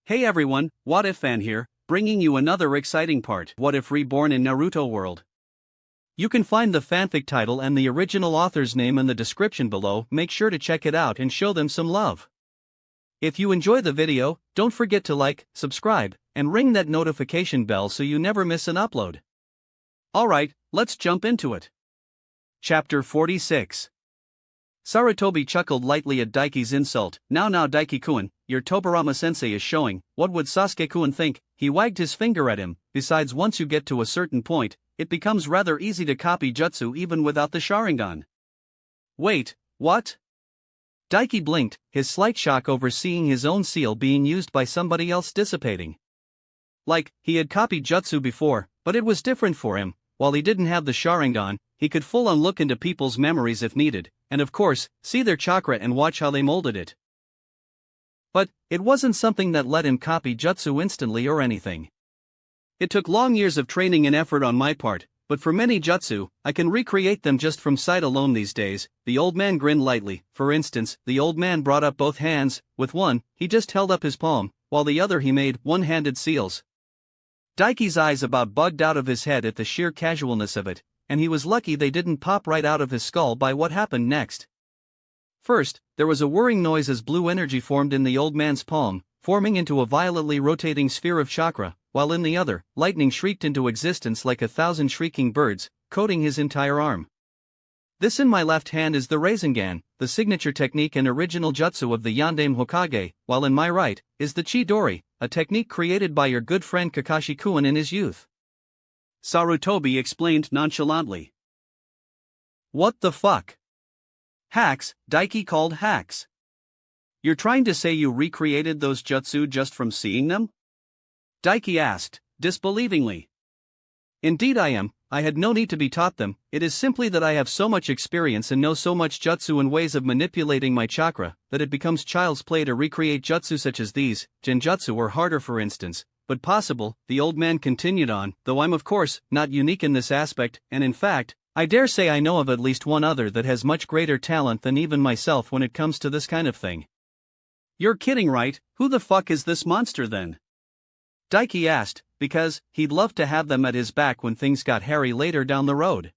Hey everyone, What If Fan here, bringing you another exciting part. What If Reborn in Naruto World? You can find the fanfic title and the original author's name in the description below. Make sure to check it out and show them some love. If you enjoy the video, don't forget to like, subscribe, and ring that notification bell so you never miss an upload. Alright, let's jump into it. Chapter 46. Sarutobi chuckled lightly at Daiki's insult. Now Daiki-kun, your Tobirama-sensei is showing. What would Sasuke-kun think? He wagged his finger at him. Besides, once you get to a certain point, it becomes rather easy to copy jutsu even without the Sharingan. Wait, what? Daiki blinked, his slight shock over seeing his own seal being used by somebody else dissipating. Like, he had copied jutsu before, but it was different for him. While he didn't have the Sharingan, he could full-on look into people's memories if needed, and of course, see their chakra and watch how they molded it. But it wasn't something that let him copy jutsu instantly or anything. It took long years of training and effort on my part, but for many jutsu, I can recreate them just from sight alone these days. The old man grinned lightly. For instance, the old man brought up both hands. With one, he just held up his palm, while the other he made one-handed seals. Daiki's eyes about bugged out of his head at the sheer casualness of it, and he was lucky they didn't pop right out of his skull by what happened next. First, there was a whirring noise as blue energy formed in the old man's palm, forming into a violently rotating sphere of chakra, while in the other, lightning shrieked into existence like 1,000 shrieking birds, coating his entire arm. This in my left hand is the Rasengan, the signature technique and original jutsu of the Yondaime Hokage, while in my right is the Chidori, a technique created by your good friend Kakashi-kun in his youth. Sarutobi explained nonchalantly. What the fuck? Hacks, Daiki called hacks. You're trying to say you recreated those jutsu just from seeing them? Daiki asked, disbelievingly. Indeed I am. I had no need to be taught them. It is simply that I have so much experience and know so much jutsu and ways of manipulating my chakra, that it becomes child's play to recreate jutsu such as these, genjutsu or harder for instance, but possible, the old man continued on, though I'm of course, not unique in this aspect, and in fact, I dare say I know of at least one other that has much greater talent than even myself when it comes to this kind of thing. You're kidding, right? Who the fuck is this monster then? Daiki asked, because he'd love to have them at his back when things got hairy later down the road.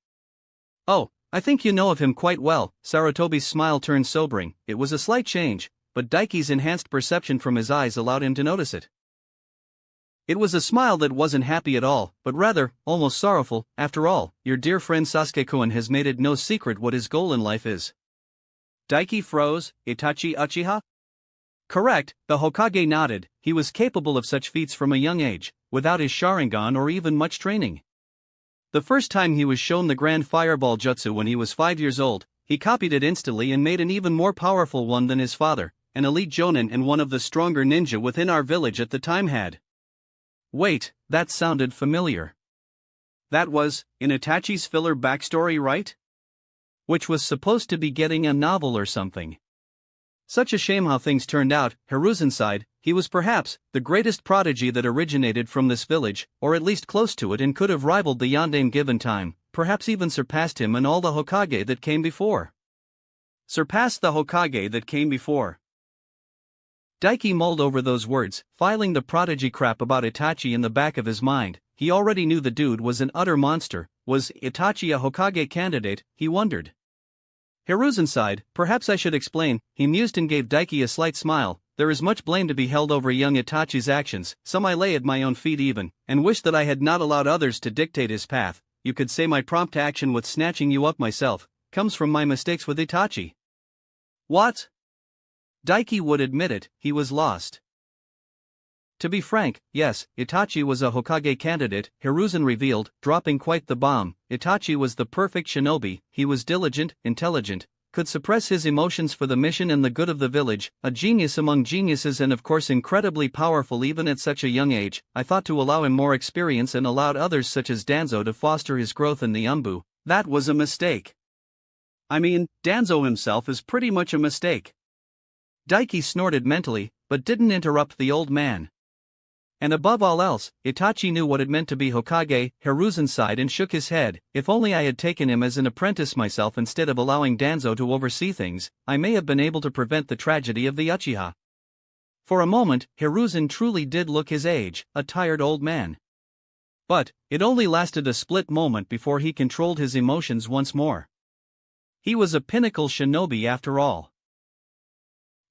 Oh, I think you know of him quite well. Sarutobi's smile turned sobering. It was a slight change, but Daiki's enhanced perception from his eyes allowed him to notice it. It was a smile that wasn't happy at all, but rather, almost sorrowful. After all, your dear friend Sasuke-kun has made it no secret what his goal in life is. Daiki froze. Itachi Uchiha? Correct, the Hokage nodded. He was capable of such feats from a young age, without his Sharingan or even much training. The first time he was shown the Grand Fireball Jutsu when he was 5 years old, he copied it instantly and made an even more powerful one than his father, an elite jonin and one of the stronger ninja within our village at the time had. Wait, that sounded familiar. That was, in Itachi's filler backstory, right? Which was supposed to be getting a novel or something. Such a shame how things turned out. Hiruzen sighed. He was perhaps the greatest prodigy that originated from this village, or at least close to it, and could have rivaled the Yondaime given time, perhaps even surpassed him and all the Hokage that came before. Surpassed the Hokage that came before. Daiki mulled over those words, filing the prodigy crap about Itachi in the back of his mind. He already knew the dude was an utter monster. Was Itachi a Hokage candidate, he wondered. Hiruzen sighed. Perhaps I should explain. He mused and gave Daiki a slight smile. There is much blame to be held over young Itachi's actions, some I lay at my own feet even, and wish that I had not allowed others to dictate his path. You could say my prompt action with snatching you up myself comes from my mistakes with Itachi. What? Daiki would admit it, he was lost. To be frank, yes, Itachi was a Hokage candidate, Hiruzen revealed, dropping quite the bomb. Itachi was the perfect shinobi. He was diligent, intelligent, could suppress his emotions for the mission and the good of the village, a genius among geniuses and of course incredibly powerful even at such a young age. I thought to allow him more experience and allowed others such as Danzo to foster his growth in the Umbu. That was a mistake. I mean, Danzo himself is pretty much a mistake. Daiki snorted mentally, but didn't interrupt the old man. And above all else, Itachi knew what it meant to be Hokage. Hiruzen sighed and shook his head. If only I had taken him as an apprentice myself instead of allowing Danzo to oversee things, I may have been able to prevent the tragedy of the Uchiha. For a moment, Hiruzen truly did look his age, a tired old man. But it only lasted a split moment before he controlled his emotions once more. He was a pinnacle shinobi after all.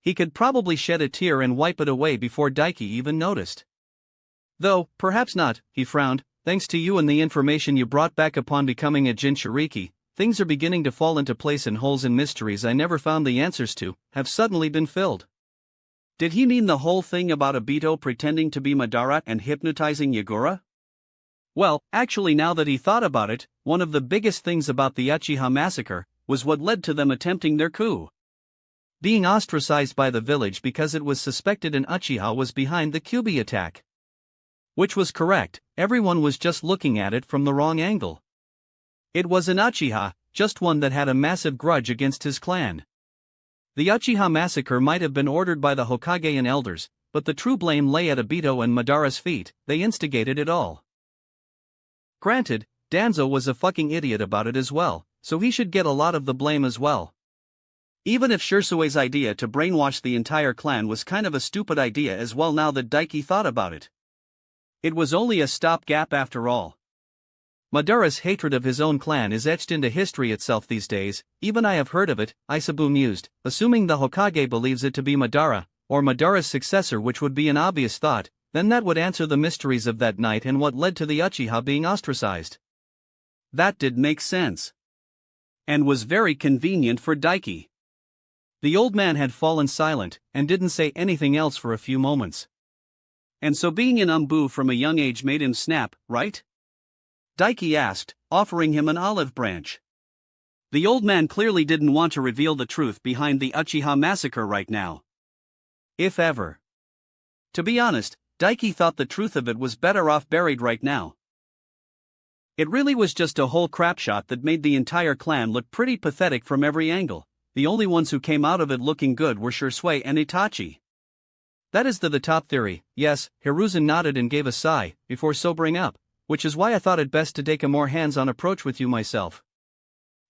He could probably shed a tear and wipe it away before Daiki even noticed. Though, perhaps not, he frowned. Thanks to you and the information you brought back upon becoming a Jinchuriki, things are beginning to fall into place and holes and mysteries I never found the answers to have suddenly been filled. Did he mean the whole thing about Obito pretending to be Madara and hypnotizing Yagura? Well, actually now that he thought about it, one of the biggest things about the Uchiha massacre was what led to them attempting their coup. Being ostracized by the village because it was suspected an Uchiha was behind the Kyuubi attack. Which was correct, everyone was just looking at it from the wrong angle. It was an Uchiha, just one that had a massive grudge against his clan. The Uchiha massacre might have been ordered by the Hokage and elders, but the true blame lay at Obito and Madara's feet. They instigated it all. Granted, Danzo was a fucking idiot about it as well, so he should get a lot of the blame as well. Even if Shirsue's idea to brainwash the entire clan was kind of a stupid idea as well now that Daiki thought about it. It was only a stopgap after all. Madara's hatred of his own clan is etched into history itself these days, even I have heard of it, Isabu mused, assuming the Hokage believes it to be Madara, or Madara's successor, which would be an obvious thought, then that would answer the mysteries of that night and what led to the Uchiha being ostracized. That did make sense. And was very convenient for Daiki. The old man had fallen silent, and didn't say anything else for a few moments. And so being an Umbu from a young age made him snap, right? Daiki asked, offering him an olive branch. The old man clearly didn't want to reveal the truth behind the Uchiha massacre right now. If ever. To be honest, Daiki thought the truth of it was better off buried right now. It really was just a whole crapshot that made the entire clan look pretty pathetic from every angle. The only ones who came out of it looking good were Shisui and Itachi. That is the top theory, yes, Hiruzen nodded and gave a sigh, before sobering up, which is why I thought it best to take a more hands-on approach with you myself.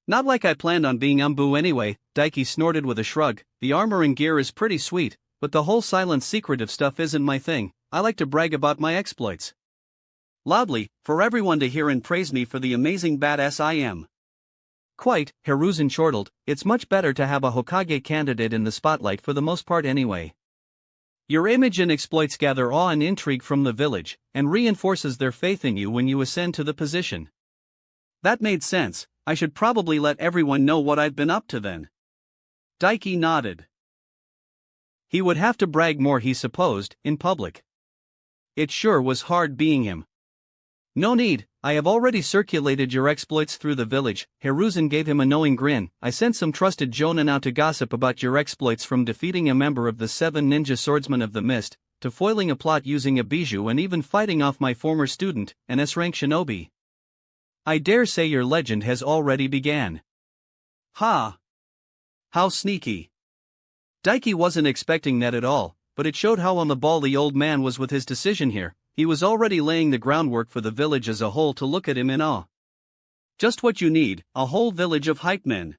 Not like I planned on being Umbu anyway, Daiki snorted with a shrug. The armor and gear is pretty sweet, but the whole silent secretive stuff isn't my thing. I like to brag about my exploits. Loudly, for everyone to hear and praise me for the amazing badass I am. Quite, Hiruzen chortled, it's much better to have a Hokage candidate in the spotlight for the most part anyway. Your image and exploits gather awe and intrigue from the village, and reinforces their faith in you when you ascend to the position. That made sense, I should probably let everyone know what I've been up to then. Daiki nodded. He would have to brag more, he supposed, in public. It sure was hard being him. No need, I have already circulated your exploits through the village. Hiruzen gave him a knowing grin. I sent some trusted jonin out to gossip about your exploits, from defeating a member of the 7 ninja swordsmen of the mist, to foiling a plot using a bijou, and even fighting off my former student, an S-rank shinobi. I dare say your legend has already began. Ha! How sneaky. Daiki wasn't expecting that at all, but it showed how on the ball the old man was with his decision here. He was already laying the groundwork for the village as a whole to look at him in awe. Just what you need, a whole village of hype men.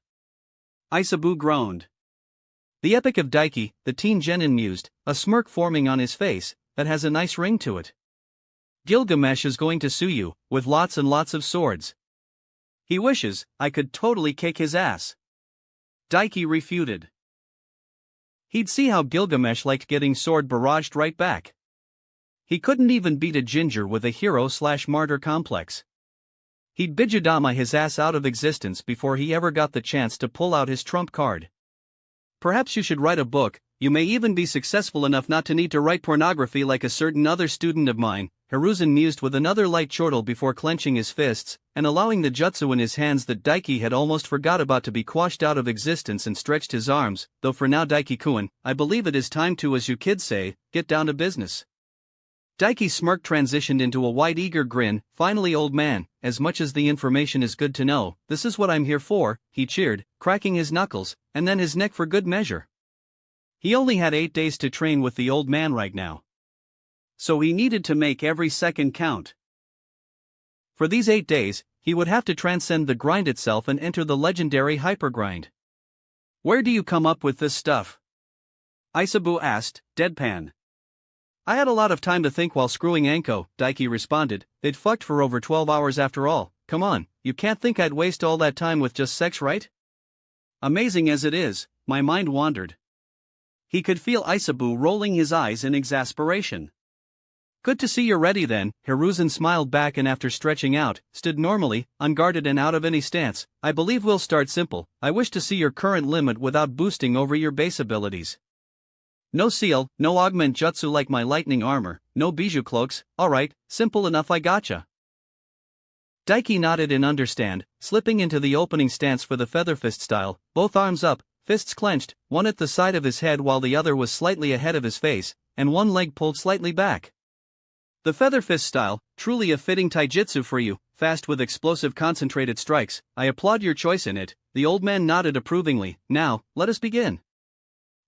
Isabu groaned. The epic of Daiki, the teen genin mused, a smirk forming on his face, that has a nice ring to it. Gilgamesh is going to sue you, with lots and lots of swords. He wishes I could totally kick his ass. Daiki refuted. He'd see how Gilgamesh liked getting sword barraged right back. He couldn't even beat a ginger with a hero/martyr complex. He'd Bijudama his ass out of existence before he ever got the chance to pull out his trump card. Perhaps you should write a book. You may even be successful enough not to need to write pornography like a certain other student of mine. Hiruzen mused with another light chortle before clenching his fists, and allowing the jutsu in his hands that Daiki had almost forgot about to be quashed out of existence, and stretched his arms. Though for now, Daiki-kun, I believe it is time to, as you kids say, get down to business. Daiki's smirk transitioned into a wide eager grin. Finally, old man, as much as the information is good to know, this is what I'm here for, he cheered, cracking his knuckles, and then his neck for good measure. He only had 8 days to train with the old man right now. So he needed to make every second count. For these 8 days, he would have to transcend the grind itself and enter the legendary hypergrind. Where do you come up with this stuff? Isabu asked, deadpan. I had a lot of time to think while screwing Anko, Daiki responded. They'd fucked for over 12 hours after all. Come on, you can't think I'd waste all that time with just sex, right? Amazing as it is, my mind wandered. He could feel Isabu rolling his eyes in exasperation. Good to see you're ready then, Hiruzen smiled back and after stretching out, stood normally, unguarded and out of any stance. I believe we'll start simple. I wish to see your current limit without boosting over your base abilities. No seal, no augment jutsu like my lightning armor, no bijou cloaks, alright, simple enough I gotcha. Daiki nodded in understand, slipping into the opening stance for the feather fist style, both arms up, fists clenched, one at the side of his head while the other was slightly ahead of his face, and one leg pulled slightly back. The feather fist style, truly a fitting taijutsu for you, fast with explosive concentrated strikes. I applaud your choice in it. The old man nodded approvingly. Now, let us begin.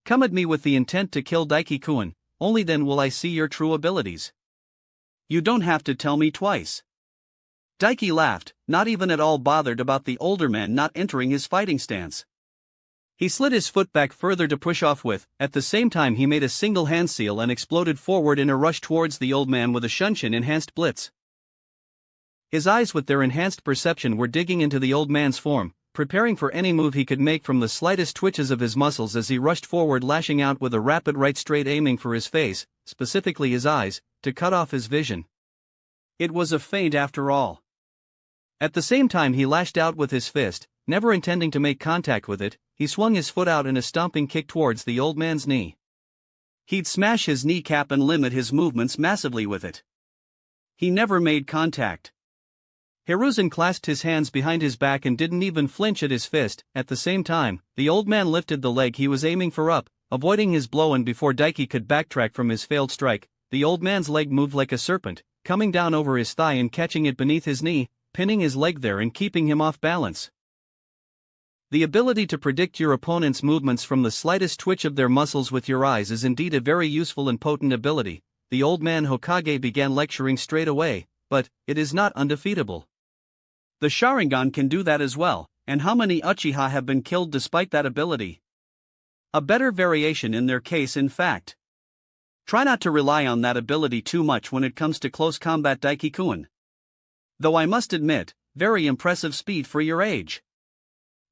Come at me with the intent to kill Daiki-kun, only then will I see your true abilities. You don't have to tell me twice. Daiki laughed, not even at all bothered about the older man not entering his fighting stance. He slid his foot back further to push off with, at the same time he made a single hand seal and exploded forward in a rush towards the old man with a Shunshin-enhanced blitz. His eyes with their enhanced perception were digging into the old man's form, preparing for any move he could make from the slightest twitches of his muscles as he rushed forward lashing out with a rapid right straight aiming for his face, specifically his eyes, to cut off his vision. It was a feint after all. At the same time he lashed out with his fist, never intending to make contact with it. He swung his foot out in a stomping kick towards the old man's knee. He'd smash his kneecap and limit his movements massively with it. He never made contact. Hiruzen clasped his hands behind his back and didn't even flinch at his fist. At the same time, the old man lifted the leg he was aiming for up, avoiding his blow, and before Daiki could backtrack from his failed strike, the old man's leg moved like a serpent, coming down over his thigh and catching it beneath his knee, pinning his leg there and keeping him off balance. The ability to predict your opponent's movements from the slightest twitch of their muscles with your eyes is indeed a very useful and potent ability. The old man Hokage began lecturing straight away, but it is not undefeatable. The Sharingan can do that as well, and how many Uchiha have been killed despite that ability? A better variation in their case, in fact. Try not to rely on that ability too much when it comes to close combat, Daiki-kun. Though I must admit, very impressive speed for your age.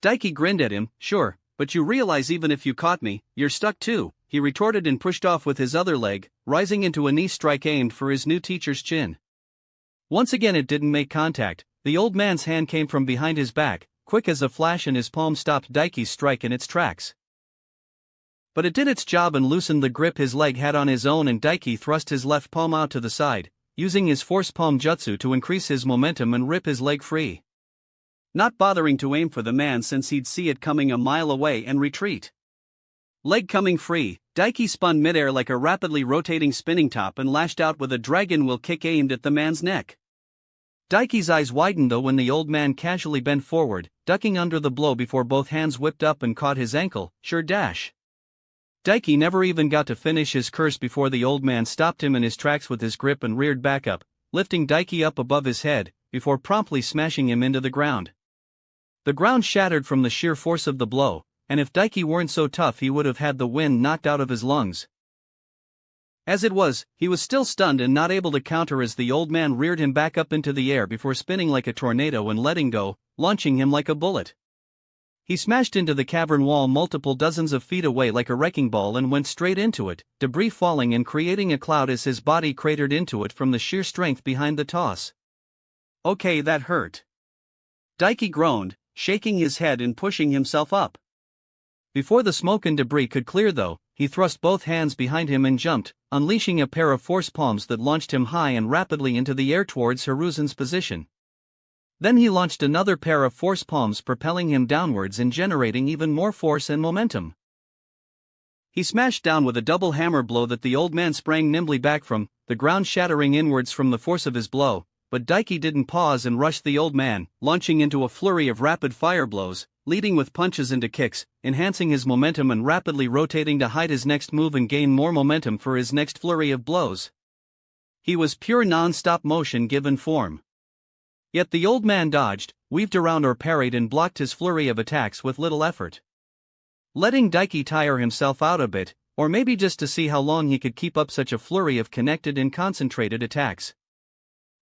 Daiki grinned at him. Sure, but you realize even if you caught me, you're stuck too, he retorted and pushed off with his other leg, rising into a knee strike aimed for his new teacher's chin. Once again it didn't make contact. The old man's hand came from behind his back, quick as a flash, and his palm stopped Daiki's strike in its tracks. But it did its job and loosened the grip his leg had on his own, and Daiki thrust his left palm out to the side, using his force palm jutsu to increase his momentum and rip his leg free. Not bothering to aim for the man since he'd see it coming a mile away and retreat. Leg coming free, Daiki spun midair like a rapidly rotating spinning top and lashed out with a dragon wheel kick aimed at the man's neck. Daiki's eyes widened though when the old man casually bent forward, ducking under the blow before both hands whipped up and caught his ankle. Sure dash. Daiki never even got to finish his curse before the old man stopped him in his tracks with his grip and reared back up, lifting Daiki up above his head, before promptly smashing him into the ground. The ground shattered from the sheer force of the blow, and if Daiki weren't so tough he would have had the wind knocked out of his lungs. As it was, he was still stunned and not able to counter as the old man reared him back up into the air before spinning like a tornado and letting go, launching him like a bullet. He smashed into the cavern wall multiple dozens of feet away like a wrecking ball and went straight into it, debris falling and creating a cloud as his body cratered into it from the sheer strength behind the toss. Okay, that hurt. Daiki groaned, shaking his head and pushing himself up. Before the smoke and debris could clear though, he thrust both hands behind him and jumped, unleashing a pair of force palms that launched him high and rapidly into the air towards Hiruzen's position. Then he launched another pair of force palms, propelling him downwards and generating even more force and momentum. He smashed down with a double hammer blow that the old man sprang nimbly back from, the ground shattering inwards from the force of his blow. But Daiki didn't pause and rushed the old man, launching into a flurry of rapid fire blows, leading with punches into kicks, enhancing his momentum and rapidly rotating to hide his next move and gain more momentum for his next flurry of blows. He was pure non-stop motion given form. Yet the old man dodged, weaved around or parried and blocked his flurry of attacks with little effort. Letting Daiki tire himself out a bit, or maybe just to see how long he could keep up such a flurry of connected and concentrated attacks.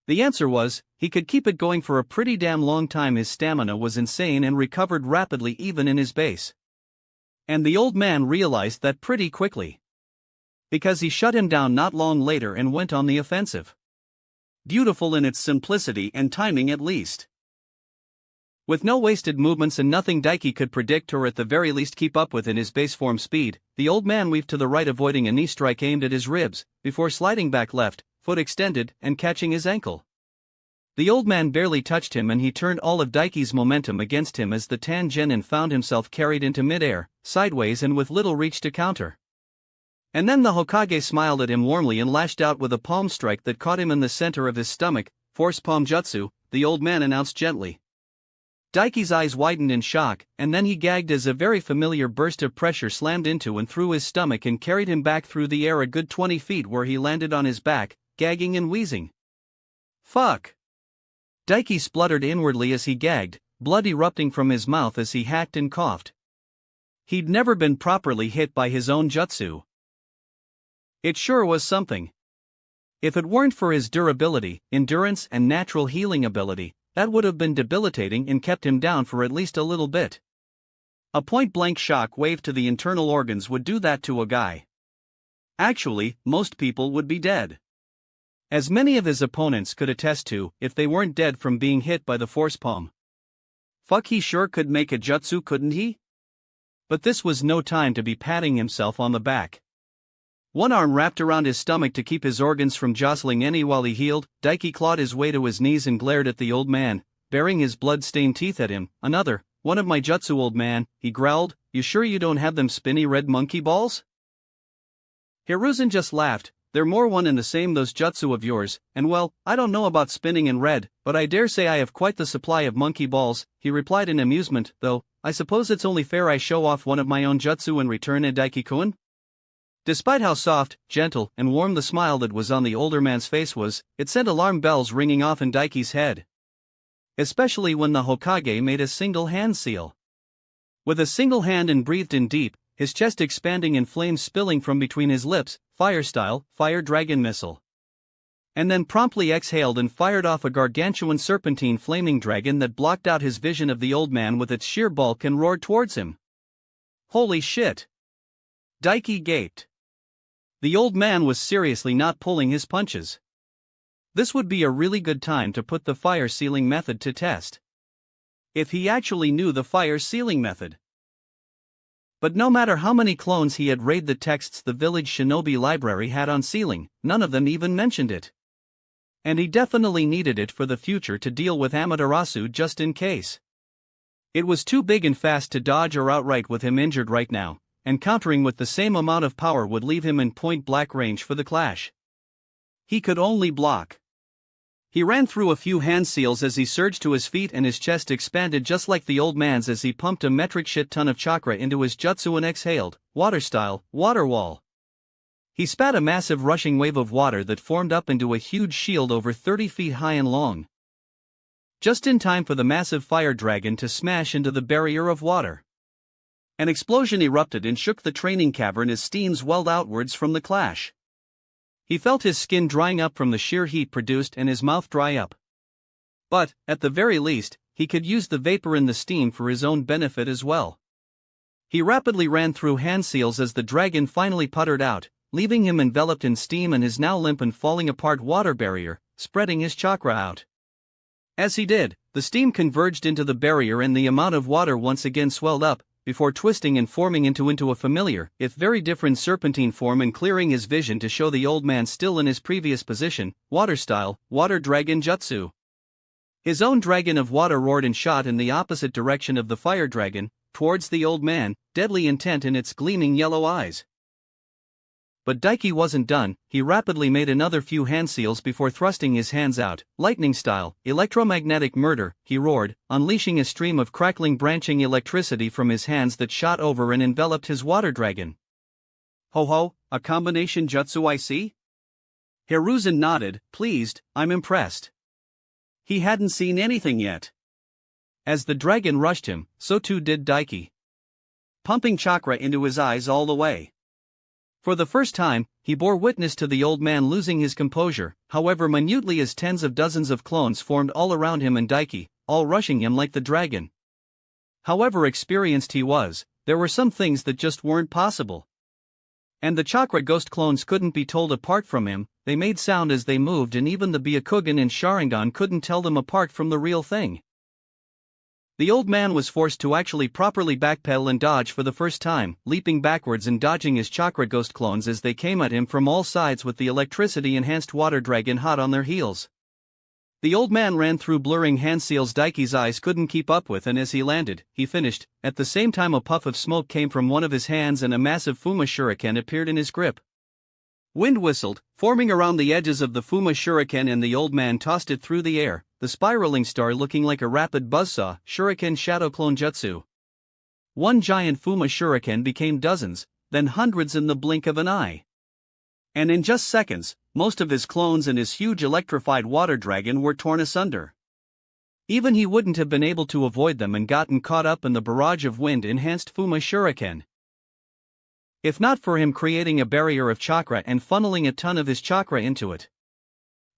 The answer was, he could keep it going for a pretty damn long time. His stamina was insane and recovered rapidly even in his base. And the old man realized that pretty quickly, because he shut him down not long later and went on the offensive. Beautiful in its simplicity and timing at least. With no wasted movements and nothing Daiki could predict or at the very least keep up with in his base form speed, the old man weaved to the right, avoiding a knee strike aimed at his ribs, before sliding back left, foot extended, and catching his ankle. The old man barely touched him and he turned all of Daiki's momentum against him as the Tangenin found himself carried into midair, sideways and with little reach to counter. And then the Hokage smiled at him warmly and lashed out with a palm strike that caught him in the center of his stomach. Force palm jutsu, the old man announced gently. Daiki's eyes widened in shock, and then he gagged as a very familiar burst of pressure slammed into and through his stomach and carried him back through the air a good 20 feet, where he landed on his back, gagging and wheezing. Fuck! Daiki spluttered inwardly as he gagged, blood erupting from his mouth as he hacked and coughed. He'd never been properly hit by his own jutsu. It sure was something. If it weren't for his durability, endurance, and natural healing ability, that would have been debilitating and kept him down for at least a little bit. A point-blank shock wave to the internal organs would do that to a guy. Actually, most people would be dead. As many of his opponents could attest to, if they weren't dead from being hit by the force palm. Fuck, he sure could make a jutsu, couldn't he? But this was no time to be patting himself on the back. One arm wrapped around his stomach to keep his organs from jostling any while he healed, Daiki clawed his way to his knees and glared at the old man, baring his blood-stained teeth at him. Another, one of my jutsu, old man, he growled. You sure you don't have them spinny red monkey balls? Hiruzen just laughed. They're more one and the same, those jutsu of yours, and well, I don't know about spinning in red, but I dare say I have quite the supply of monkey balls, he replied in amusement, though, I suppose it's only fair I show off one of my own jutsu in return, Daiki-kun? Despite how soft, gentle, and warm the smile that was on the older man's face was, it sent alarm bells ringing off in Daiki's head. Especially when the Hokage made a single hand seal. With a single hand and breathed in deep, his chest expanding and flames spilling from between his lips, fire-style, fire dragon missile. And then promptly exhaled and fired off a gargantuan serpentine flaming dragon that blocked out his vision of the old man with its sheer bulk and roared towards him. Holy shit! Daiki gaped. The old man was seriously not pulling his punches. This would be a really good time to put the fire sealing method to test. If he actually knew the fire sealing method. But no matter how many clones he had read the texts the village shinobi library had on sealing, none of them even mentioned it. And he definitely needed it for the future to deal with Amaterasu just in case. It was too big and fast to dodge or outright with him injured right now, and countering with the same amount of power would leave him in point-blank range for the clash. He could only block. He ran through a few hand seals as he surged to his feet, and his chest expanded just like the old man's as he pumped a metric shit ton of chakra into his jutsu and exhaled, water-style, water wall. He spat a massive rushing wave of water that formed up into a huge shield over 30 feet high and long. Just in time for the massive fire dragon to smash into the barrier of water. An explosion erupted and shook the training cavern as steams welled outwards from the clash. He felt his skin drying up from the sheer heat produced and his mouth dry up. But, at the very least, he could use the vapor in the steam for his own benefit as well. He rapidly ran through hand seals as the dragon finally puttered out, leaving him enveloped in steam and his now limp and falling apart water barrier, spreading his chakra out. As he did, the steam converged into the barrier and the amount of water once again swelled up, before twisting and forming into a familiar, if very different serpentine form and clearing his vision to show the old man still in his previous position, water-style, water dragon jutsu. His own dragon of water roared and shot in the opposite direction of the fire dragon, towards the old man, deadly intent in its gleaming yellow eyes. But Daiki wasn't done. He rapidly made another few hand seals before thrusting his hands out, lightning style, electromagnetic murder, he roared, unleashing a stream of crackling branching electricity from his hands that shot over and enveloped his water dragon. Ho ho, a combination jutsu I see? Hiruzen nodded, pleased. I'm impressed. He hadn't seen anything yet. As the dragon rushed him, so too did Daiki. Pumping chakra into his eyes all the way. For the first time, he bore witness to the old man losing his composure, however minutely as tens of dozens of clones formed all around him and Daiki, all rushing him like the dragon. However experienced he was, there were some things that just weren't possible. And the chakra ghost clones couldn't be told apart from him, they made sound as they moved and even the Byakugan in Sharingan couldn't tell them apart from the real thing. The old man was forced to actually properly backpedal and dodge for the first time, leaping backwards and dodging his chakra ghost clones as they came at him from all sides with the electricity-enhanced water dragon hot on their heels. The old man ran through blurring hand seals Daiki's eyes couldn't keep up with, and as he landed, he finished. At the same time a puff of smoke came from one of his hands and a massive Fuma shuriken appeared in his grip. Wind whistled, forming around the edges of the Fuma shuriken, and the old man tossed it through the air, the spiraling star looking like a rapid buzzsaw. Shuriken Shadow Clone Jutsu. One giant Fuma shuriken became dozens, then hundreds in the blink of an eye. And in just seconds, most of his clones and his huge electrified water dragon were torn asunder. Even he wouldn't have been able to avoid them and gotten caught up in the barrage of wind-enhanced Fuma shuriken. If not for him creating a barrier of chakra and funneling a ton of his chakra into it.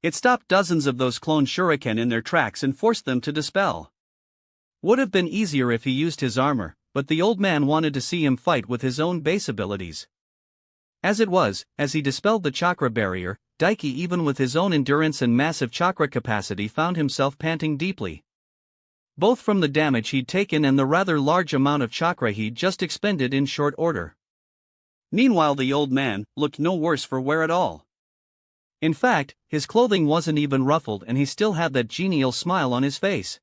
It stopped dozens of those clone shuriken in their tracks and forced them to dispel. Would have been easier if he used his armor, but the old man wanted to see him fight with his own base abilities. As it was, as he dispelled the chakra barrier, Daiki, even with his own endurance and massive chakra capacity, found himself panting deeply. Both from the damage he'd taken and the rather large amount of chakra he'd just expended in short order. Meanwhile the old man looked no worse for wear at all. In fact, his clothing wasn't even ruffled and he still had that genial smile on his face.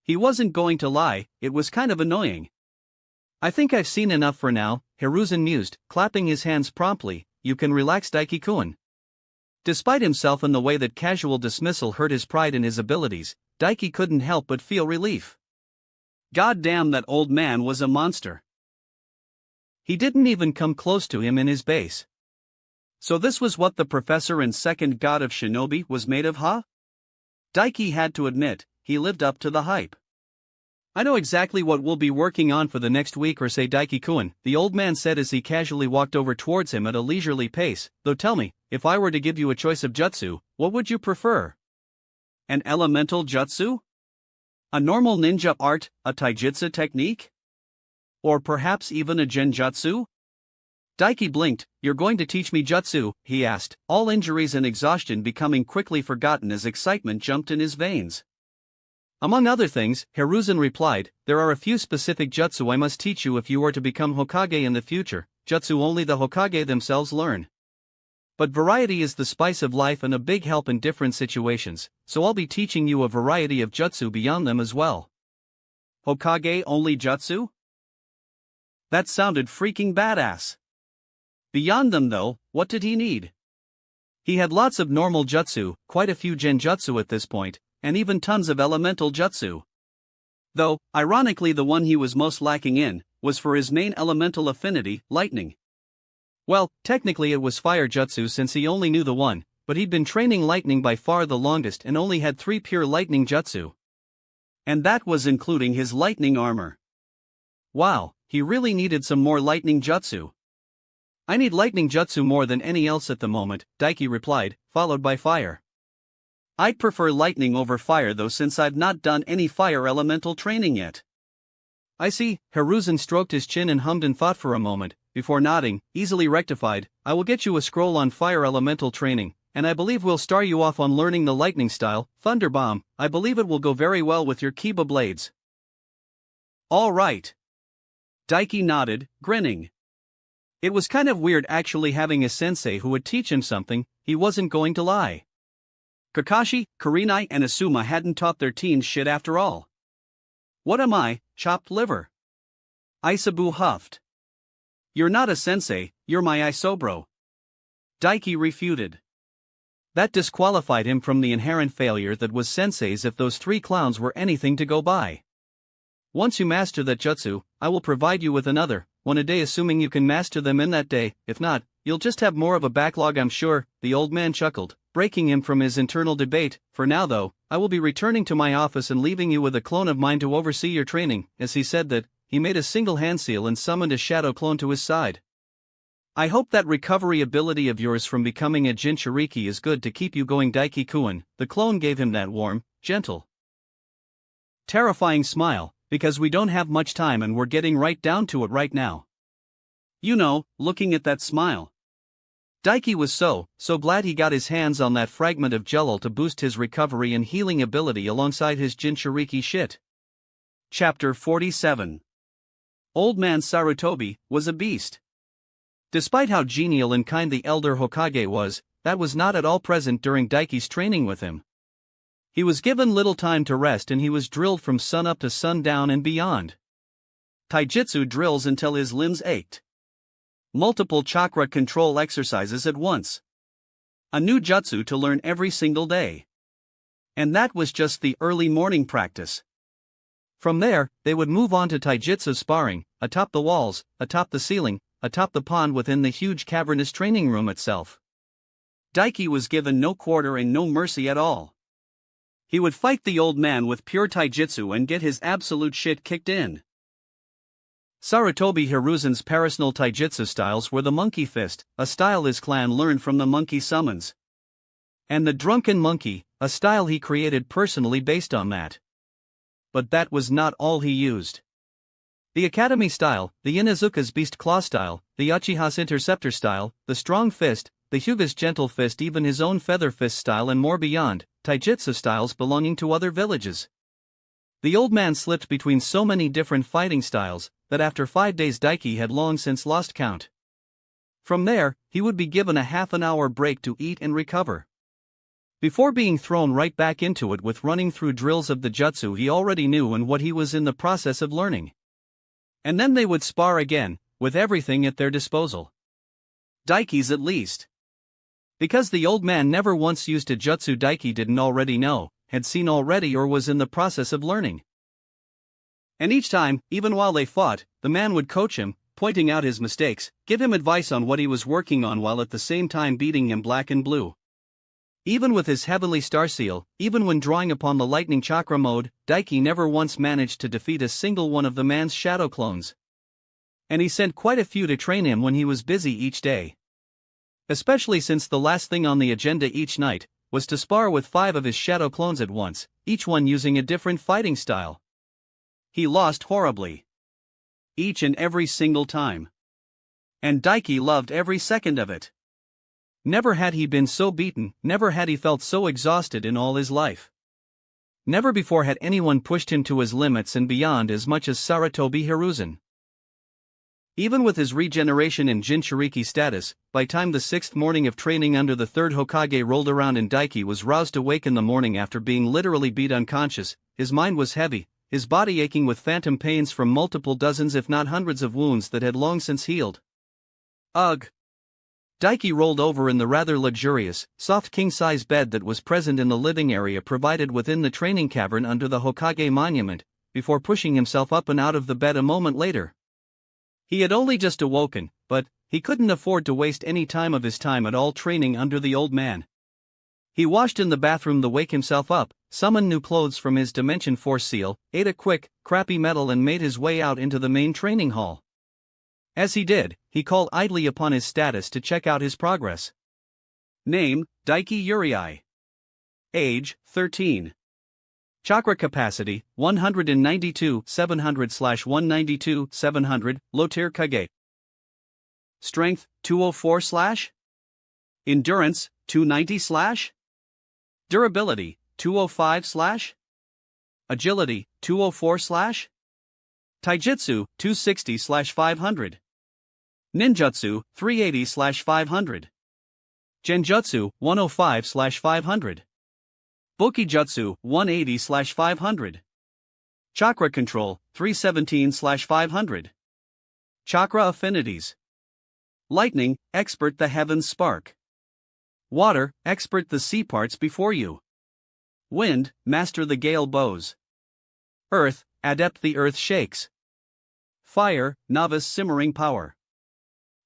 He wasn't going to lie, it was kind of annoying. "I think I've seen enough for now," Hiruzen mused, clapping his hands promptly. "You can relax, Daiki-kun." Despite himself and the way that casual dismissal hurt his pride in his abilities, Daiki couldn't help but feel relief. God damn, that old man was a monster. He didn't even come close to him in his base. So this was what the professor and second god of Shinobi was made of, huh? Daiki had to admit, he lived up to the hype. "I know exactly what we'll be working on for the next week or say, Daiki-kun," the old man said as he casually walked over towards him at a leisurely pace. "Though tell me, if I were to give you a choice of jutsu, what would you prefer? An elemental jutsu? A normal ninja art, a taijutsu technique? Or perhaps even a genjutsu?" Daiki blinked. "You're going to teach me jutsu?" he asked, all injuries and exhaustion becoming quickly forgotten as excitement jumped in his veins. "Among other things," Hiruzen replied, "there are a few specific jutsu I must teach you if you are to become Hokage in the future, jutsu only the Hokage themselves learn. But variety is the spice of life and a big help in different situations, so I'll be teaching you a variety of jutsu beyond them as well." Hokage only jutsu? That sounded freaking badass. Beyond them though, what did he need? He had lots of normal jutsu, quite a few genjutsu at this point, and even tons of elemental jutsu. Though, ironically, the one he was most lacking in was for his main elemental affinity, lightning. Well, technically it was fire jutsu since he only knew the one, but he'd been training lightning by far the longest and only had 3 pure lightning jutsu. And that was including his lightning armor. Wow, he really needed some more lightning jutsu. "I need lightning jutsu more than any else at the moment," Daiki replied, followed by fire. "I'd prefer lightning over fire though, since I've not done any fire elemental training yet." "I see." Hiruzen stroked his chin and hummed in thought for a moment, before nodding, easily rectified. "I will get you a scroll on fire elemental training, and I believe we'll start you off on learning the lightning style, Thunder Bomb. I believe it will go very well with your Kiba blades." "All right." Daiki nodded, grinning. It was kind of weird actually having a sensei who would teach him something. He wasn't going to lie. Kakashi, Kurenai and Asuma hadn't taught their teens shit after all. "What am I, chopped liver?" Isabu huffed. "You're not a sensei, you're my isobro." Daiki refuted. That disqualified him from the inherent failure that was senseis if those 3 clowns were anything to go by. "Once you master that jutsu, I will provide you with another one a day, assuming you can master them in that day. If not, you'll just have more of a backlog, I'm sure," the old man chuckled, breaking him from his internal debate. "For now though, I will be returning to my office and leaving you with a clone of mine to oversee your training." As he said that, he made a single hand seal and summoned a shadow clone to his side. I hope that recovery ability of yours from becoming a Jinchuriki is good to keep you going, Daiki-kun. The clone gave him that warm, gentle, terrifying smile, because we don't have much time and we're getting right down to it right now. You know, looking at that smile. Daiki was so glad he got his hands on that fragment of Jello to boost his recovery and healing ability alongside his Jinchuriki shit. Chapter 47. Old Man Sarutobi was a beast. Despite how genial and kind the elder Hokage was, that was not at all present during Daiki's training with him. He was given little time to rest and he was drilled from sunup to sundown and beyond. Taijutsu drills until his limbs ached. Multiple chakra control exercises at once. A new jutsu to learn every single day. And that was just the early morning practice. From there, they would move on to taijutsu sparring, atop the walls, atop the ceiling, atop the pond within the huge cavernous training room itself. Daiki was given no quarter and no mercy at all. He would fight the old man with pure taijutsu and get his absolute shit kicked in. Sarutobi Hiruzen's personal taijutsu styles were the monkey fist, a style his clan learned from the monkey summons, and the drunken monkey, a style he created personally based on that. But that was not all he used. The Academy style, the Inuzuka's beast claw style, the Uchiha's interceptor style, the strong fist, the Hyuga's gentle fist, even his own feather fist style and more beyond, taijutsu styles belonging to other villages. The old man slipped between so many different fighting styles, that after 5 days Daiki had long since lost count. From there, he would be given a half an hour break to eat and recover, before being thrown right back into it with running through drills of the jutsu he already knew and what he was in the process of learning. And then they would spar again, with everything at their disposal. Daiki's at least. Because the old man never once used a jutsu Daiki didn't already know, had seen already or was in the process of learning. And each time, even while they fought, the man would coach him, pointing out his mistakes, give him advice on what he was working on while at the same time beating him black and blue. Even with his heavenly star seal, even when drawing upon the lightning chakra mode, Daiki never once managed to defeat a single one of the man's shadow clones. And he sent quite a few to train him when he was busy each day. Especially since the last thing on the agenda each night was to spar with 5 of his shadow clones at once, each one using a different fighting style. He lost horribly. Each and every single time. And Daiki loved every second of it. Never had he been so beaten, never had he felt so exhausted in all his life. Never before had anyone pushed him to his limits and beyond as much as Sarutobi Hiruzen. Even with his regeneration in Jinchuriki status, by time the 6th morning of training under the 3rd Hokage rolled around and Daiki was roused awake in the morning after being literally beat unconscious, his mind was heavy, his body aching with phantom pains from multiple dozens if not hundreds of wounds that had long since healed. Ugh! Daiki rolled over in the rather luxurious, soft king-size bed that was present in the living area provided within the training cavern under the Hokage monument, before pushing himself up and out of the bed a moment later. He had only just awoken, but he couldn't afford to waste any time of his time at all training under the old man. He washed in the bathroom to wake himself up, summoned new clothes from his Dimension Force seal, ate a quick, crappy meal and made his way out into the main training hall. As he did, he called idly upon his status to check out his progress. Name, Daiki Uriai. Age, 13. Chakra capacity, 192/700/192/700, low tier Kage. Strength, 204/. Endurance, 290/. Durability, 205/. Agility, 204/. Taijutsu, 260/500. Ninjutsu, 380/500. Genjutsu, 105/500. Bokijutsu, 180/500. Chakra control, 317/500. Chakra affinities. Lightning, expert the heavens spark. Water, expert the sea parts before you. Wind, master the gale bows. Earth, adept the earth shakes. Fire, novice simmering power.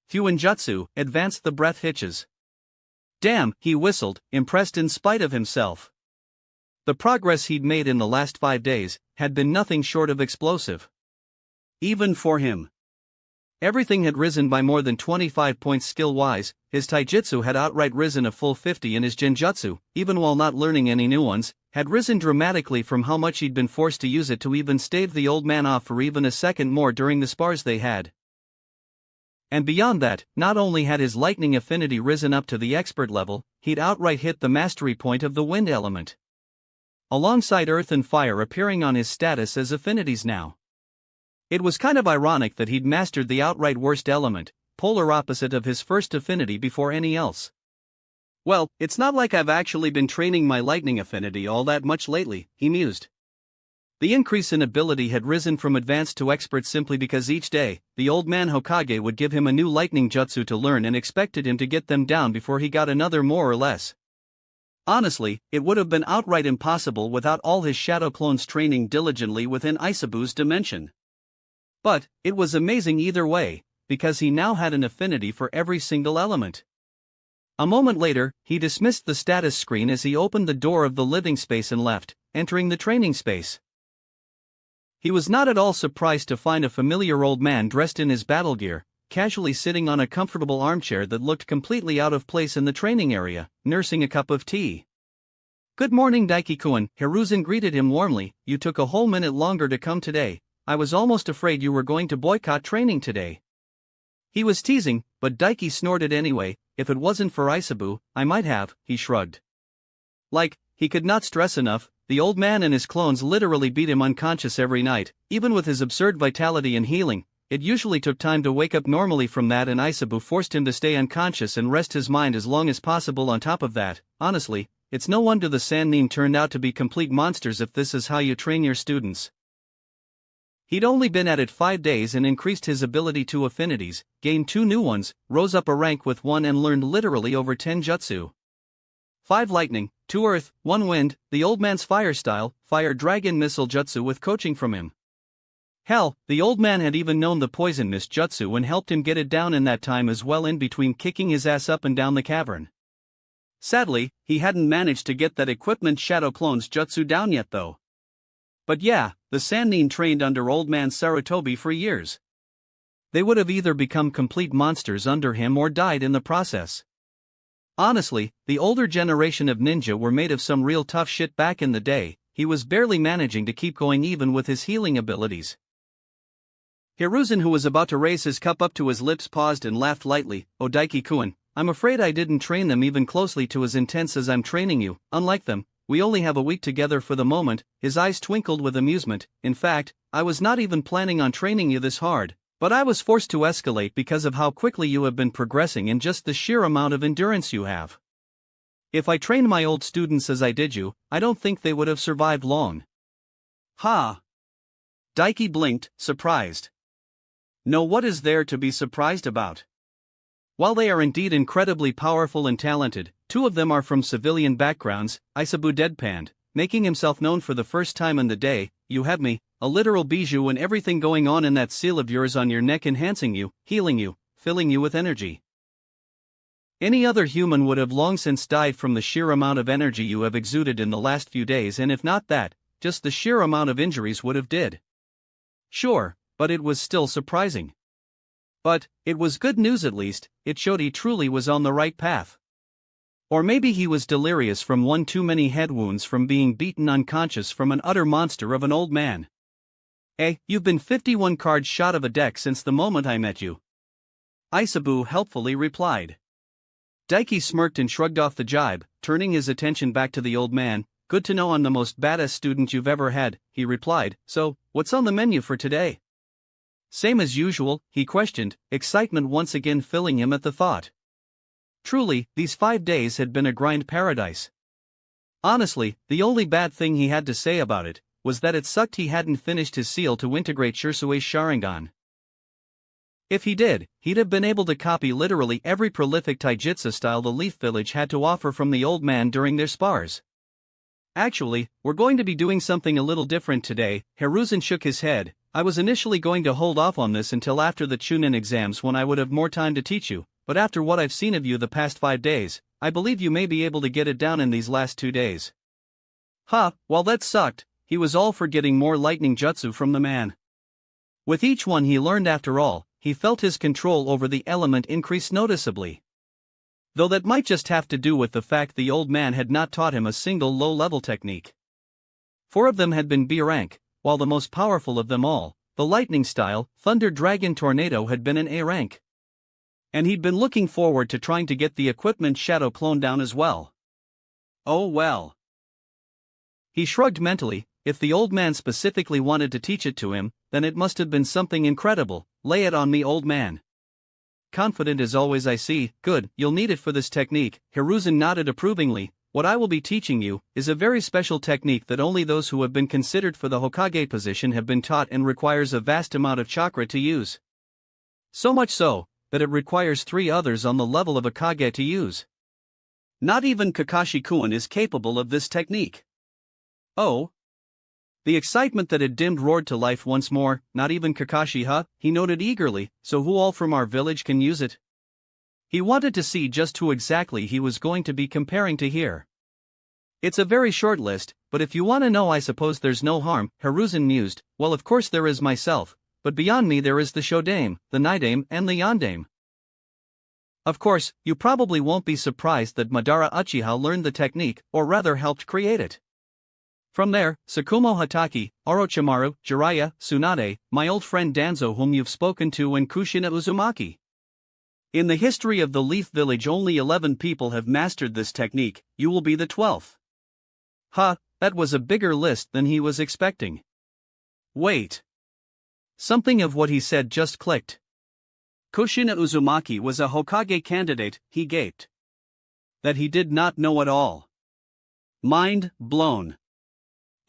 Fuinjutsu, advanced the breath hitches. Damn, he whistled, impressed in spite of himself. The progress he'd made in the last 5 days had been nothing short of explosive. Even for him. Everything had risen by more than 25 points skill-wise, his taijutsu had outright risen a full 50 and his genjutsu, even while not learning any new ones, had risen dramatically from how much he'd been forced to use it to even stave the old man off for even a second more during the spars they had. And beyond that, not only had his lightning affinity risen up to the expert level, he'd outright hit the mastery point of the wind element, alongside earth and fire appearing on his status as affinities now. It was kind of ironic that he'd mastered the outright worst element, polar opposite of his first affinity before any else. Well, it's not like I've actually been training my lightning affinity all that much lately, he mused. The increase in ability had risen from advanced to expert simply because each day, the old man Hokage would give him a new lightning jutsu to learn and expected him to get them down before he got another more or less. Honestly, it would have been outright impossible without all his shadow clones training diligently within Isabu's dimension. But, it was amazing either way, because he now had an affinity for every single element. A moment later, he dismissed the status screen as he opened the door of the living space and left, entering the training space. He was not at all surprised to find a familiar old man dressed in his battle gear, casually sitting on a comfortable armchair that looked completely out of place in the training area, nursing a cup of tea. "Good morning, Daiki-kun," Hiruzen greeted him warmly. "You took a whole minute longer to come today. I was almost afraid you were going to boycott training today." He was teasing, but Daiki snorted anyway. "If it wasn't for Isabu, I might have," he shrugged. He could not stress enough, the old man and his clones literally beat him unconscious every night. Even with his absurd vitality and healing, it usually took time to wake up normally from that, and Isabu forced him to stay unconscious and rest his mind as long as possible on top of that. Honestly, it's no wonder the Sannin turned out to be complete monsters if this is how you train your students. He'd only been at it 5 days and increased his ability to affinities, gained 2 new ones, rose up a rank with 1 and learned literally over 10 jutsu. 5 lightning, 2 earth, 1 wind, the old man's fire style, fire dragon missile jutsu with coaching from him. Hell, the old man had even known the poison mist jutsu and helped him get it down in that time as well, in between kicking his ass up and down the cavern. Sadly, he hadn't managed to get that equipment shadow clones jutsu down yet though. But yeah, the Sannin trained under old man Sarutobi for years. They would have either become complete monsters under him or died in the process. Honestly, the older generation of ninja were made of some real tough shit back in the day. He was barely managing to keep going even with his healing abilities. Hiruzen, who was about to raise his cup up to his lips, paused and laughed lightly. "Oh, Daiki-kun, I'm afraid I didn't train them even closely to as intense as I'm training you. Unlike them, we only have a week together for the moment." His eyes twinkled with amusement. "In fact, I was not even planning on training you this hard, but I was forced to escalate because of how quickly you have been progressing and just the sheer amount of endurance you have. If I trained my old students as I did you, I don't think they would have survived long." "Ha!" Daiki blinked, surprised. No, what is there to be surprised about? While they are indeed incredibly powerful and talented, 2 of them are from civilian backgrounds. Isabu deadpanned, making himself known for the first time in the day. "You have me, a literal bijou, and everything going on in that seal of yours on your neck, enhancing you, healing you, filling you with energy. Any other human would have long since died from the sheer amount of energy you have exuded in the last few days, and if not that, just the sheer amount of injuries would have did." Sure, but it was still surprising. But, it was good news at least. It showed he truly was on the right path. Or maybe he was delirious from one too many head wounds from being beaten unconscious from an utter monster of an old man. You've been 51 cards shot of a deck since the moment I met you," Isabu helpfully replied. Daiki smirked and shrugged off the jibe, turning his attention back to the old man. "Good to know I'm the most badass student you've ever had," he replied. "So, what's on the menu for today?" "Same as usual," he questioned, excitement once again filling him at the thought. Truly, these 5 days had been a grind paradise. Honestly, the only bad thing he had to say about it was that it sucked he hadn't finished his seal to integrate Shursui's Sharingan. If he did, he'd have been able to copy literally every prolific taijutsu style the Leaf Village had to offer from the old man during their spars. "Actually, we're going to be doing something a little different today." Hiruzen shook his head. "I was initially going to hold off on this until after the Chunin exams when I would have more time to teach you, but after what I've seen of you the past 5 days, I believe you may be able to get it down in these last 2 days." Well, that sucked. He was all for getting more lightning jutsu from the man. With each one he learned, after all, he felt his control over the element increase noticeably. Though that might just have to do with the fact the old man had not taught him a single low-level technique. 4 of them had been B rank, while the most powerful of them all, the lightning style, Thunder Dragon Tornado, had been an A rank. And he'd been looking forward to trying to get the equipment Shadow Clone down as well. Oh well. He shrugged mentally. If the old man specifically wanted to teach it to him, then it must have been something incredible. Lay it on me, old man. Confident as always, I see. Good, you'll need it for this technique. Hiruzen nodded approvingly. What I will be teaching you is a very special technique that only those who have been considered for the Hokage position have been taught, and requires a vast amount of chakra to use. So much so, that it requires 3 others on the level of a Kage to use. Not even Kakashi-kun is capable of this technique. Oh? The excitement that had dimmed roared to life once more. Not even Kakashi, huh? He noted eagerly. So who all from our village can use it? He wanted to see just who exactly he was going to be comparing to here. It's a very short list, but if you want to know, I suppose there's no harm, Hiruzen mused. Well, of course there is myself, but beyond me there is the Shodame, the Nidame, and the Yondame. Of course, you probably won't be surprised that Madara Uchiha learned the technique, or rather helped create it. From there, Tsukumo Hatake, Orochimaru, Jiraiya, Tsunade, my old friend Danzo whom you've spoken to, and Kushina Uzumaki. In the history of the Leaf Village only 11 people have mastered this technique. You will be the 12th. That was a bigger list than he was expecting. Wait. Something of what he said just clicked. Kushina Uzumaki was a Hokage candidate, he gaped. That he did not know at all. Mind blown.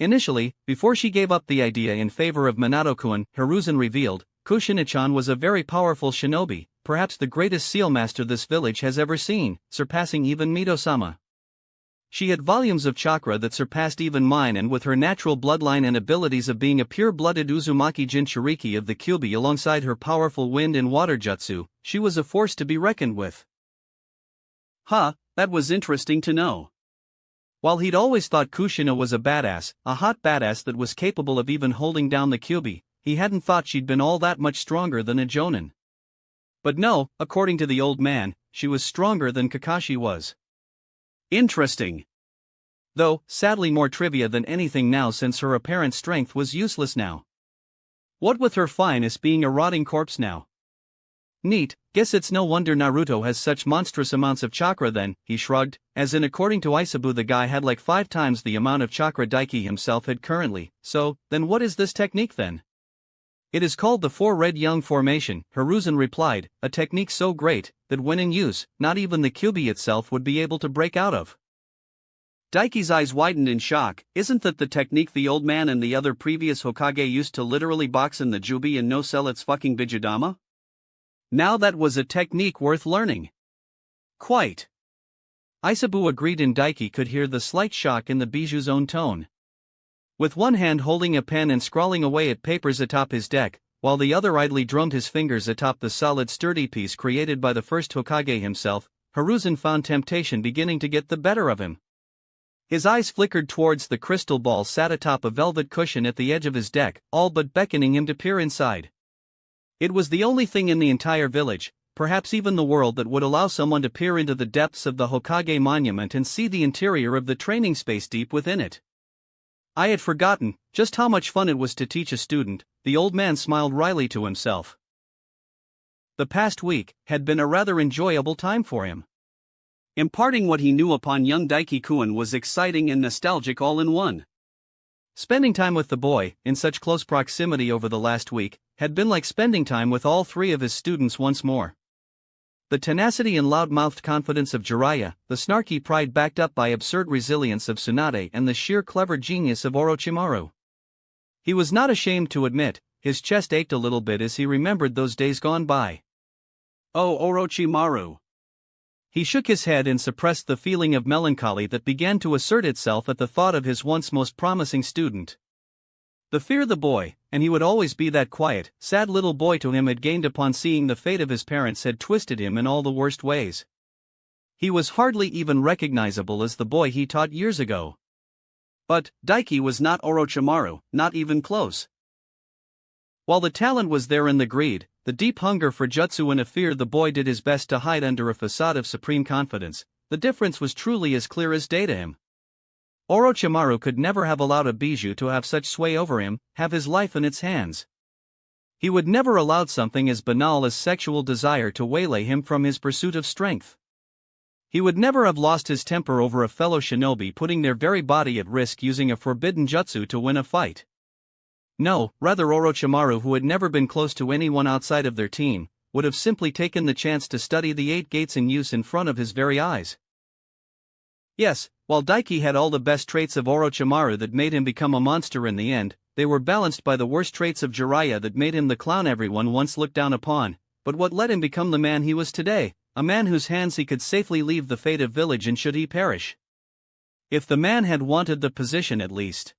Initially, before she gave up the idea in favor of Minato-kun, Hiruzen revealed, Kushina-chan was a very powerful shinobi, perhaps the greatest seal master this village has ever seen, surpassing even Mito-sama. She had volumes of chakra that surpassed even mine, and with her natural bloodline and abilities of being a pure-blooded Uzumaki Jinchuriki of the Kyuubi alongside her powerful wind and water jutsu, she was a force to be reckoned with. That was interesting to know. While he'd always thought Kushina was a badass, a hot badass that was capable of even holding down the Kyuubi, he hadn't thought she'd been all that much stronger than a Jonin. But no, according to the old man, she was stronger than Kakashi was. Interesting. Though, sadly more trivia than anything now, since her apparent strength was useless now. What with her fineness being a rotting corpse now. Neat, guess it's no wonder Naruto has such monstrous amounts of chakra then, he shrugged, as in according to Isabu the guy had like 5 times the amount of chakra Daiki himself had currently. So, then what is this technique then? It is called the Four Red Young Formation, Hiruzen replied, a technique so great, that when in use, not even the Kyuubi itself would be able to break out of. Daiki's eyes widened in shock. Isn't that the technique the old man and the other previous Hokage used to literally box in the Jubi and no sell its fucking Bijudama? Now that was a technique worth learning. Quite. Isabu agreed, and Daiki could hear the slight shock in the Biju's own tone. With one hand holding a pen and scrawling away at papers atop his deck, while the other idly drummed his fingers atop the solid sturdy piece created by the first Hokage himself, Hiruzen found temptation beginning to get the better of him. His eyes flickered towards the crystal ball sat atop a velvet cushion at the edge of his deck, all but beckoning him to peer inside. It was the only thing in the entire village, perhaps even the world, that would allow someone to peer into the depths of the Hokage monument and see the interior of the training space deep within it. I had forgotten just how much fun it was to teach a student, the old man smiled wryly to himself. The past week had been a rather enjoyable time for him. Imparting what he knew upon young Daiki-kun was exciting and nostalgic all in one. Spending time with the boy, in such close proximity over the last week, had been like spending time with all 3 of his students once more. The tenacity and loud-mouthed confidence of Jiraiya, the snarky pride backed up by absurd resilience of Tsunade, and the sheer clever genius of Orochimaru. He was not ashamed to admit, his chest ached a little bit as he remembered those days gone by. Oh, Orochimaru. He shook his head and suppressed the feeling of melancholy that began to assert itself at the thought of his once most promising student. The fear the boy, and he would always be that quiet, sad little boy to him, had gained upon seeing the fate of his parents had twisted him in all the worst ways. He was hardly even recognizable as the boy he taught years ago. But Daiki was not Orochimaru, not even close. While the talent was there in the greed, the deep hunger for jutsu and a fear the boy did his best to hide under a facade of supreme confidence, the difference was truly as clear as day to him. Orochimaru could never have allowed a bijou to have such sway over him, have his life in its hands. He would never allowed something as banal as sexual desire to waylay him from his pursuit of strength. He would never have lost his temper over a fellow shinobi putting their very body at risk using a forbidden jutsu to win a fight. No, rather Orochimaru, who had never been close to anyone outside of their team, would have simply taken the chance to study the 8 gates in use in front of his very eyes. Yes, while Daiki had all the best traits of Orochimaru that made him become a monster in the end, they were balanced by the worst traits of Jiraiya that made him the clown everyone once looked down upon, but what let him become the man he was today, a man whose hands he could safely leave the fate of village and should he perish. If the man had wanted the position at least.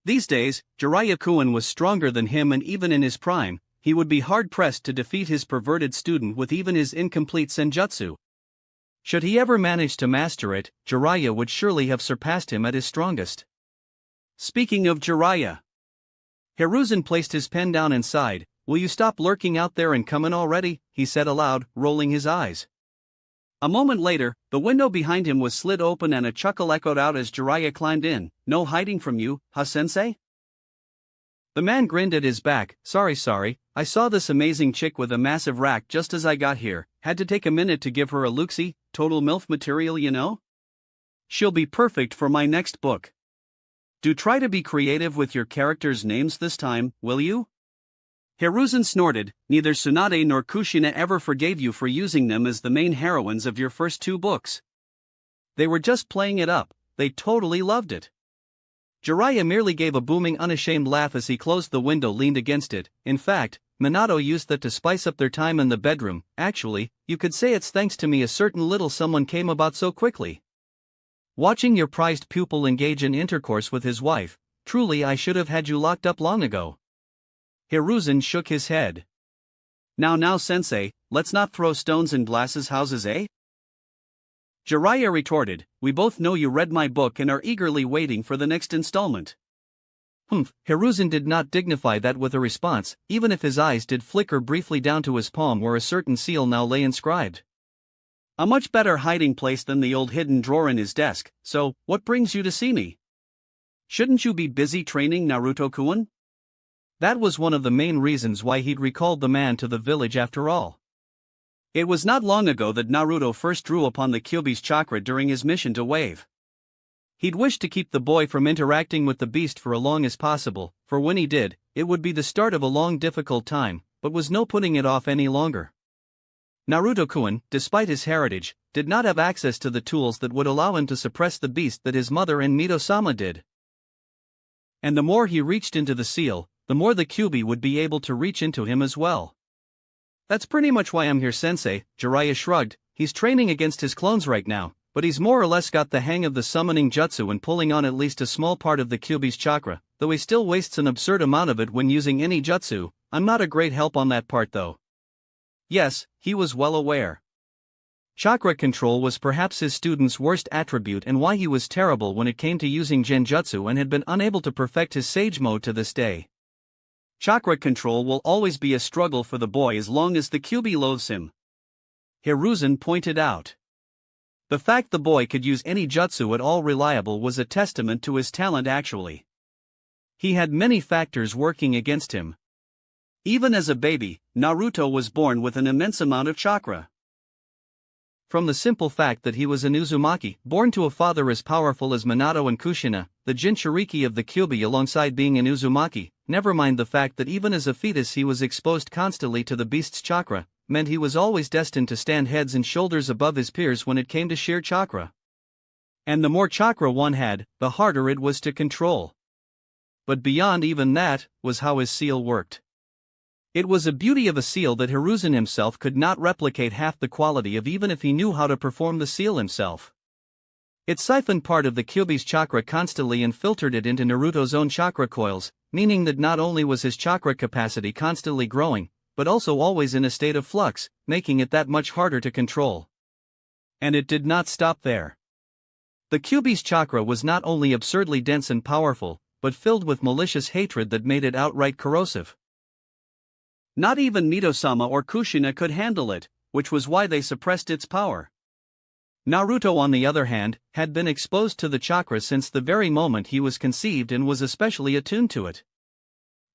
These days, Jiraiya-kun was stronger than him, and even in his prime, he would be hard-pressed to defeat his perverted student with even his incomplete senjutsu. Should he ever manage to master it, Jiraiya would surely have surpassed him at his strongest. Speaking of Jiraiya, Hiruzen placed his pen down and sighed. "Will you stop lurking out there and come in already?" he said aloud, rolling his eyes. A moment later, the window behind him was slid open and a chuckle echoed out as Jiraiya climbed in. "No hiding from you, huh, sensei?" The man grinned at his back. Sorry, I saw this amazing chick with a massive rack just as I got here, had to take a minute to give her a look-see, total MILF material, you know? She'll be perfect for my next book. Do try to be creative with your characters' names this time, will you?" Hiruzen snorted. "Neither Tsunade nor Kushina ever forgave you for using them as the main heroines of your first 2 books. They were just playing it up, they totally loved it." Jiraiya merely gave a booming unashamed laugh as he closed the window, leaned against it. "In fact, Minato used that to spice up their time in the bedroom. Actually, you could say it's thanks to me a certain little someone came about so quickly. Watching your prized pupil engage in intercourse with his wife, truly I should have had you locked up long ago." Hiruzen shook his head. Now sensei, let's not throw stones in glass houses, eh?" Jiraiya retorted. "We both know you read my book and are eagerly waiting for the next installment." Hiruzen did not dignify that with a response, even if his eyes did flicker briefly down to his palm where a certain seal now lay inscribed. A much better hiding place than the old hidden drawer in his desk. "So, what brings you to see me? Shouldn't you be busy training Naruto-kun?" That was one of the main reasons why he'd recalled the man to the village after all. It was not long ago that Naruto first drew upon the Kyuubi's chakra during his mission to Wave. He'd wished to keep the boy from interacting with the beast for as long as possible, for when he did, it would be the start of a long difficult time, but was no putting it off any longer. Naruto-kun, despite his heritage, did not have access to the tools that would allow him to suppress the beast that his mother and Mito-sama did. And the more he reached into the seal, the more the Kyuubi would be able to reach into him as well. "That's pretty much why I'm here, sensei," Jiraiya shrugged. "He's training against his clones right now, but he's more or less got the hang of the summoning jutsu and pulling on at least a small part of the Kyuubi's chakra, though he still wastes an absurd amount of it when using any jutsu. I'm not a great help on that part though." Yes, he was well aware. Chakra control was perhaps his student's worst attribute and why he was terrible when it came to using genjutsu and had been unable to perfect his sage mode to this day. Chakra control will always be a struggle for the boy as long as the Kyuubi loathes him. Hiruzen pointed out. The fact the boy could use any jutsu at all reliable was a testament to his talent actually. He had many factors working against him. Even as a baby, Naruto was born with an immense amount of chakra. From the simple fact that he was an Uzumaki, born to a father as powerful as Minato and Kushina, the Jinchuriki of the Kyuubi alongside being an Uzumaki, never mind the fact that even as a fetus he was exposed constantly to the beast's chakra, meant he was always destined to stand heads and shoulders above his peers when it came to sheer chakra. And the more chakra one had, the harder it was to control. But beyond even that, was how his seal worked. It was a beauty of a seal that Hiruzen himself could not replicate half the quality of even if he knew how to perform the seal himself. It siphoned part of the Kyuubi's chakra constantly and filtered it into Naruto's own chakra coils, meaning that not only was his chakra capacity constantly growing, but also always in a state of flux, making it that much harder to control. And it did not stop there. The Kyuubi's chakra was not only absurdly dense and powerful, but filled with malicious hatred that made it outright corrosive. Not even Midosama or Kushina could handle it, which was why they suppressed its power. Naruto, on the other hand, had been exposed to the chakra since the very moment he was conceived and was especially attuned to it.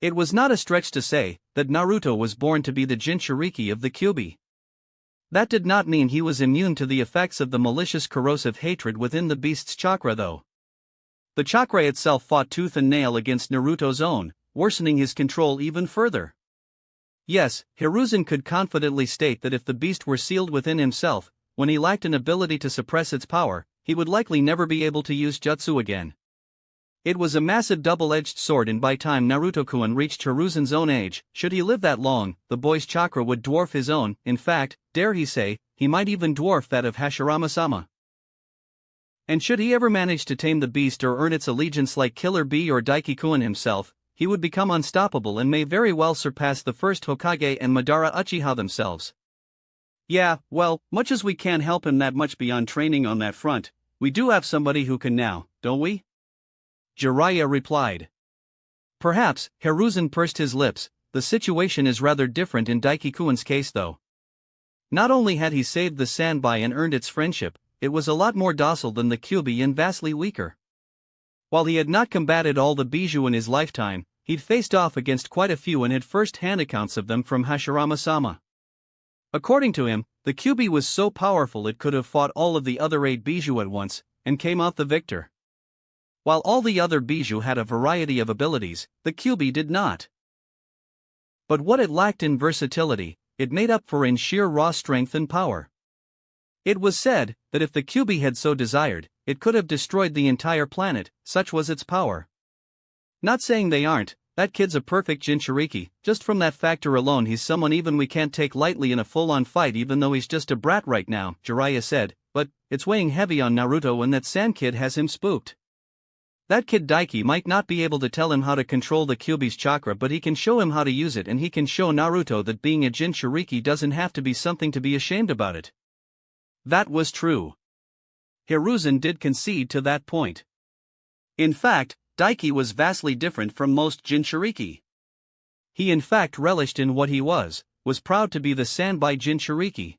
It was not a stretch to say that Naruto was born to be the Jinchuriki of the Kyuubi. That did not mean he was immune to the effects of the malicious corrosive hatred within the beast's chakra though. The chakra itself fought tooth and nail against Naruto's own, worsening his control even further. Yes, Hiruzen could confidently state that if the beast were sealed within himself, when he lacked an ability to suppress its power, he would likely never be able to use jutsu again. It was a massive double-edged sword, and by time Naruto-kun reached Hiruzen's own age, should he live that long, the boy's chakra would dwarf his own. In fact, dare he say, he might even dwarf that of Hashirama-sama. And should he ever manage to tame the beast or earn its allegiance like Killer Bee or Daiki-kun himself, he would become unstoppable and may very well surpass the first Hokage and Madara Uchiha themselves. Yeah, well, much as we can't help him that much beyond training on that front, we do have somebody who can now, don't we? Jiraiya replied. Perhaps. Hiruzen pursed his lips. The situation is rather different in Daiki-kun's case though. Not only had he saved the Sanbai and earned its friendship, it was a lot more docile than the Kyuubi and vastly weaker. While he had not combated all the Bijuu in his lifetime, he'd faced off against quite a few and had first-hand accounts of them from Hashirama-sama. According to him, the Kyuubi was so powerful it could have fought all of the other 8 Bijuu at once, and came out the victor. While all the other Bijuu had a variety of abilities, the Kyuubi did not. But what it lacked in versatility, it made up for in sheer raw strength and power. It was said that if the Kyuubi had so desired, it could have destroyed the entire planet, such was its power. Not saying they aren't. That kid's a perfect Jinchuriki. Just from that factor alone he's someone even we can't take lightly in a full-on fight even though he's just a brat right now, Jiraiya said, but it's weighing heavy on Naruto and that Sand Kid has him spooked. That kid Daiki might not be able to tell him how to control the Kyuubi's chakra, but he can show him how to use it, and he can show Naruto that being a Jinchuriki doesn't have to be something to be ashamed about it. That was true. Hiruzen did concede to that point. In fact, Daiki was vastly different from most Jinchuriki. He in fact relished in what he was proud to be the Sanbai Jinchuriki.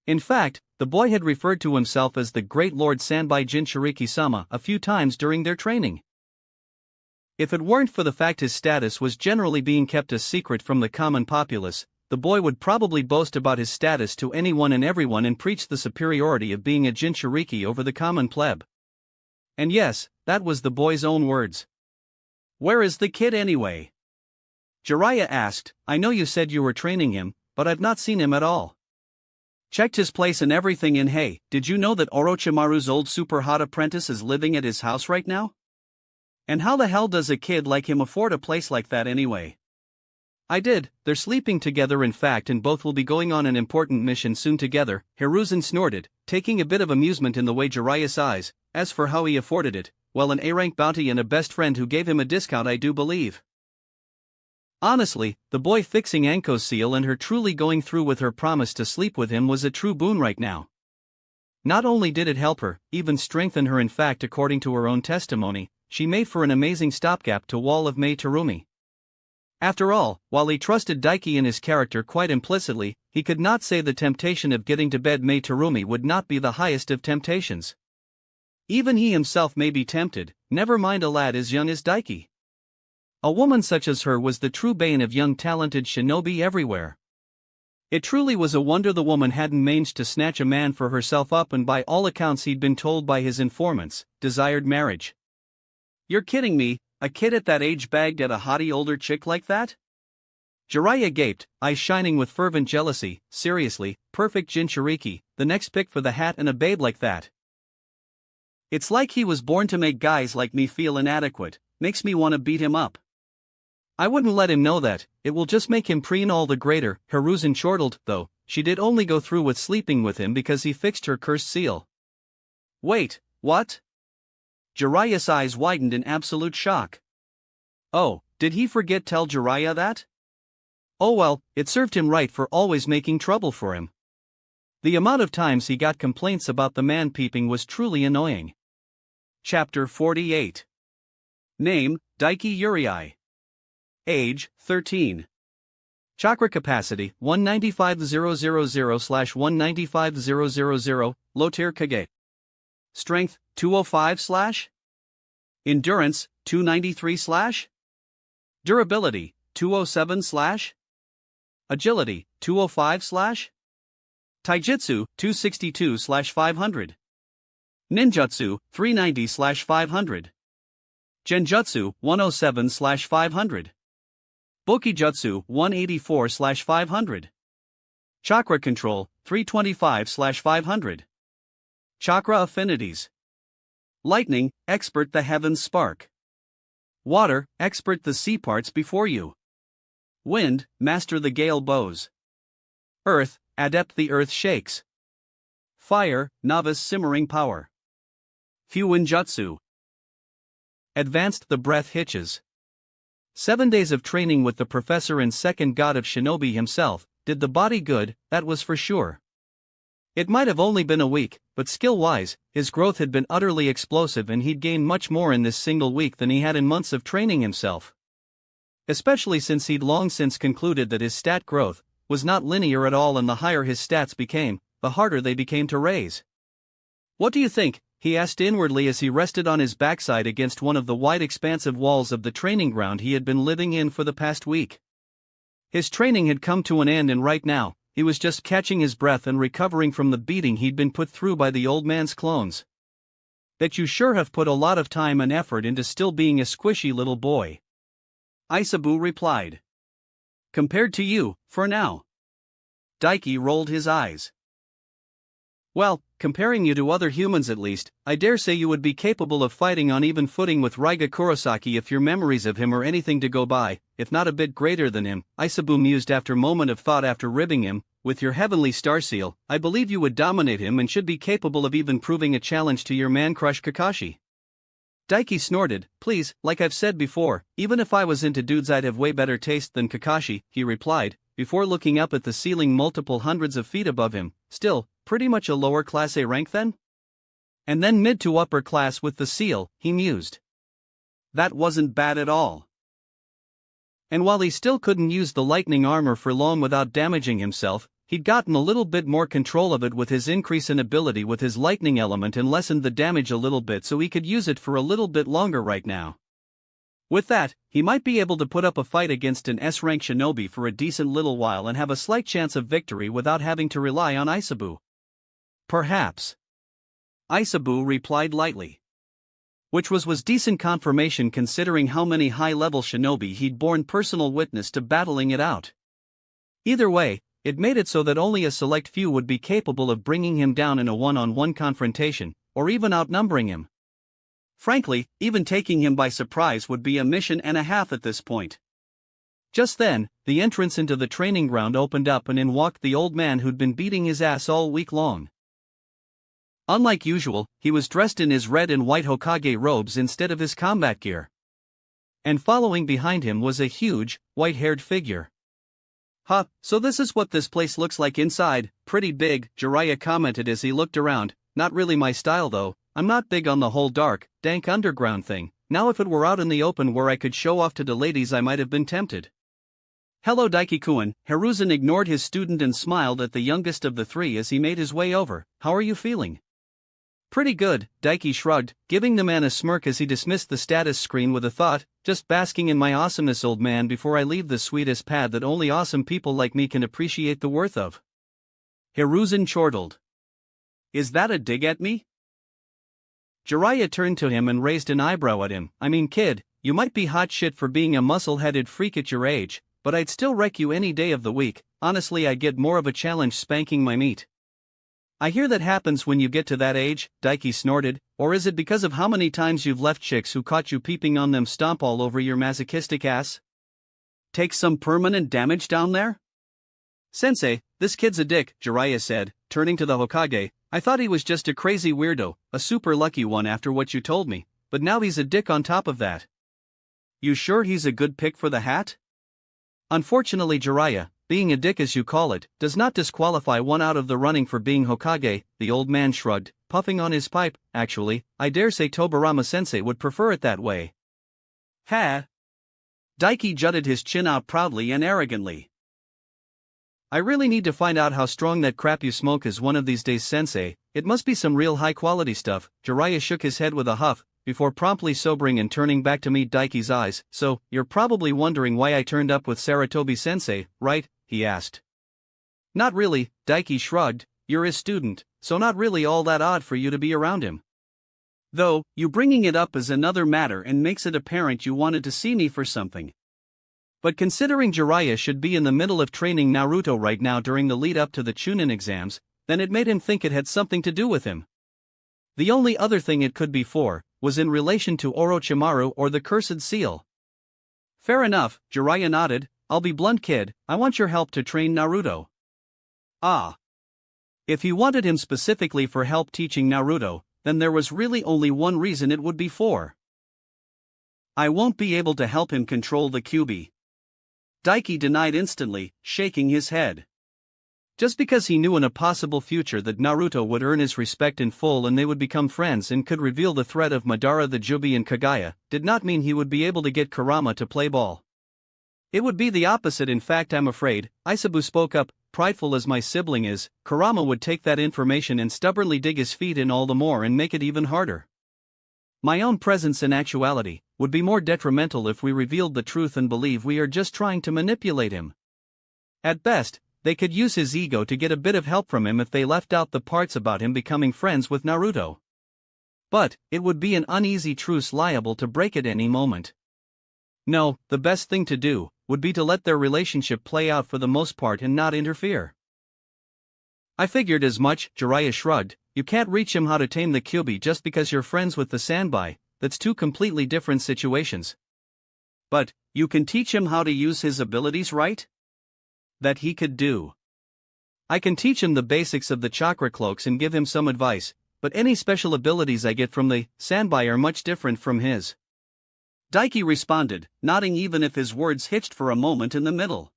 In fact, the boy had referred to himself as the Great Lord Sanbai Jinchuriki-sama a few times during their training. If it weren't for the fact his status was generally being kept a secret from the common populace, the boy would probably boast about his status to anyone and everyone and preach the superiority of being a Jinchuriki over the common pleb. And yes, that was the boy's own words. Where is the kid anyway? Jiraiya asked. I know you said you were training him, but I've not seen him at all. Checked his place and everything, and hey, did you know that Orochimaru's old super hot apprentice is living at his house right now? And how the hell does a kid like him afford a place like that anyway? I did. They're sleeping together in fact, and both will be going on an important mission soon together, Hiruzen snorted, taking a bit of amusement in the way Jiraiya sighs. As for how he afforded it, well, an A-rank bounty and a best friend who gave him a discount, I do believe. Honestly, the boy fixing Anko's seal and her truly going through with her promise to sleep with him was a true boon right now. Not only did it help her, even strengthen her. In fact, according to her own testimony, she made for an amazing stopgap to Wall of Mei Terumi. After all, while he trusted Daiki in his character quite implicitly, he could not say the temptation of getting to bed Mei Terumi would not be the highest of temptations. Even he himself may be tempted, never mind a lad as young as Daiki. A woman such as her was the true bane of young talented shinobi everywhere. It truly was a wonder the woman hadn't managed to snatch a man for herself up, and by all accounts he'd been told by his informants, desired marriage. You're kidding me, a kid at that age bagged at a haughty older chick like that? Jiraiya gaped, eyes shining with fervent jealousy. Seriously, perfect Jinchuriki, the next pick for the hat, and a babe like that. It's like he was born to make guys like me feel inadequate, makes me want to beat him up. I wouldn't let him know that, it will just make him preen all the greater, Hiruzen chortled, though, she did only go through with sleeping with him because he fixed her cursed seal. Wait, what? Jiraiya's eyes widened in absolute shock. Oh, did he forget tell Jiraiya that? Oh well, it served him right for always making trouble for him. The amount of times he got complaints about the man peeping was truly annoying. Chapter 48. Name, Daiki Yurei. Age, 13. Chakra capacity 195,000/195,000, low tier Kage. Strength 205/. Endurance 293/. Durability 207/. Agility 205/. Taijutsu 262/500. Ninjutsu 390/500. Genjutsu 107/500. Bokijutsu 184/500. Chakra control 325/500. Chakra affinities. Lightning, expert the heavens spark. Water, expert the sea parts before you. Wind, master the gale bows. Earth, adept the earth shakes. Fire, novice simmering power. Fuinjutsu. Advanced the breath hitches. 7 days of training with the professor and second god of Shinobi himself did the body good, that was for sure. It might have only been a week, but skill-wise, his growth had been utterly explosive and he'd gained much more in this single week than he had in months of training himself. Especially since he'd long since concluded that his stat growth was not linear at all, and the higher his stats became, the harder they became to raise. "What do you think?" he asked inwardly as he rested on his backside against one of the wide expansive walls of the training ground he had been living in for the past week. His training had come to an end and right now, he was just catching his breath and recovering from the beating he'd been put through by the old man's clones. "That you sure have put a lot of time and effort into still being a squishy little boy," Isabu replied. "Compared to you, for now." Daiki rolled his eyes. "Well, comparing you to other humans at least, I dare say you would be capable of fighting on even footing with Raiga Kurosaki if your memories of him are anything to go by, if not a bit greater than him," Isabu mused after a moment of thought. "After ribbing him, with your heavenly star seal, I believe you would dominate him and should be capable of even proving a challenge to your man-crush Kakashi." Daiki snorted. "Please, like I've said before, even if I was into dudes I'd have way better taste than Kakashi," he replied, before looking up at the ceiling multiple hundreds of feet above him. "Still, pretty much a lower class A rank then? And then mid to upper class with the seal," he mused. That wasn't bad at all. And while he still couldn't use the lightning armor for long without damaging himself, he'd gotten a little bit more control of it with his increase in ability with his lightning element and lessened the damage a little bit so he could use it for a little bit longer right now. With that, he might be able to put up a fight against an S-rank shinobi for a decent little while and have a slight chance of victory without having to rely on Isabu. "Perhaps," Isabu replied lightly. Which was decent confirmation considering how many high-level shinobi he'd borne personal witness to battling it out. Either way, it made it so that only a select few would be capable of bringing him down in a one-on-one confrontation, or even outnumbering him. Frankly, even taking him by surprise would be a mission and a half at this point. Just then, the entrance into the training ground opened up and in walked the old man who'd been beating his ass all week long. Unlike usual, he was dressed in his red and white Hokage robes instead of his combat gear. And following behind him was a huge, white-haired figure. "Huh, so this is what this place looks like inside, pretty big," Jiraiya commented as he looked around. "Not really my style though, I'm not big on the whole dark, dank underground thing. Now if it were out in the open where I could show off to the ladies I might have been tempted." "Hello Daiki-kun," Hiruzen ignored his student and smiled at the youngest of the three as he made his way over. "How are you feeling?" "Pretty good," Daiki shrugged, giving the man a smirk as he dismissed the status screen with a thought, "Just basking in my awesomeness, old man, before I leave the sweetest pad that only awesome people like me can appreciate the worth of." Hiruzen chortled. "Is that a dig at me?" Jiraiya turned to him and raised an eyebrow at him. "I mean kid, you might be hot shit for being a muscle-headed freak at your age, but I'd still wreck you any day of the week. Honestly, I get more of a challenge spanking my meat." "I hear that happens when you get to that age," Daiki snorted, "or is it because of how many times you've left chicks who caught you peeping on them stomp all over your masochistic ass? Take some permanent damage down there?" "Sensei, this kid's a dick," Jiraiya said, turning to the Hokage. "I thought he was just a crazy weirdo, a super lucky one after what you told me, but now he's a dick on top of that." "You sure he's a good pick for the hat?" "Unfortunately Jiraiya, being a dick as you call it, does not disqualify one out of the running for being Hokage," the old man shrugged, puffing on his pipe. "Actually, I dare say Tobirama-sensei would prefer it that way." "Ha!" Daiki jutted his chin out proudly and arrogantly. I really need to find out how strong that crap you smoke is one of these days, sensei. It must be some real high-quality stuff. Jiraiya shook his head with a huff, before promptly sobering and turning back to meet Daiki's eyes. So, you're probably wondering why I turned up with Sarutobi-sensei, right? He asked. Not really, Daiki shrugged. You're his student, so not really all that odd for you to be around him. Though, you bringing it up is another matter and makes it apparent you wanted to see me for something. But considering Jiraiya should be in the middle of training Naruto right now during the lead-up to the Chunin exams, then it made him think it had something to do with him. The only other thing it could be for was in relation to Orochimaru or the Cursed Seal. Fair enough, Jiraiya nodded. I'll be blunt, kid, I want your help to train Naruto. Ah. If he wanted him specifically for help teaching Naruto, then there was really only one reason it would be for. I won't be able to help him control the Kyuubi. Daiki denied instantly, shaking his head. Just because he knew in a possible future that Naruto would earn his respect in full and they would become friends and could reveal the threat of Madara the Jubi and Kagaya, did not mean he would be able to get Kurama to play ball. It would be the opposite. In fact, I'm afraid, Aisabu spoke up, prideful as my sibling is, Kurama would take that information and stubbornly dig his feet in all the more and make it even harder. My own presence in actuality would be more detrimental if we revealed the truth and believe we are just trying to manipulate him. At best, they could use his ego to get a bit of help from him if they left out the parts about him becoming friends with Naruto. But, it would be an uneasy truce liable to break at any moment. No, the best thing to do would be to let their relationship play out for the most part and not interfere. I figured as much, Jiraiya shrugged. You can't reach him how to tame the Kyuubi just because you're friends with the Sanbai. That's two completely different situations. But, you can teach him how to use his abilities, right? That he could do. I can teach him the basics of the chakra cloaks and give him some advice, but any special abilities I get from the Sanbai are much different from his. Daiki responded, nodding even if his words hitched for a moment in the middle.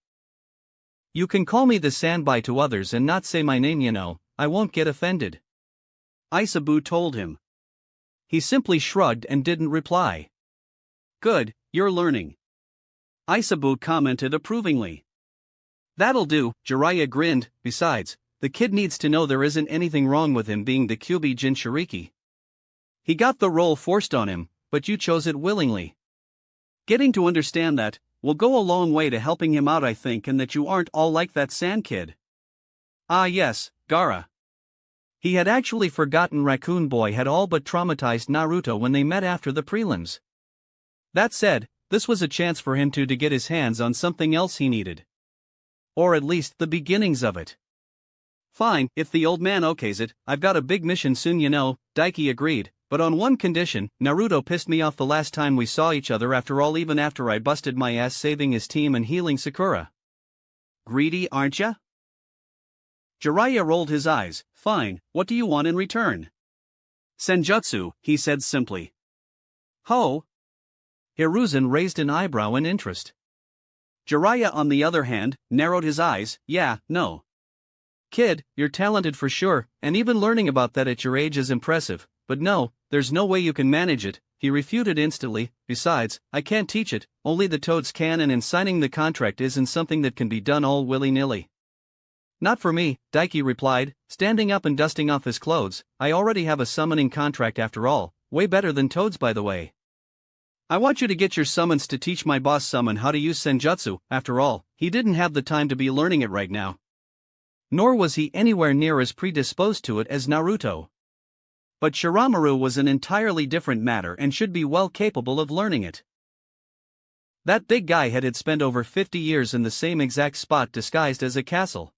You can call me the Sanbai to others and not say my name, you know, I won't get offended. Aisabu told him. He simply shrugged and didn't reply. Good, you're learning. Aisabu commented approvingly. That'll do, Jiraiya grinned. Besides, the kid needs to know there isn't anything wrong with him being the Kyuubi Jinchuriki. He got the role forced on him, but you chose it willingly. Getting to understand that will go a long way to helping him out, I think, and that you aren't all like that Sand Kid. Ah yes, Gaara. He had actually forgotten Raccoon Boy had all but traumatized Naruto when they met after the prelims. That said, this was a chance for him to get his hands on something else he needed. Or at least the beginnings of it. Fine, if the old man okays it, I've got a big mission soon, you know, Daiki agreed, but on one condition. Naruto pissed me off the last time we saw each other, after all, even after I busted my ass saving his team and healing Sakura. Greedy, aren't ya? Jiraiya rolled his eyes. Fine, what do you want in return? Senjutsu, he said simply. Ho? Hiruzen raised an eyebrow in interest. Jiraiya, on the other hand, narrowed his eyes. Yeah, no. Kid, you're talented for sure, and even learning about that at your age is impressive, but no, there's no way you can manage it, he refuted instantly. Besides, I can't teach it, only the toads can, and in signing the contract isn't something that can be done all willy-nilly. Not for me, Daiki replied, standing up and dusting off his clothes. I already have a summoning contract after all, way better than Toad's, by the way. I want you to get your summons to teach my boss Summon how to use Senjutsu. After all, he didn't have the time to be learning it right now. Nor was he anywhere near as predisposed to it as Naruto. But Shiramaru was an entirely different matter and should be well capable of learning it. That big guy had spent over 50 years in the same exact spot disguised as a castle.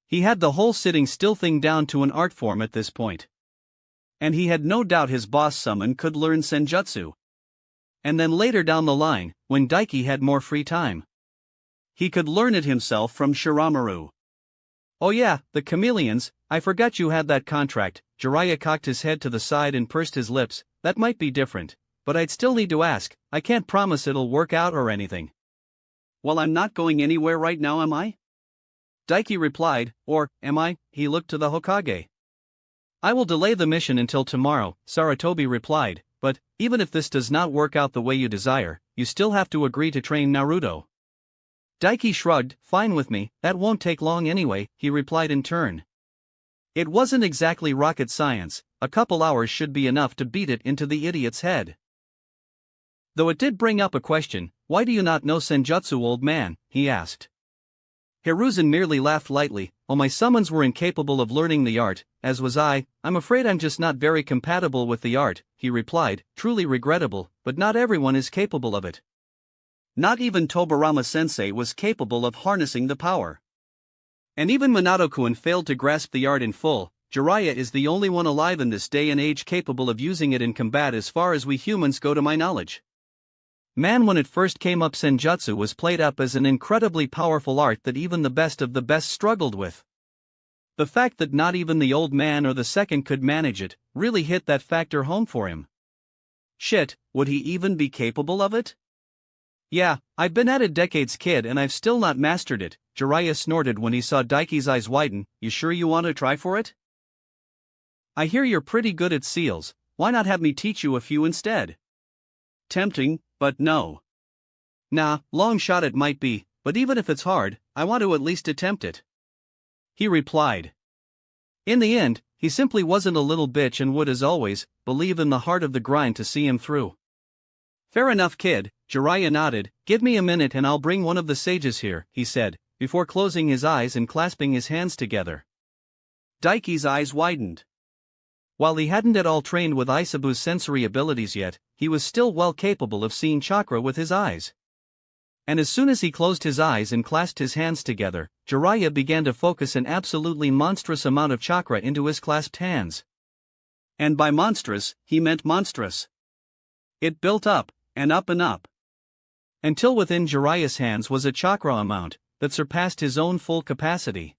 He had the whole sitting still thing down to an art form at this point. And he had no doubt his boss Summon could learn Senjutsu. And then later down the line, when Daiki had more free time, he could learn it himself from Shiramaru. Oh yeah, the chameleons, I forgot you had that contract. Jiraiya cocked his head to the side and pursed his lips. That might be different, but I'd still need to ask. I can't promise it'll work out or anything. Well, I'm not going anywhere right now, am I? Daiki replied. Or, am I? He looked to the Hokage. I will delay the mission until tomorrow, Sarutobi replied, but, even if this does not work out the way you desire, you still have to agree to train Naruto. Daiki shrugged. Fine with me, that won't take long anyway, he replied in turn. It wasn't exactly rocket science, a couple hours should be enough to beat it into the idiot's head. Though it did bring up a question, why do you not know Senjutsu, old man, he asked. Hiruzen merely laughed lightly. While my summons were incapable of learning the art, as was I'm afraid I'm just not very compatible with the art, he replied, truly regrettable, but not everyone is capable of it. Not even Tobirama-sensei was capable of harnessing the power. And even Minato-kun failed to grasp the art in full. Jiraiya is the only one alive in this day and age capable of using it in combat as far as we humans go to my knowledge. Man, when it first came up, Senjutsu was played up as an incredibly powerful art that even the best of the best struggled with. The fact that not even the old man or the second could manage it, really hit that factor home for him. Shit, would he even be capable of it? Yeah, I've been at it decades, kid, and I've still not mastered it, Jiraiya snorted when he saw Daiki's eyes widen. You sure you want to try for it? I hear you're pretty good at seals, why not have me teach you a few instead? Tempting, but no. Nah, long shot it might be, but even if it's hard, I want to at least attempt it. He replied. In the end, he simply wasn't a little bitch and would, as always, believe in the heart of the grind to see him through. Fair enough, kid, Jiraiya nodded. Give me a minute and I'll bring one of the sages here, he said, before closing his eyes and clasping his hands together. Daiki's eyes widened. While he hadn't at all trained with Isabu's sensory abilities yet, he was still well capable of seeing chakra with his eyes. And as soon as he closed his eyes and clasped his hands together, Jiraiya began to focus an absolutely monstrous amount of chakra into his clasped hands. And by monstrous, he meant monstrous. It built up, and up and up. Until within Jiraiya's hands was a chakra amount that surpassed his own full capacity.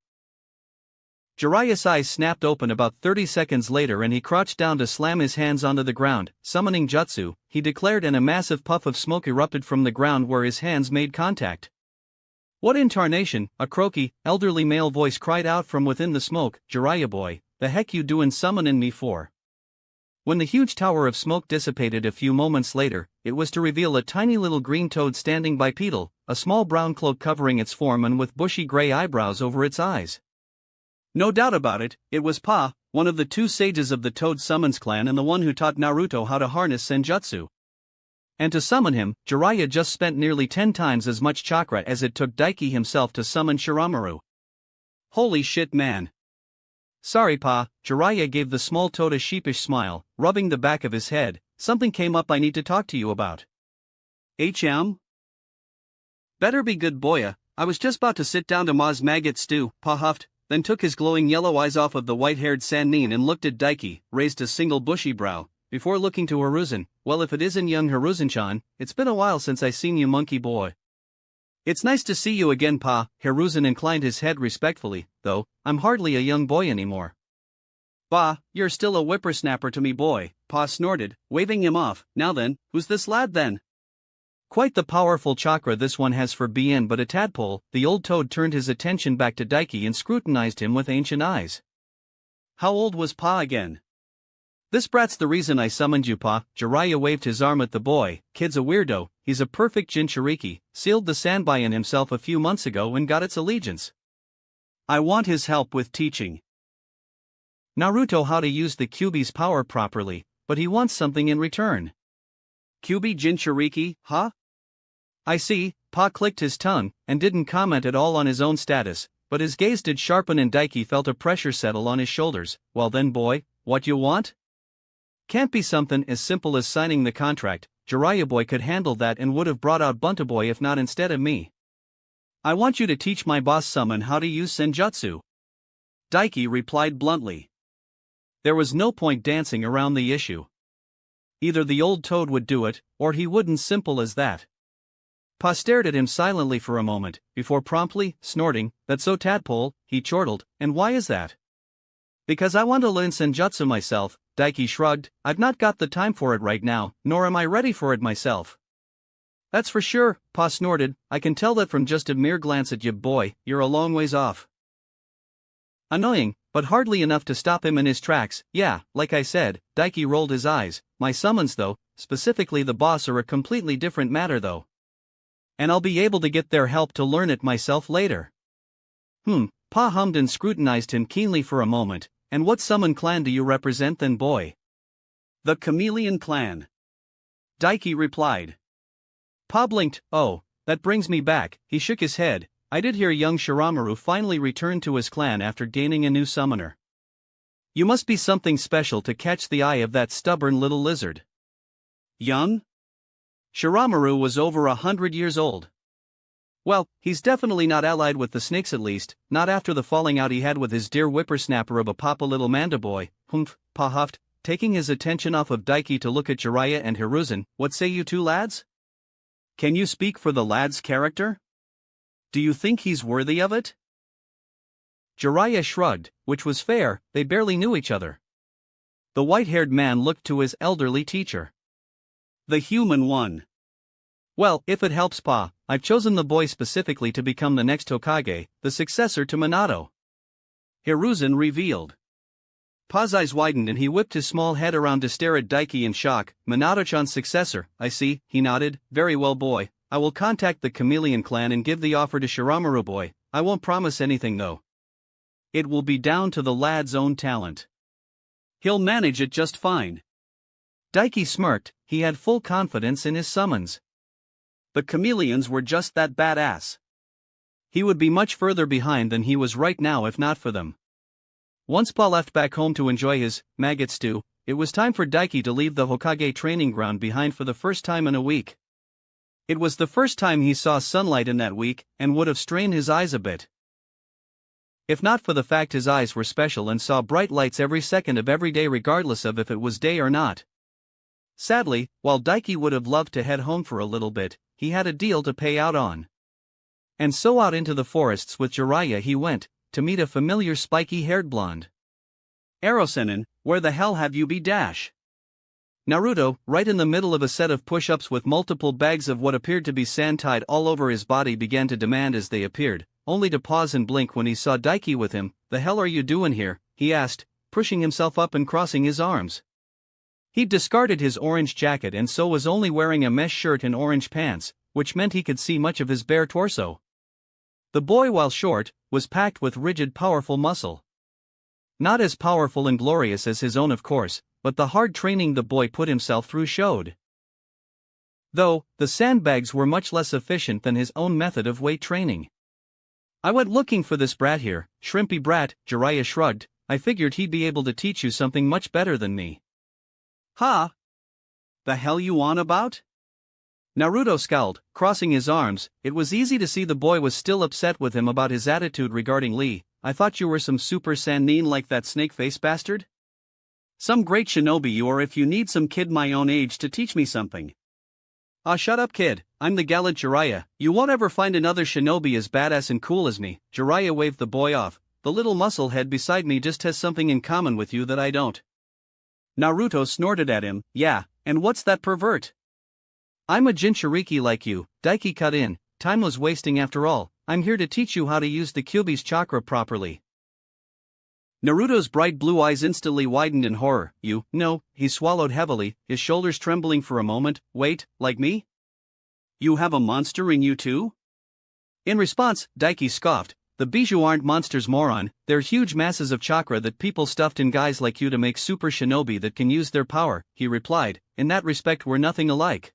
Jiraiya's eyes snapped open about 30 seconds later and he crouched down to slam his hands onto the ground. Summoning jutsu, he declared, and a massive puff of smoke erupted from the ground where his hands made contact. What in tarnation, a croaky, elderly male voice cried out from within the smoke. Jiraiya boy, the heck you doin' summonin' me for? When the huge tower of smoke dissipated a few moments later, it was to reveal a tiny little green toad standing bipedal, a small brown cloak covering its form and with bushy gray eyebrows over its eyes. No doubt about it, it was Pa, one of the two sages of the Toad Summons clan and the one who taught Naruto how to harness Senjutsu. And to summon him, Jiraiya just spent nearly 10 times as much chakra as it took Daiki himself to summon Shiramaru. Holy shit, man. Sorry, Pa, Jiraiya gave the small toad a sheepish smile, rubbing the back of his head. Something came up I need to talk to you about. Better be good, boya. I was just about to sit down to Ma's maggot stew, Pa huffed, then took his glowing yellow eyes off of the white-haired Sannin and looked at Daiki, raised a single bushy brow, before looking to Hiruzen. Well, if it isn't young Hiruzen-chan, it's been a while since I seen you, monkey boy. It's nice to see you again, Pa. Hiruzen inclined his head respectfully, though I'm hardly a young boy anymore. Bah, you're still a whippersnapper to me, boy, Pa snorted, waving him off. Now then, who's this lad then? Quite the powerful chakra this one has for being but a tadpole. The old toad turned his attention back to Daiki and scrutinized him with ancient eyes. How old was Pa again? This brat's the reason I summoned you, Pa. Jiraiya waved his arm at the boy. Kid's a weirdo, he's a perfect Jinchuriki, sealed the Sanbai in himself a few months ago and got its allegiance. I want his help with teaching Naruto how to use the Kyuubi's power properly, but he wants something in return. Kyuubi Jinchuriki, huh? I see. Pa clicked his tongue, and didn't comment at all on his own status, but his gaze did sharpen and Daiki felt a pressure settle on his shoulders. Well then, boy, what you want? Can't be something as simple as signing the contract. Jiraiya boy could handle that and would have brought out Bunta boy if not instead of me. I want you to teach my boss summon how to use Senjutsu. Daiki replied bluntly. There was no point dancing around the issue. Either the old toad would do it, or he wouldn't. Simple as that. Pa stared at him silently for a moment, before promptly snorting, "That's so, tadpole," he chortled. "And why is that?" "Because I want to learn Senjutsu myself," Daiki shrugged. "I've not got the time for it right now, nor am I ready for it myself." "That's for sure," Pa snorted. "I can tell that from just a mere glance at you, boy. You're a long ways off." Annoying, but hardly enough to stop him in his tracks. "Yeah, like I said," Daiki rolled his eyes. "My summons though, specifically the boss, are a completely different matter though. And I'll be able to get their help to learn it myself later. Pa hummed and scrutinized him keenly for a moment. And what summon clan do you represent then, boy? The Chameleon Clan. Daiki replied. Pa blinked. Oh, that brings me back. He shook his head. I did hear young Shiramaru finally returned to his clan after gaining a new summoner. You must be something special to catch the eye of that stubborn little lizard. Young? Shiramaru was over 100 years old. Well, he's definitely not allied with the snakes, at least, not after the falling out he had with his dear whippersnapper of a papa little mandaboy. Humph, Pa huffed, taking his attention off of Daiki to look at Jiraiya and Hiruzen. What say you two lads? Can you speak for the lad's character? Do you think he's worthy of it? Jiraiya shrugged, which was fair, they barely knew each other. The white-haired man looked to his elderly teacher. The human one. Well, if it helps Pa, I've chosen the boy specifically to become the next Hokage, the successor to Minato. Hiruzen revealed. Pa's eyes widened and he whipped his small head around to stare at Daiki in shock. Minato-chan's successor, I see, he nodded. Very well, boy. I will contact the Chameleon Clan and give the offer to Shiramaru, boy. I won't promise anything though. It will be down to the lad's own talent. He'll manage it just fine. Daiki smirked, he had full confidence in his summons. The chameleons were just that badass. He would be much further behind than he was right now if not for them. Once Pa left back home to enjoy his maggot stew, it was time for Daiki to leave the Hokage training ground behind for the first time in a week. It was the first time he saw sunlight in that week, and would have strained his eyes a bit. If not for the fact his eyes were special and saw bright lights every second of every day regardless of if it was day or not. Sadly, while Daiki would have loved to head home for a little bit, he had a deal to pay out on. And so out into the forests with Jiraiya he went, to meet a familiar spiky-haired blonde. Arosenin, where the hell have you be dash? Naruto, right in the middle of a set of push-ups with multiple bags of what appeared to be sand tied all over his body, began to demand as they appeared, only to pause and blink when he saw Daiki with him. The hell are you doing here? He asked, pushing himself up and crossing his arms. He'd discarded his orange jacket and so was only wearing a mesh shirt and orange pants, which meant he could see much of his bare torso. The boy, while short, was packed with rigid, powerful muscle. Not as powerful and glorious as his own, of course, but the hard training the boy put himself through showed. Though, the sandbags were much less efficient than his own method of weight training. I went looking for this brat here, shrimpy brat, Jiraiya shrugged. I figured he'd be able to teach you something much better than me. Ha! The hell you on about? Naruto scowled, crossing his arms. It was easy to see the boy was still upset with him about his attitude regarding Lee. I thought you were some super saiyan like that snake-face bastard? Some great shinobi you are if you need some kid my own age to teach me something. Ah, shut up, kid, I'm the gallant Jiraiya. You won't ever find another shinobi as badass and cool as me. Jiraiya waved the boy off. The little muscle head beside me just has something in common with you that I don't. Naruto snorted at him. Yeah, and what's that, pervert? I'm a Jinchuriki like you, Daiki cut in. Time was wasting after all. I'm here to teach you how to use the Kyuubi's chakra properly. Naruto's bright blue eyes instantly widened in horror. You, no, he swallowed heavily, his shoulders trembling for a moment. Wait, like me? You have a monster in you too? In response, Daiki scoffed. The Bijou aren't monsters, moron. They're huge masses of chakra that people stuffed in guys like you to make super shinobi that can use their power, he replied. In that respect we're nothing alike.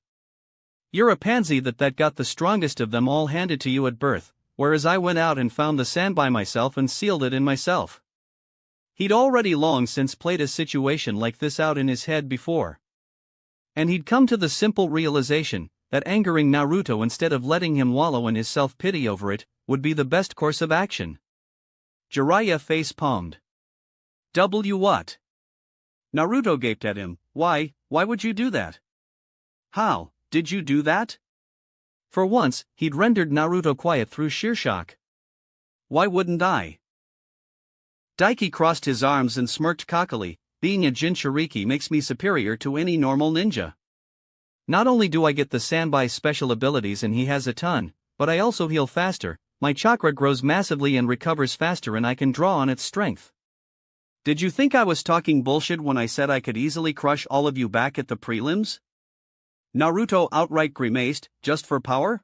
You're a pansy that got the strongest of them all handed to you at birth, whereas I went out and found the sand by myself and sealed it in myself. He'd already long since played a situation like this out in his head before. And he'd come to the simple realization that angering Naruto instead of letting him wallow in his self-pity over it would be the best course of action. Jiraiya face-palmed. W what? Naruto gaped at him. Why would you do that? How did you do that? For once, he'd rendered Naruto quiet through sheer shock. Why wouldn't I? Daiki crossed his arms and smirked cockily. Being a Jinchuriki makes me superior to any normal ninja. Not only do I get the Sanbai's special abilities and he has a ton, but I also heal faster, my chakra grows massively and recovers faster and I can draw on its strength. Did you think I was talking bullshit when I said I could easily crush all of you back at the prelims? Naruto outright grimaced, just for power?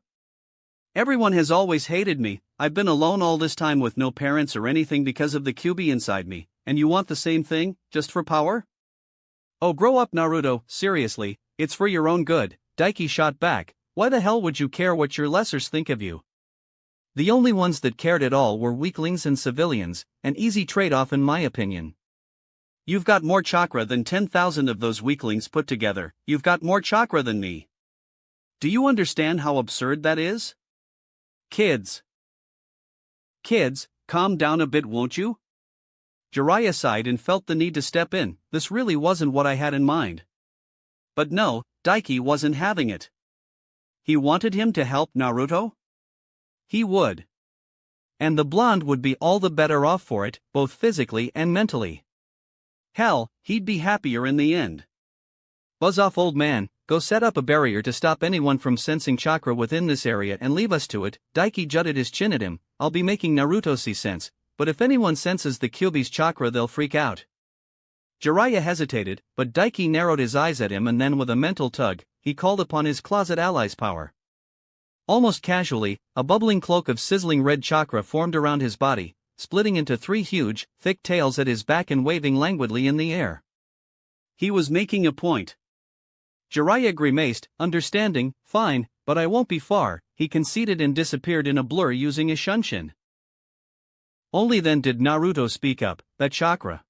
Everyone has always hated me. I've been alone all this time with no parents or anything because of the QB inside me, and you want the same thing, just for power? Oh, grow up, Naruto, seriously, it's for your own good, Daiki shot back. Why the hell would you care what your lessers think of you? The only ones that cared at all were weaklings and civilians, an easy trade-off in my opinion. You've got more chakra than 10,000 of those weaklings put together, you've got more chakra than me. Do you understand how absurd that is? Kids, calm down a bit, won't you? Jiraiya sighed and felt the need to step in. This really wasn't what I had in mind. But no, Daiki wasn't having it. He wanted him to help Naruto? He would. And the blonde would be all the better off for it, both physically and mentally. Hell, he'd be happier in the end. Buzz off, old man, go set up a barrier to stop anyone from sensing chakra within this area and leave us to it. Daiki jutted his chin at him. I'll be making Naruto see sense, but if anyone senses the Kyuubi's chakra they'll freak out. Jiraiya hesitated, but Daiki narrowed his eyes at him and then with a mental tug, he called upon his closet ally's power. Almost casually, a bubbling cloak of sizzling red chakra formed around his body, splitting into 3 huge, thick tails at his back and waving languidly in the air. He was making a point. Jiraiya grimaced, understanding, fine, but I won't be far, he conceded and disappeared in a blur using a shunshin. Only then did Naruto speak up, that chakra.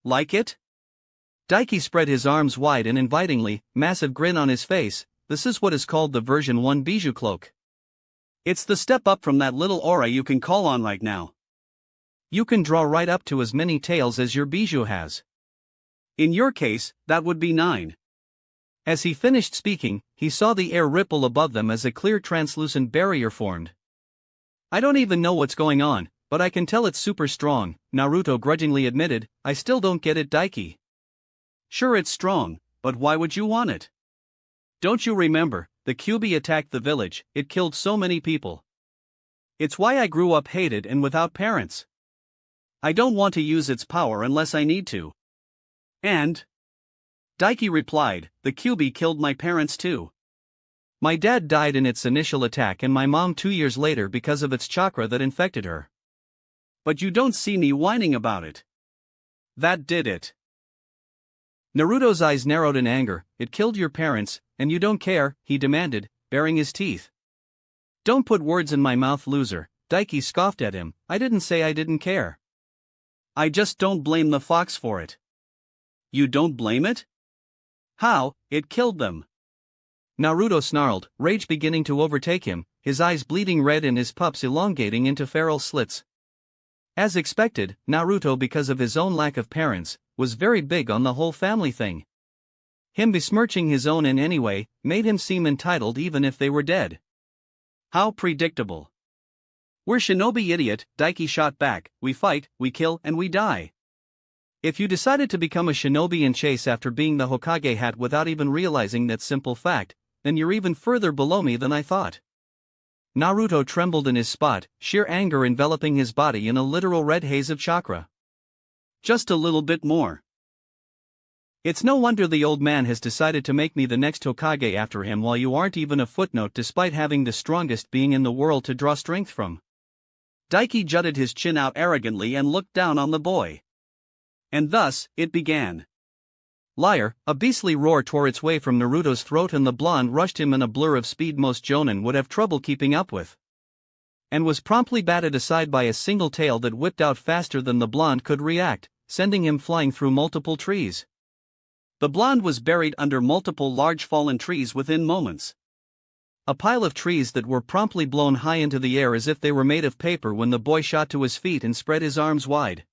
Like it? Daiki spread his arms wide and invitingly, massive grin on his face. This is what is called the version 1 Bijou cloak. It's the step up from that little aura you can call on right now. You can draw right up to as many tails as your Bijou has. In your case, that would be 9. As he finished speaking, he saw the air ripple above them as a clear translucent barrier formed. I don't even know what's going on, but I can tell it's super strong, Naruto grudgingly admitted. I still don't get it, Daiki. Sure, it's strong, but why would you want it? Don't you remember, the Kyuubi attacked the village, it killed so many people. It's why I grew up hated and without parents. I don't want to use its power unless I need to. And? Daiki replied, the Kyuubi killed my parents too. My dad died in its initial attack and my mom 2 years later because of its chakra that infected her. But you don't see me whining about it. That did it. Naruto's eyes narrowed in anger. It killed your parents, and you don't care, he demanded, baring his teeth. Don't put words in my mouth, loser, Daiki scoffed at him. I didn't say I didn't care. I just don't blame the fox for it. You don't blame it? How? It killed them. Naruto snarled, rage beginning to overtake him, his eyes bleeding red and his pups elongating into feral slits. As expected, Naruto, because of his own lack of parents, was very big on the whole family thing. Him besmirching his own in any way made him seem entitled even if they were dead. How predictable. We're Shinobi, idiot, Daiki shot back. We fight, we kill, and we die. If you decided to become a Shinobi and chase after being the Hokage hat without even realizing that simple fact, then you're even further below me than I thought. Naruto trembled in his spot, sheer anger enveloping his body in a literal red haze of chakra. Just a little bit more. It's no wonder the old man has decided to make me the next Hokage after him while you aren't even a footnote despite having the strongest being in the world to draw strength from. Daiki jutted his chin out arrogantly and looked down on the boy. And thus, it began. Liar, a beastly roar tore its way from Naruto's throat and the blonde rushed him in a blur of speed most jonin would have trouble keeping up with. And was promptly batted aside by a single tail that whipped out faster than the blonde could react, sending him flying through multiple trees. The blonde was buried under multiple large fallen trees within moments. A pile of trees that were promptly blown high into the air as if they were made of paper when the boy shot to his feet and spread his arms wide.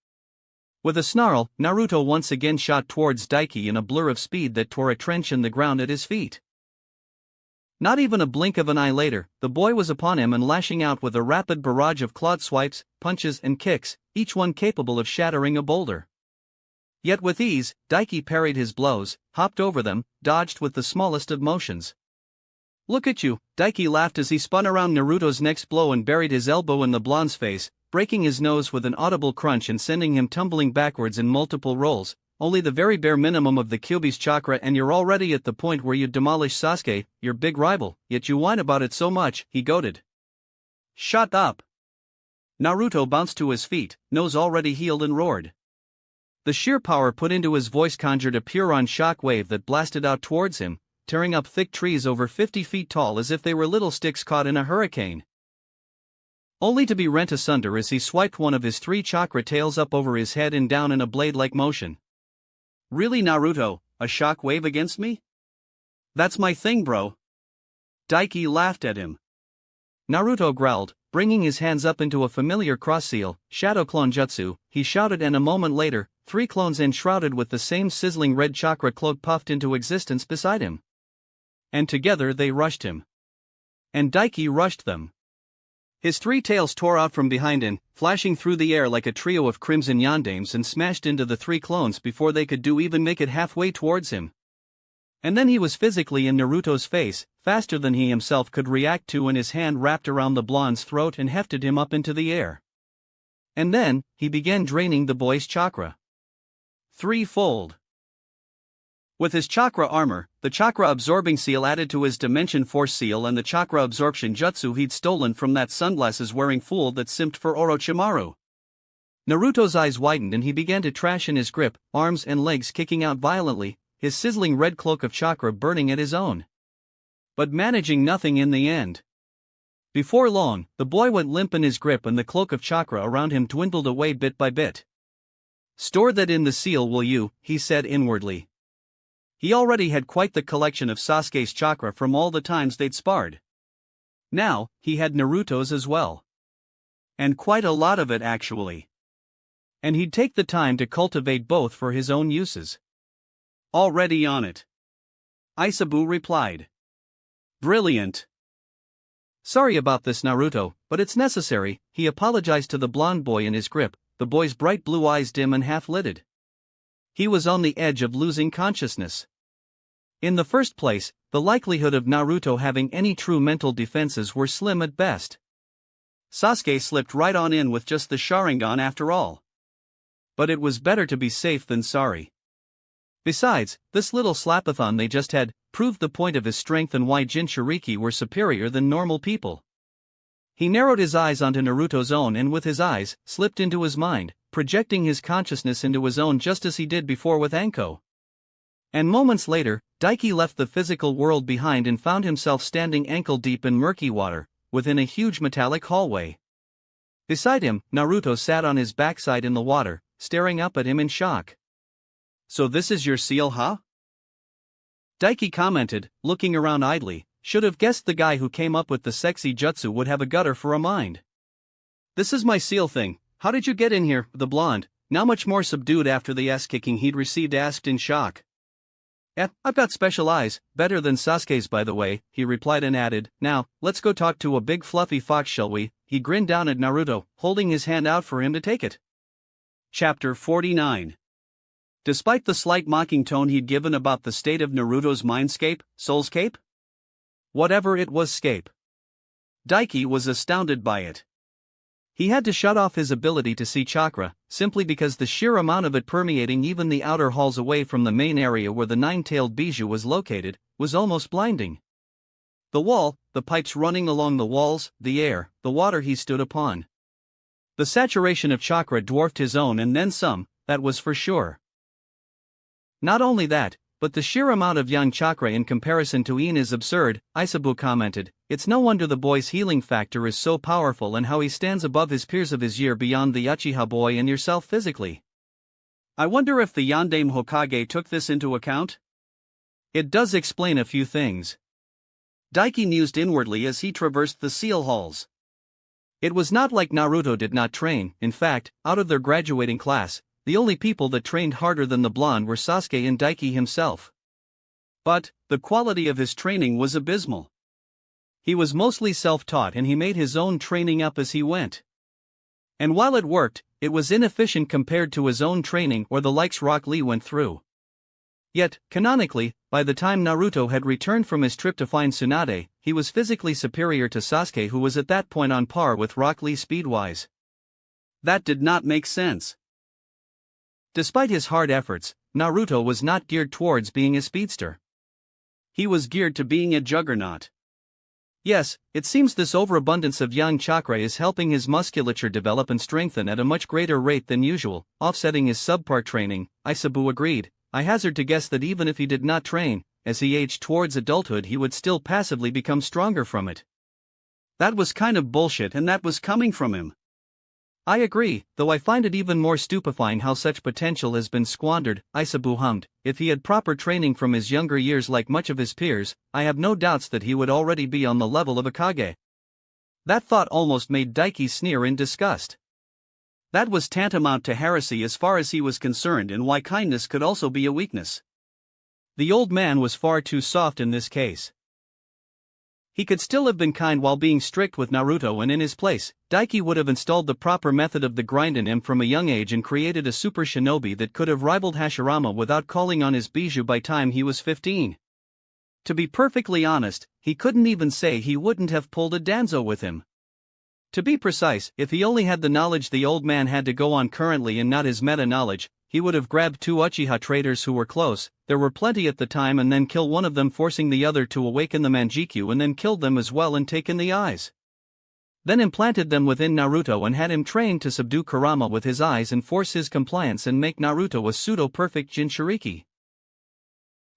With a snarl, Naruto once again shot towards Daiki in a blur of speed that tore a trench in the ground at his feet. Not even a blink of an eye later, the boy was upon him and lashing out with a rapid barrage of clawed swipes, punches and kicks, each one capable of shattering a boulder. Yet with ease, Daiki parried his blows, hopped over them, dodged with the smallest of motions. Look at you, Daiki laughed as he spun around Naruto's next blow and buried his elbow in the blonde's face, breaking his nose with an audible crunch and sending him tumbling backwards in multiple rolls. Only the very bare minimum of the Kyuubi's chakra and you're already at the point where you'd demolish Sasuke, your big rival, yet you whine about it so much, he goaded. Shut up! Naruto bounced to his feet, nose already healed, and roared. The sheer power put into his voice conjured a Puron shock wave that blasted out towards him, tearing up thick trees over 50 feet tall as if they were little sticks caught in a hurricane. Only to be rent asunder as he swiped one of his 3 chakra tails up over his head and down in a blade-like motion. Really, Naruto, a shock wave against me? That's my thing, bro. Daiki laughed at him. Naruto growled, bringing his hands up into a familiar cross-seal, Shadow Clone Jutsu, he shouted, and a moment later, 3 clones enshrouded with the same sizzling red chakra cloak puffed into existence beside him. And together they rushed him. And Daiki rushed them. His 3 tails tore out from behind him, flashing through the air like a trio of crimson yandames, and smashed into the 3 clones before they could even make it halfway towards him. And then he was physically in Naruto's face, faster than he himself could react to, and his hand wrapped around the blonde's throat and hefted him up into the air. And then, he began draining the boy's chakra. 3-fold. With his chakra armor, the chakra absorbing seal added to his dimension force seal, and the chakra absorption jutsu he'd stolen from that sunglasses wearing fool that simped for Orochimaru. Naruto's eyes widened and he began to trash in his grip, arms and legs kicking out violently, his sizzling red cloak of chakra burning at his own. But managing nothing in the end. Before long, the boy went limp in his grip and the cloak of chakra around him dwindled away bit by bit. Store that in the seal, will you? He said inwardly. He already had quite the collection of Sasuke's chakra from all the times they'd sparred. Now, he had Naruto's as well. And quite a lot of it, actually. And he'd take the time to cultivate both for his own uses. Already on it. Isabu replied. Brilliant. Sorry about this, Naruto, but it's necessary, he apologized to the blonde boy in his grip, the boy's bright blue eyes dim and half-lidded. He was on the edge of losing consciousness. In the first place, the likelihood of Naruto having any true mental defenses were slim at best. Sasuke slipped right on in with just the Sharingan after all. But it was better to be safe than sorry. Besides, this little slapathon they just had proved the point of his strength and why Jinchuriki were superior than normal people. He narrowed his eyes onto Naruto's own and with his eyes, slipped into his mind, projecting his consciousness into his own just as he did before with Anko. And moments later, Daiki left the physical world behind and found himself standing ankle-deep in murky water, within a huge metallic hallway. Beside him, Naruto sat on his backside in the water, staring up at him in shock. So this is your seal, huh? Daiki commented, looking around idly, should have guessed the guy who came up with the sexy jutsu would have a gutter for a mind. This is my seal thing, how did you get in here? The blonde, now much more subdued after the ass-kicking he'd received, asked in shock. I've got special eyes, better than Sasuke's by the way, he replied and added, now, let's go talk to a big fluffy fox, shall we? He grinned down at Naruto, holding his hand out for him to take it. Chapter 49. Despite the slight mocking tone he'd given about the state of Naruto's mindscape, soulscape? Whatever it was, scape. Daiki was astounded by it. He had to shut off his ability to see chakra, simply because the sheer amount of it permeating even the outer halls away from the main area where the nine-tailed bijou was located, was almost blinding. The wall, the pipes running along the walls, the air, the water he stood upon. The saturation of chakra dwarfed his own and then some, that was for sure. Not only that, but the sheer amount of yang chakra in comparison to Yin is absurd, Isabu commented. It's no wonder the boy's healing factor is so powerful and how he stands above his peers of his year beyond the Uchiha boy and yourself physically. I wonder if the Yandame Hokage took this into account? It does explain a few things. Daiki mused inwardly as he traversed the seal halls. It was not like Naruto did not train. In fact, out of their graduating class, the only people that trained harder than the blonde were Sasuke and Daiki himself. But, the quality of his training was abysmal. He was mostly self-taught and he made his own training up as he went. And while it worked, it was inefficient compared to his own training or the likes Rock Lee went through. Yet, canonically, by the time Naruto had returned from his trip to find Tsunade, he was physically superior to Sasuke, who was at that point on par with Rock Lee speed-wise. That did not make sense. Despite his hard efforts, Naruto was not geared towards being a speedster. He was geared to being a juggernaut. Yes, it seems this overabundance of yang chakra is helping his musculature develop and strengthen at a much greater rate than usual, offsetting his subpar training, Isabu agreed. I hazard to guess that even if he did not train, as he aged towards adulthood he would still passively become stronger from it. That was kind of bullshit and that was coming from him. I agree, though I find it even more stupefying how such potential has been squandered, Isabu hummed. If he had proper training from his younger years like much of his peers, I have no doubts that he would already be on the level of a Kage. That thought almost made Daiki sneer in disgust. That was tantamount to heresy as far as he was concerned, and why kindness could also be a weakness. The old man was far too soft in this case. He could still have been kind while being strict with Naruto, and in his place, Daiki would have installed the proper method of the grind in him from a young age and created a super shinobi that could have rivaled Hashirama without calling on his bijou by time he was 15. To be perfectly honest, he couldn't even say he wouldn't have pulled a Danzo with him. To be precise, if he only had the knowledge the old man had to go on currently and not his meta-knowledge, he would have grabbed 2 Uchiha traitors who were close, there were plenty at the time, and then kill one of them, forcing the other to awaken the Manjikyu, and then killed them as well and taken the eyes. Then implanted them within Naruto and had him trained to subdue Kurama with his eyes and force his compliance and make Naruto a pseudo-perfect Jinchuriki.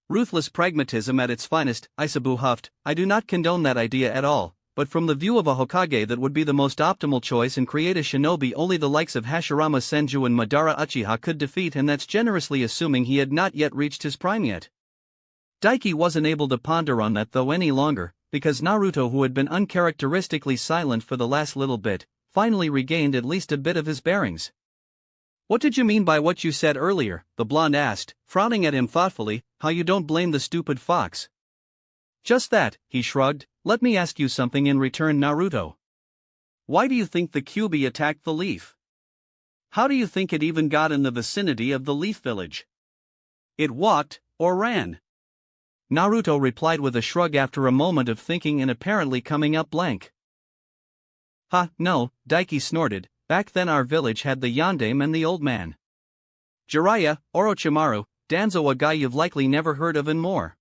Ruthless pragmatism at its finest, Isabu huffed. I do not condone that idea at all. But from the view of a Hokage, that would be the most optimal choice and create a shinobi only the likes of Hashirama Senju and Madara Uchiha could defeat, and that's generously assuming he had not yet reached his prime yet. Daiki wasn't able to ponder on that though any longer, because Naruto, who had been uncharacteristically silent for the last little bit, finally regained at least a bit of his bearings. What did you mean by what you said earlier? The blonde asked, frowning at him thoughtfully. How you don't blame the stupid fox? Just that, he shrugged. Let me ask you something in return, Naruto. Why do you think the Kyuubi attacked the Leaf? How do you think it even got in the vicinity of the Leaf Village? It walked, or ran? Naruto replied with a shrug after a moment of thinking and apparently coming up blank. No, Daiki snorted. Back then our village had the Yondaime and the old man. Jiraiya, Orochimaru, Danzo, a guy you've likely never heard of, and more.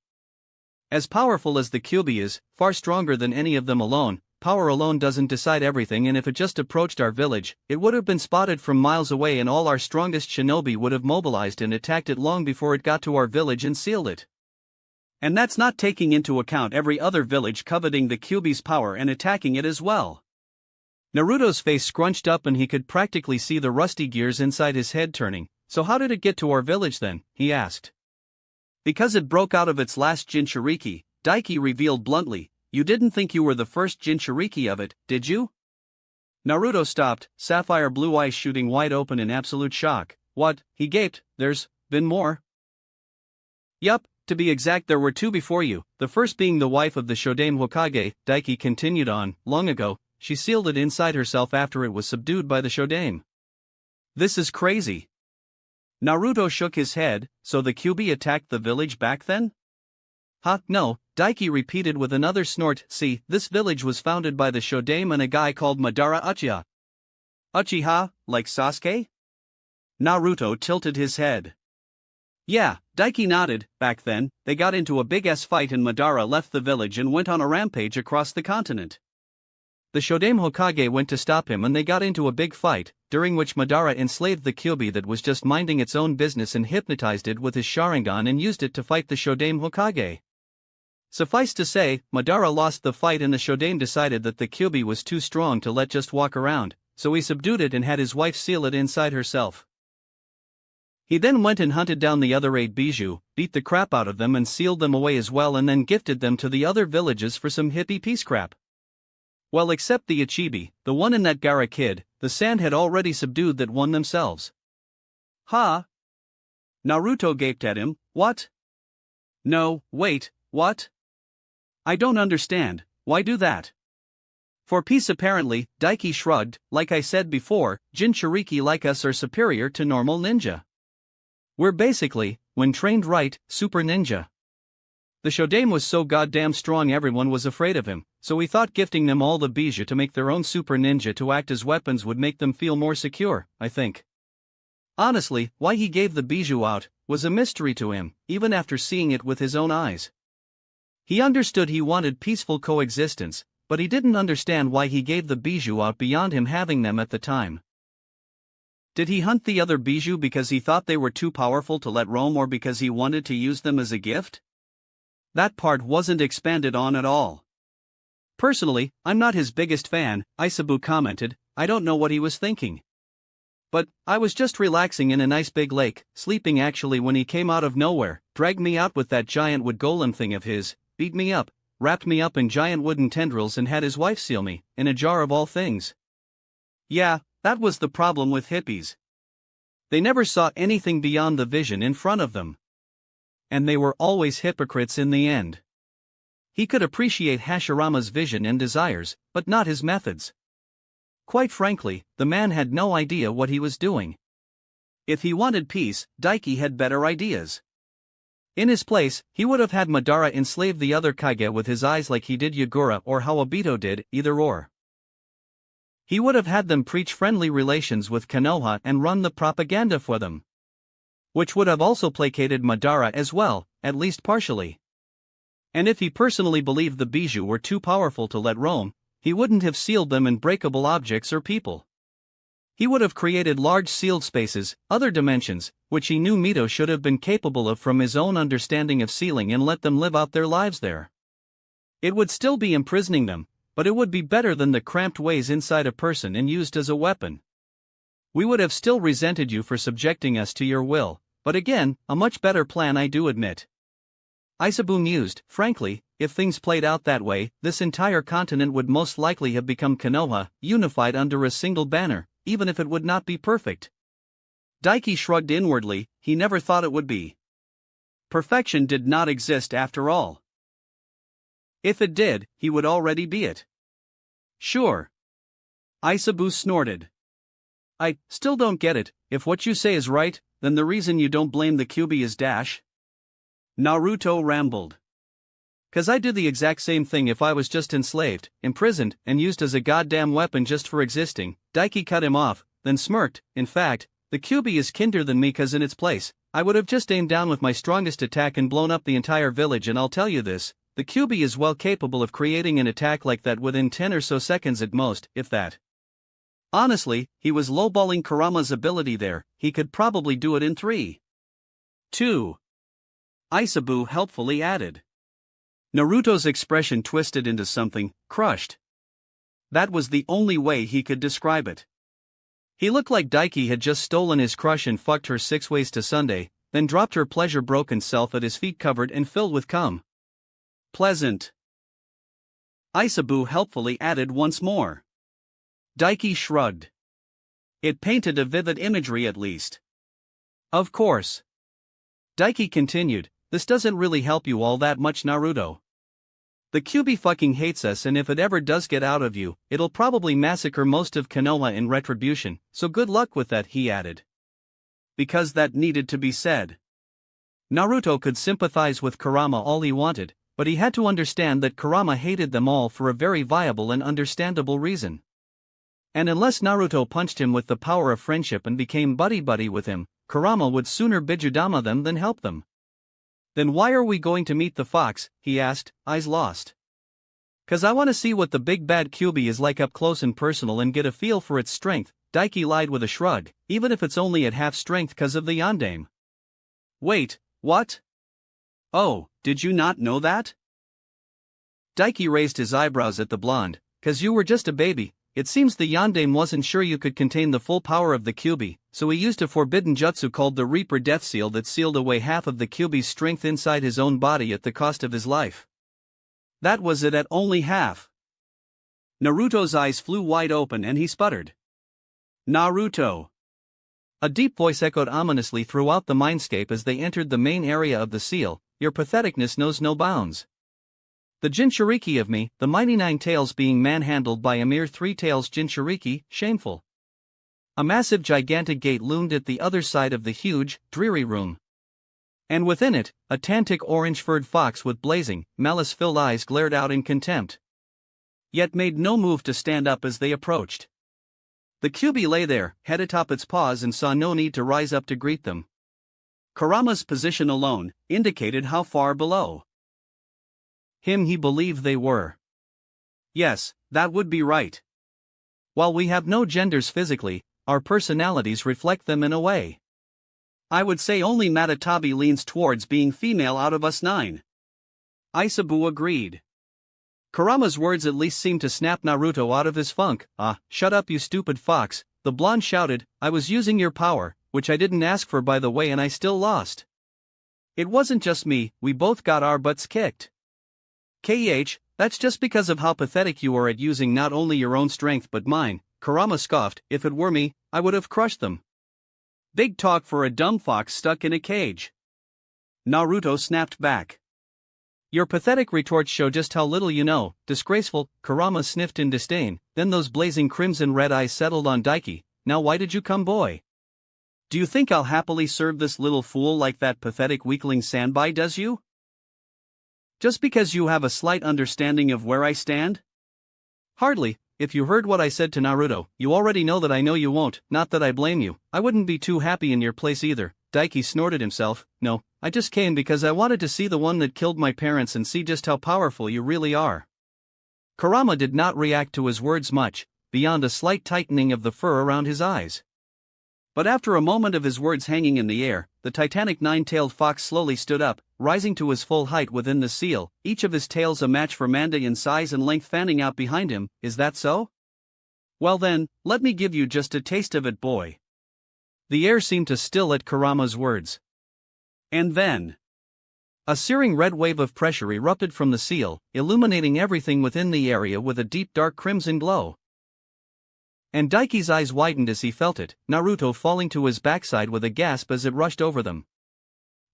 As powerful as the Kyuubi is, far stronger than any of them alone, power alone doesn't decide everything, and if it just approached our village, it would have been spotted from miles away and all our strongest shinobi would have mobilized and attacked it long before it got to our village and sealed it. And that's not taking into account every other village coveting the Kyuubi's power and attacking it as well. Naruto's face scrunched up and he could practically see the rusty gears inside his head turning. So how did it get to our village then? He asked. Because it broke out of its last Jinchuriki, Daiki revealed bluntly. You didn't think you were the first Jinchuriki of it, did you? Naruto stopped, sapphire blue eyes shooting wide open in absolute shock. What? He gaped. There's been more? Yup, to be exact there were 2 before you, the first being the wife of the Shodaime Hokage, Daiki continued on. Long ago, she sealed it inside herself after it was subdued by the Shodaime. This is crazy. Naruto shook his head. So the Kyuubi attacked the village back then? No, Daiki repeated with another snort. See, this village was founded by the Shodaime and a guy called Madara Uchiha. Uchiha, like Sasuke? Naruto tilted his head. Yeah, Daiki nodded. Back then, they got into a big-ass fight and Madara left the village and went on a rampage across the continent. The Shodaime Hokage went to stop him and they got into a big fight, during which Madara enslaved the Kyuubi that was just minding its own business and hypnotized it with his Sharingan and used it to fight the Shodaime Hokage. Suffice to say, Madara lost the fight and the Shodaime decided that the Kyuubi was too strong to let just walk around, so he subdued it and had his wife seal it inside herself. He then went and hunted down the other 8 bijou, beat the crap out of them and sealed them away as well, and then gifted them to the other villages for some hippie peace crap. Well, except the Ichibi, the one in that Gaara kid, the sand had already subdued that one themselves. Naruto gaped at him. What? No, wait, what? I don't understand, why do that? For peace apparently, Daiki shrugged. Like I said before, Jinchuriki like us are superior to normal ninja. We're basically, when trained right, super ninja. The Shodaime was so goddamn strong everyone was afraid of him, so we thought gifting them all the bijou to make their own super ninja to act as weapons would make them feel more secure, I think. Honestly, why he gave the bijou out was a mystery to him, even after seeing it with his own eyes. He understood he wanted peaceful coexistence, but he didn't understand why he gave the bijou out beyond him having them at the time. Did he hunt the other bijou because he thought they were too powerful to let roam, or because he wanted to use them as a gift? That part wasn't expanded on at all. Personally, I'm not his biggest fan, Isabu commented. I don't know what he was thinking. But I was just relaxing in a nice big lake, sleeping actually, when he came out of nowhere, dragged me out with that giant wood golem thing of his, beat me up, wrapped me up in giant wooden tendrils, and had his wife seal me, in a jar of all things. Yeah, that was the problem with hippies. They never saw anything beyond the vision in front of them. And they were always hypocrites in the end. He could appreciate Hashirama's vision and desires, but not his methods. Quite frankly, the man had no idea what he was doing. If he wanted peace, Daiki had better ideas. In his place, he would have had Madara enslave the other Kage with his eyes like he did Yagura or how Obito did, either or. He would have had them preach friendly relations with Konoha and run the propaganda for them. Which would have also placated Madara as well, at least partially. And if he personally believed the bijou were too powerful to let roam, he wouldn't have sealed them in breakable objects or people. He would have created large sealed spaces, other dimensions, which he knew Mito should have been capable of from his own understanding of sealing, and let them live out their lives there. It would still be imprisoning them, but it would be better than the cramped ways inside a person and used as a weapon. We would have still resented you for subjecting us to your will, but again, a much better plan, I do admit. Isabu mused. Frankly, if things played out that way, this entire continent would most likely have become Konoha, unified under a single banner, even if it would not be perfect. Daiki shrugged inwardly. He never thought it would be. Perfection did not exist after all. If it did, he would already be it. Sure. Isabu snorted. I still don't get it. If what you say is right, then the reason you don't blame the Kyuubi is dash. Naruto rambled. 'Cause I'd do the exact same thing if I was just enslaved, imprisoned, and used as a goddamn weapon just for existing. Daiki cut him off, then smirked. In fact, the Kyuubi is kinder than me, 'cause in its place, I would have just aimed down with my strongest attack and blown up the entire village, and I'll tell you this, the Kyuubi is well capable of creating an attack like that within 10 or so seconds at most, if that. Honestly, he was lowballing Kurama's ability there. He could probably do it in 3. 2. Isabu helpfully added. Naruto's expression twisted into something, crushed. That was the only way he could describe it. He looked like Daiki had just stolen his crush and fucked her 6 ways to Sunday, then dropped her pleasure-broken self at his feet covered and filled with cum. Pleasant. Isabu helpfully added once more. Daiki shrugged. It painted a vivid imagery at least. Of course. Daiki continued, this doesn't really help you all that much, Naruto. The Kyuubi fucking hates us, and if it ever does get out of you, it'll probably massacre most of Konoha in retribution, so good luck with that, he added. Because that needed to be said. Naruto could sympathize with Kurama all he wanted, but he had to understand that Kurama hated them all for a very viable and understandable reason. And unless Naruto punched him with the power of friendship and became buddy-buddy with him, Kurama would sooner Bijudama them than help them. Then why are we going to meet the fox, he asked, eyes lost. 'Cause I want to see what the big bad Kyuubi is like up close and personal and get a feel for its strength, Daiki lied with a shrug, even if it's only at half strength 'cause of the yandame. Wait, what? Oh, did you not know that? Daiki raised his eyebrows at the blonde. 'Cause you were just a baby. It seems the yandame wasn't sure you could contain the full power of the Kyuubi, so he used a forbidden jutsu called the Reaper Death Seal that sealed away half of the Kyuubi's strength inside his own body at the cost of his life. That was it, at only half. Naruto's eyes flew wide open and he sputtered. Naruto. A deep voice echoed ominously throughout the mindscape as they entered the main area of the seal. Your patheticness knows no bounds. The Jinchuriki of me, the mighty 9 tails being manhandled by a mere 3 tails Jinchuriki, shameful. A massive gigantic gate loomed at the other side of the huge, dreary room. And within it, a tantic orange-furred fox with blazing, malice-filled eyes glared out in contempt. Yet made no move to stand up as they approached. The Kyuubi lay there, head atop its paws, and saw no need to rise up to greet them. Kurama's position alone indicated how far below him he believed they were. Yes, that would be right. While we have no genders physically, our personalities reflect them in a way. I would say only Matatabi leans towards being female out of us 9. Isabu agreed. Kurama's words at least seemed to snap Naruto out of his funk. "Ah, shut up you stupid fox," the blonde shouted. "I was using your power, which I didn't ask for by the way, and I still lost. It wasn't just me, we both got our butts kicked." "Kh, that's just because of how pathetic you are at using not only your own strength but mine," Kurama scoffed. "If it were me, I would have crushed them." "Big talk for a dumb fox stuck in a cage," Naruto snapped back. "Your pathetic retorts show just how little you know, disgraceful," Kurama sniffed in disdain, then those blazing crimson red eyes settled on Daiki. "Now why did you come, boy? Do you think I'll happily serve this little fool like that pathetic weakling Sanbai does you? Just because you have a slight understanding of where I stand?" "Hardly. If you heard what I said to Naruto, you already know that I know you won't, not that I blame you. I wouldn't be too happy in your place either." Daiki snorted himself. "No, I just came because I wanted to see the one that killed my parents and see just how powerful you really are." Kurama did not react to his words much, beyond a slight tightening of the fur around his eyes. But after a moment of his words hanging in the air, the titanic 9-tailed fox slowly stood up, rising to his full height within the seal, each of his tails a match for Manda in size and length fanning out behind him. "Is that so? Well then, let me give you just a taste of it, boy." The air seemed to still at Kurama's words. And then, a searing red wave of pressure erupted from the seal, illuminating everything within the area with a deep dark crimson glow. And Daiki's eyes widened as he felt it, Naruto falling to his backside with a gasp as it rushed over them.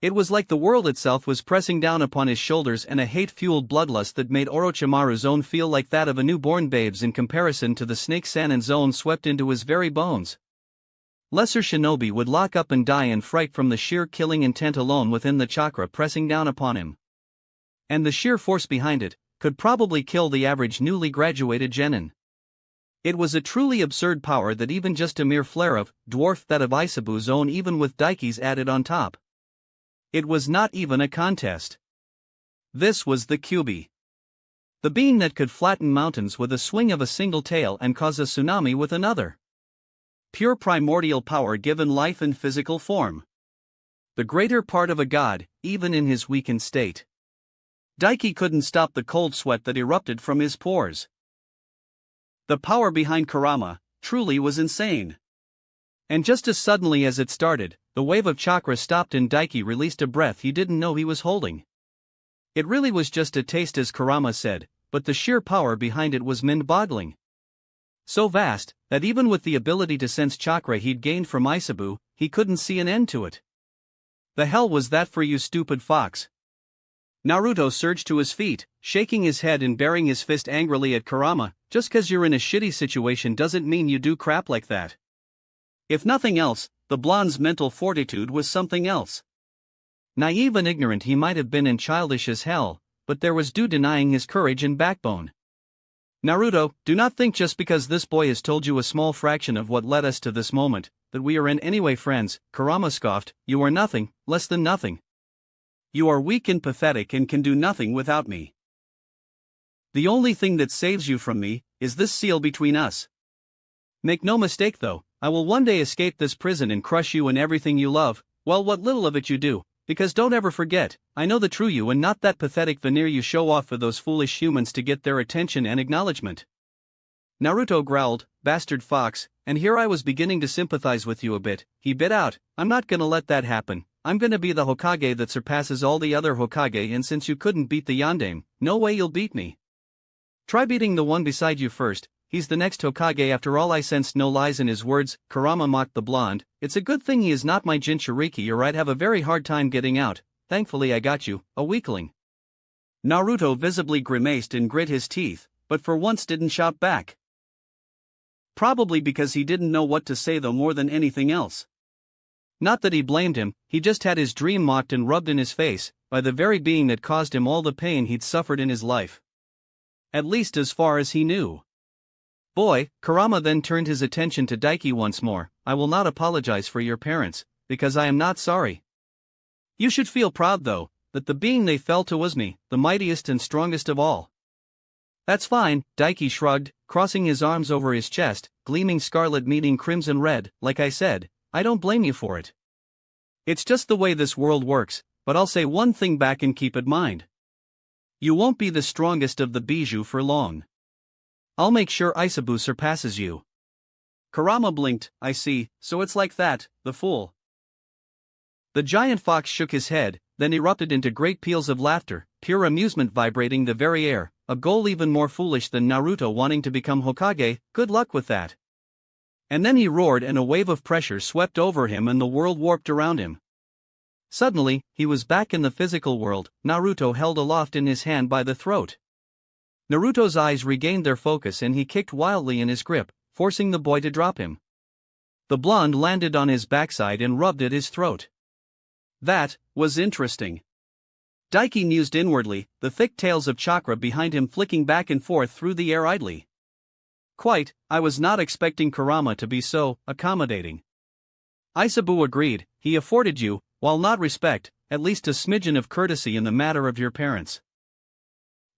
It was like the world itself was pressing down upon his shoulders, and a hate-fueled bloodlust that made Orochimaru's own feel like that of a newborn babe's in comparison to the snake Sannin's own swept into his very bones. Lesser Shinobi would lock up and die in fright from the sheer killing intent alone within the chakra pressing down upon him. And the sheer force behind it could probably kill the average newly graduated genin. It was a truly absurd power that even just a mere flare of dwarfed that of Isabu's own, even with Daiki's added on top. It was not even a contest. This was the Kyubi. The being that could flatten mountains with a swing of a single tail and cause a tsunami with another. Pure primordial power given life and physical form. The greater part of a god, even in his weakened state. Daiki couldn't stop the cold sweat that erupted from his pores. The power behind Kurama truly was insane. And just as suddenly as it started, the wave of chakra stopped and Daiki released a breath he didn't know he was holding. It really was just a taste, as Kurama said, but the sheer power behind it was mind-boggling. So vast, that even with the ability to sense chakra he'd gained from Isabu, he couldn't see an end to it. "The hell was that for you, stupid fox?" Naruto surged to his feet, shaking his head and baring his fist angrily at Kurama. "Just 'cause you're in a shitty situation doesn't mean you do crap like that." If nothing else, the blonde's mental fortitude was something else. Naive and ignorant he might have been and childish as hell, but there was no denying his courage and backbone. "Naruto, do not think just because this boy has told you a small fraction of what led us to this moment, that we are in any way friends," Kurama scoffed. "You are nothing, less than nothing. You are weak and pathetic and can do nothing without me. The only thing that saves you from me is this seal between us. Make no mistake though, I will one day escape this prison and crush you and everything you love, well, what little of it you do, because don't ever forget, I know the true you and not that pathetic veneer you show off for those foolish humans to get their attention and acknowledgement." Naruto growled, "Bastard fox, and here I was beginning to sympathize with you a bit," he bit out. "I'm not gonna let that happen. I'm gonna be the Hokage that surpasses all the other Hokage, and since you couldn't beat the Yondaime, no way you'll beat me. Try beating the one beside you first, he's the next Hokage after all." I sensed no lies in his words. Kurama mocked the blonde. "It's a good thing he is not my Jinchuriki or I'd have a very hard time getting out. Thankfully I got you, a weakling." Naruto visibly grimaced and grit his teeth, but for once didn't shout back. Probably because he didn't know what to say though more than anything else. Not that he blamed him, he just had his dream mocked and rubbed in his face, by the very being that caused him all the pain he'd suffered in his life. At least as far as he knew. "Boy," Kurama then turned his attention to Daiki once more, "I will not apologize for your parents, because I am not sorry. You should feel proud though, that the being they fell to was me, the mightiest and strongest of all. That's fine, Daiki shrugged, crossing his arms over his chest, gleaming scarlet meeting crimson red. Like I said, I don't blame you for it. It's just the way this world works, but I'll say one thing back and keep in mind. You won't be the strongest of the bijou for long. I'll make sure Isabu surpasses you. Kurama blinked. I see, so it's like that, the fool. The giant fox shook his head, then erupted into great peals of laughter, pure amusement vibrating the very air, a goal even more foolish than Naruto wanting to become Hokage. Good luck with that. And then he roared and a wave of pressure swept over him and the world warped around him. Suddenly, he was back in the physical world, Naruto held aloft in his hand by the throat. Naruto's eyes regained their focus and he kicked wildly in his grip, forcing the boy to drop him. The blonde landed on his backside and rubbed at his throat. That was interesting. Daiki mused inwardly, the thick tails of chakra behind him flicking back and forth through the air idly. Quite, I was not expecting Kurama to be so accommodating. Isabu agreed, he afforded you, while not respect, at least a smidgen of courtesy in the matter of your parents.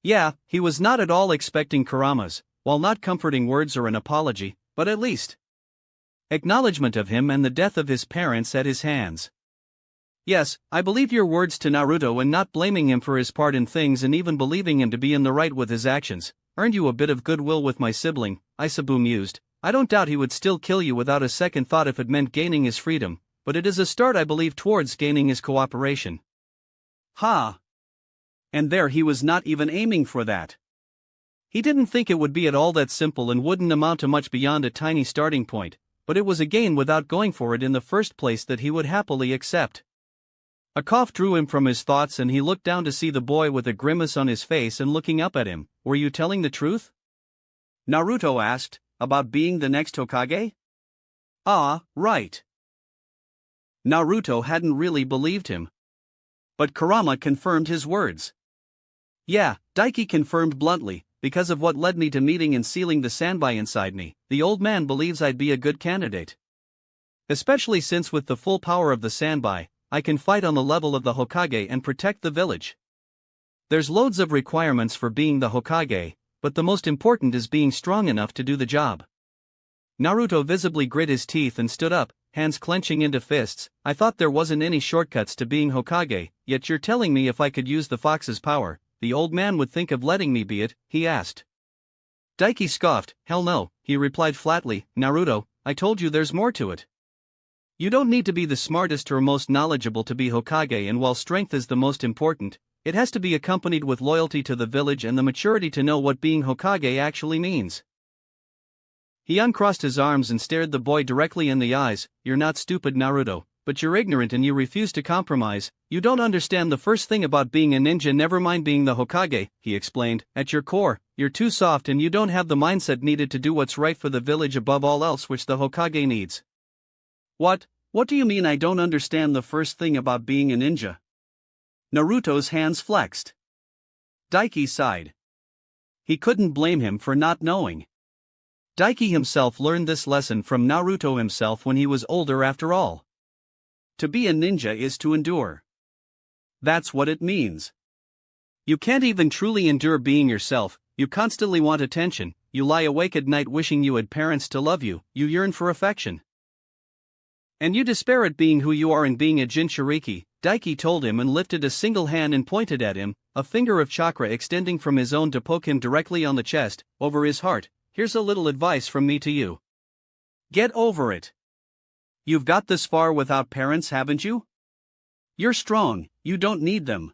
Yeah, he was not at all expecting Kurama's, while not comforting words or an apology, but at least acknowledgement of him and the death of his parents at his hands. Yes, I believe your words to Naruto and not blaming him for his part in things and even believing him to be in the right with his actions, earned you a bit of goodwill with my sibling, Isabu mused. I don't doubt he would still kill you without a second thought if it meant gaining his freedom, but it is a start I believe towards gaining his cooperation. Ha! And there he was not even aiming for that. He didn't think it would be at all that simple and wouldn't amount to much beyond a tiny starting point, but it was a gain without going for it in the first place that he would happily accept. A cough drew him from his thoughts and he looked down to see the boy with a grimace on his face and looking up at him. Were you telling the truth? Naruto asked, about being the next Hokage? Ah, right. Naruto hadn't really believed him. But Kurama confirmed his words. Yeah, Daiki confirmed bluntly, because of what led me to meeting and sealing the sanbai inside me, the old man believes I'd be a good candidate. Especially since with the full power of the sanbai, I can fight on the level of the Hokage and protect the village. There's loads of requirements for being the Hokage, but the most important is being strong enough to do the job. Naruto visibly grit his teeth and stood up, hands clenching into fists. I thought there wasn't any shortcuts to being Hokage, yet you're telling me if I could use the fox's power, the old man would think of letting me be it, he asked. Daiki scoffed. Hell no, he replied flatly. Naruto, I told you there's more to it. You don't need to be the smartest or most knowledgeable to be Hokage, and while strength is the most important, it has to be accompanied with loyalty to the village and the maturity to know what being Hokage actually means. He uncrossed his arms and stared the boy directly in the eyes. You're not stupid, Naruto, but you're ignorant and you refuse to compromise. You don't understand the first thing about being a ninja, never mind being the Hokage, he explained. At your core, you're too soft and you don't have the mindset needed to do what's right for the village above all else, which the Hokage needs. What do you mean I don't understand the first thing about being a ninja? Naruto's hands flexed. Daiki sighed. He couldn't blame him for not knowing. Daiki himself learned this lesson from Naruto himself when he was older after all. To be a ninja is to endure. That's what it means. You can't even truly endure being yourself, you constantly want attention, you lie awake at night wishing you had parents to love you, you yearn for affection. And you despair at being who you are and being a Jinchuriki, Daiki told him and lifted a single hand and pointed at him, a finger of chakra extending from his own to poke him directly on the chest, over his heart. Here's a little advice from me to you. Get over it. You've got this far without parents, haven't you? You're strong, you don't need them.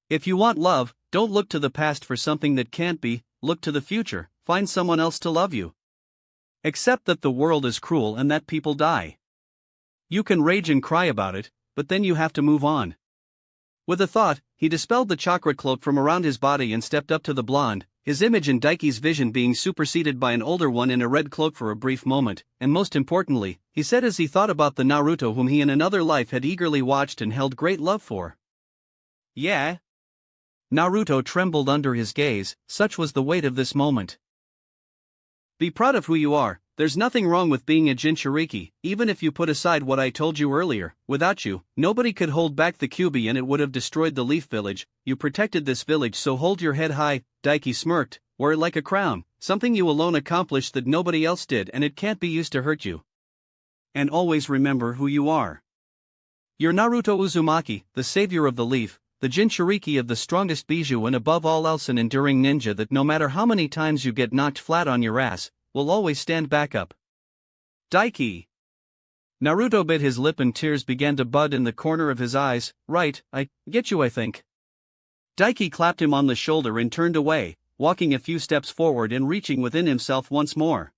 If you want love, don't look to the past for something that can't be, look to the future, find someone else to love you. Accept that the world is cruel and that people die. You can rage and cry about it, but then you have to move on. With a thought, he dispelled the chakra cloak from around his body and stepped up to the blonde, his image in Daiki's vision being superseded by an older one in a red cloak for a brief moment, and most importantly, he said as he thought about the Naruto whom he in another life had eagerly watched and held great love for. Yeah? Naruto trembled under his gaze, such was the weight of this moment. Be proud of who you are. There's nothing wrong with being a Jinchuriki, even if you put aside what I told you earlier. Without you, nobody could hold back the Kyuubi and it would have destroyed the Leaf Village. You protected this village, so hold your head high. Daiki smirked. wear it like a crown, something you alone accomplished that nobody else did, and it can't be used to hurt you. And always remember who you are. You're Naruto Uzumaki, the savior of the leaf, the Jinchuriki of the strongest Bijou, and above all else an enduring ninja that no matter how many times you get knocked flat on your ass, will always stand back up. Daiki. Naruto bit his lip and tears began to bud in the corner of his eyes. Right, I get you, I think. Daiki clapped him on the shoulder and turned away, walking a few steps forward and reaching within himself once more.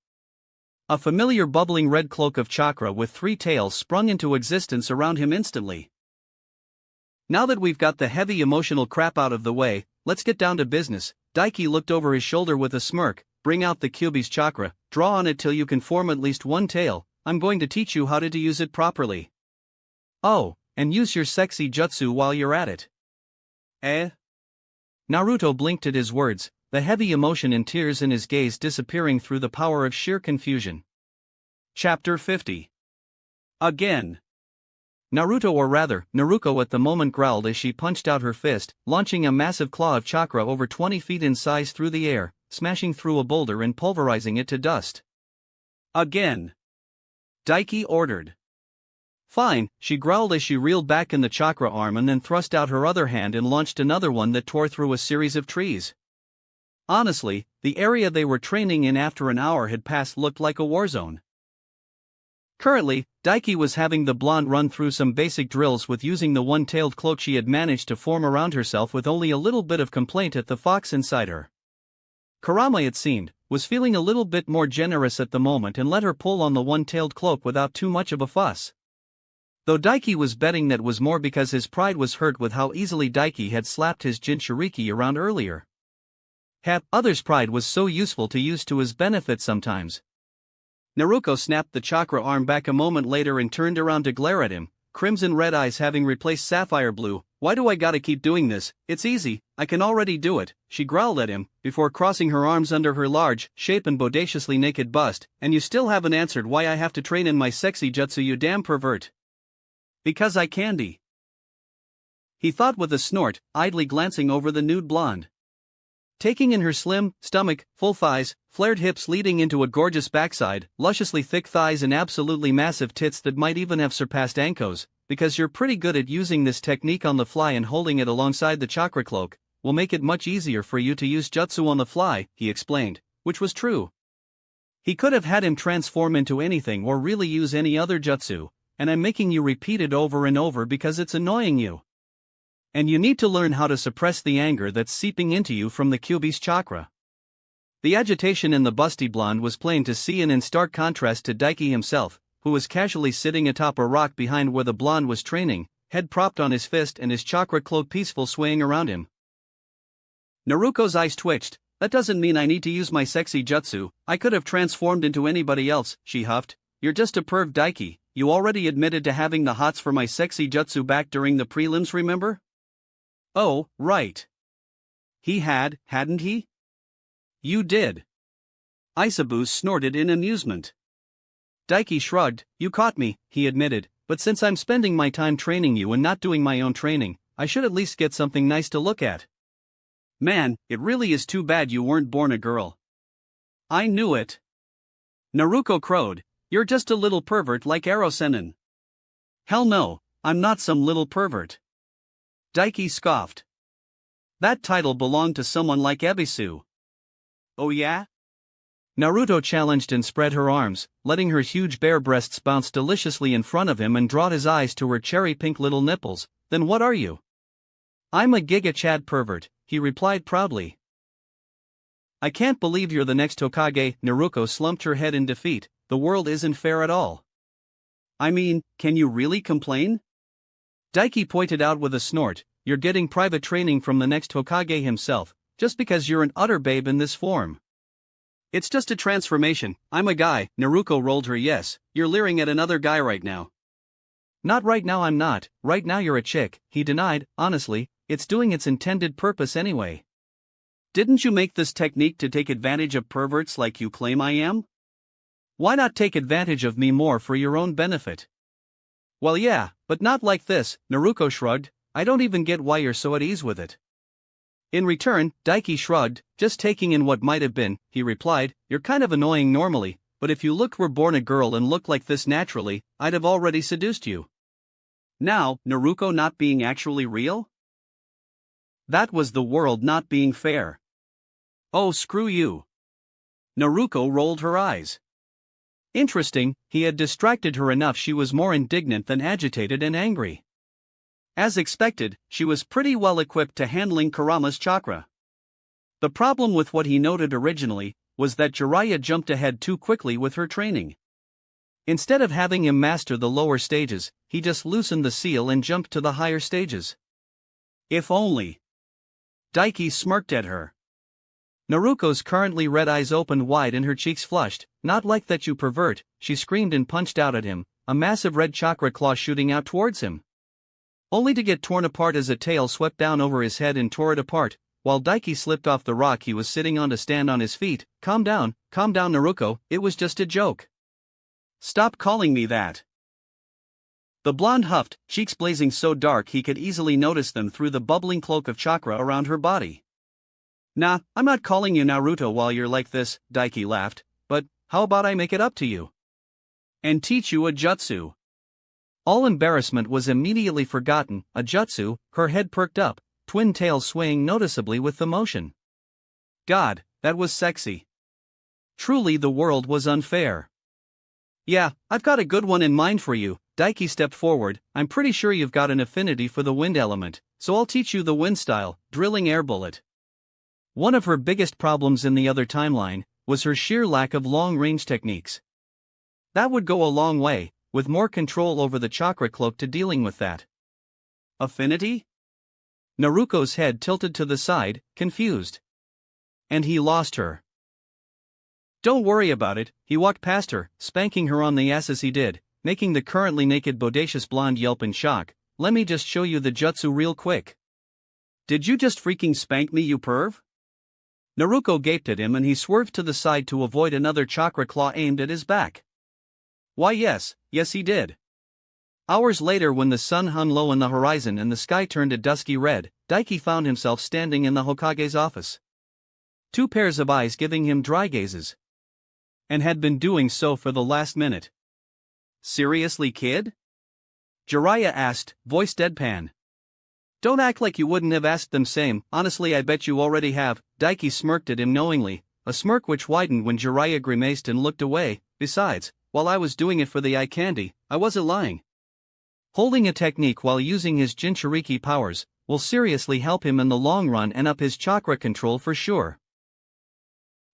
A familiar bubbling red cloak of chakra with 3 tails sprung into existence around him instantly. Now that we've got the heavy emotional crap out of the way, let's get down to business. Daiki looked over his shoulder with a smirk. Bring out the Kyuubi's chakra, draw on it till you can form at least 1 tail. I'm going to teach you how to use it properly. Oh, and use your sexy jutsu while you're at it. Eh? Naruto blinked at his words, the heavy emotion and tears in his gaze disappearing through the power of sheer confusion. Chapter 50. Again. Naruto, or rather, Naruko at the moment growled as she punched out her fist, launching a massive claw of chakra over 20 feet in size through the air, smashing through a boulder and pulverizing it to dust. Again. Daiki ordered. Fine, she growled as she reeled back in the chakra arm and then thrust out her other hand and launched another one that tore through a series of trees. Honestly, the area they were training in after an hour had passed looked like a war zone. Currently, Daiki was having the blonde run through some basic drills with using the one-tailed cloak she had managed to form around herself with only a little bit of complaint at the fox inside her. Kurama, it seemed, was feeling a little bit more generous at the moment and let her pull on the one-tailed cloak without too much of a fuss. Though Daiki was betting that was more because his pride was hurt with how easily Daiki had slapped his Jinchuriki around earlier. Others' pride was so useful to use to his benefit sometimes. Naruko snapped the chakra arm back a moment later and turned around to glare at him, crimson red eyes having replaced sapphire blue. Why do I gotta keep doing this? It's easy, I can already do it, she growled at him, before crossing her arms under her large, shapen bodaciously naked bust. And you still haven't answered why I have to train in my sexy jutsu, you damn pervert. Because I candy. He thought with a snort, idly glancing over the nude blonde. Taking in her slim stomach, full thighs, flared hips leading into a gorgeous backside, lusciously thick thighs and absolutely massive tits that might even have surpassed Anko's, because you're pretty good at using this technique on the fly and holding it alongside the chakra cloak, will make it much easier for you to use jutsu on the fly, he explained, which was true. He could have had him transform into anything or really use any other jutsu, and I'm making you repeat it over and over because it's annoying you. And you need to learn how to suppress the anger that's seeping into you from the Kyuubi's chakra. The agitation in the busty blonde was plain to see and in stark contrast to Daiki himself, who was casually sitting atop a rock behind where the blonde was training, head propped on his fist and his chakra cloak peaceful swaying around him. Naruko's eyes twitched. That doesn't mean I need to use my sexy jutsu, I could have transformed into anybody else, she huffed. You're just a perv, Daiki, you already admitted to having the hots for my sexy jutsu back during the prelims, remember? Oh, right. He had, hadn't he? You did. Isabu snorted in amusement. Daiki shrugged. You caught me, he admitted, but since I'm spending my time training you and not doing my own training, I should at least get something nice to look at. Man, it really is too bad you weren't born a girl. I knew it. Naruko crowed. You're just a little pervert like Arosenin. Hell no, I'm not some little pervert. Daiki scoffed. That title belonged to someone like Ebisu. Oh yeah? Naruto challenged and spread her arms, letting her huge bare breasts bounce deliciously in front of him and draw his eyes to her cherry-pink little nipples. Then what are you? I'm a Giga Chad pervert, he replied proudly. I can't believe you're the next Hokage. Naruko slumped her head in defeat. The world isn't fair at all. I mean, can you really complain? Daiki pointed out with a snort, you're getting private training from the next Hokage himself, just because you're an utter babe in this form. It's just a transformation, I'm a guy. Naruko rolled her yes, you're leering at another guy right now. Not right now, I'm not, right now you're a chick, he denied. Honestly, it's doing its intended purpose anyway. Didn't you make this technique to take advantage of perverts like you claim I am? Why not take advantage of me more for your own benefit? Well yeah, but not like this, Naruko shrugged. I don't even get why you're so at ease with it. In return, Daiki shrugged, just taking in what might have been. He replied, "You're kind of annoying normally, but if you were born a girl and looked like this naturally, I'd have already seduced you." Now, Naruto not being actually real? That was the world not being fair. Oh, screw you. Naruto rolled her eyes. Interesting, he had distracted her enough she was more indignant than agitated and angry. As expected, she was pretty well equipped to handling Kurama's chakra. The problem with what he noted originally was that Jiraiya jumped ahead too quickly with her training. Instead of having him master the lower stages, he just loosened the seal and jumped to the higher stages. If only. Daiki smirked at her. Naruto's currently red eyes opened wide and her cheeks flushed. "Not like that, you pervert," she screamed and punched out at him, a massive red chakra claw shooting out towards him. Only to get torn apart as a tail swept down over his head and tore it apart, while Daiki slipped off the rock he was sitting on to stand on his feet. Calm down, Naruto, it was just a joke. Stop calling me that." The blonde huffed, cheeks blazing so dark he could easily notice them through the bubbling cloak of chakra around her body. "Nah, I'm not calling you Naruto while you're like this," Daiki laughed, "but how about I make it up to you? And teach you a jutsu?" All embarrassment was immediately forgotten. A jutsu, her head perked up, twin tails swaying noticeably with the motion. God, that was sexy. Truly the world was unfair. "Yeah, I've got a good one in mind for you." Daiki stepped forward. "I'm pretty sure you've got an affinity for the wind element, so I'll teach you the wind style, drilling air bullet." One of her biggest problems in the other timeline was her sheer lack of long-range techniques. That would go a long way, with more control over the chakra cloak to dealing with that. Affinity? Naruto's head tilted to the side, confused. And he lost her. "Don't worry about it," he walked past her, spanking her on the ass as he did, making the currently naked bodacious blonde yelp in shock. "Let me just show you the jutsu real quick." "Did you just freaking spank me, you perv?" Naruto gaped at him and he swerved to the side to avoid another chakra claw aimed at his back. Why yes he did. Hours later, when the sun hung low in the horizon and the sky turned a dusky red, Daiki found himself standing in the Hokage's office. Two pairs of eyes giving him dry gazes. And had been doing so for the last minute. "Seriously, kid?" Jiraiya asked, voice deadpan. "Don't act like you wouldn't have asked them same, honestly I bet you already have." Daiki smirked at him knowingly, a smirk which widened when Jiraiya grimaced and looked away. "Besides, while I was doing it for the eye candy, I wasn't lying. Holding a technique while using his Jinchuriki powers will seriously help him in the long run and up his chakra control for sure."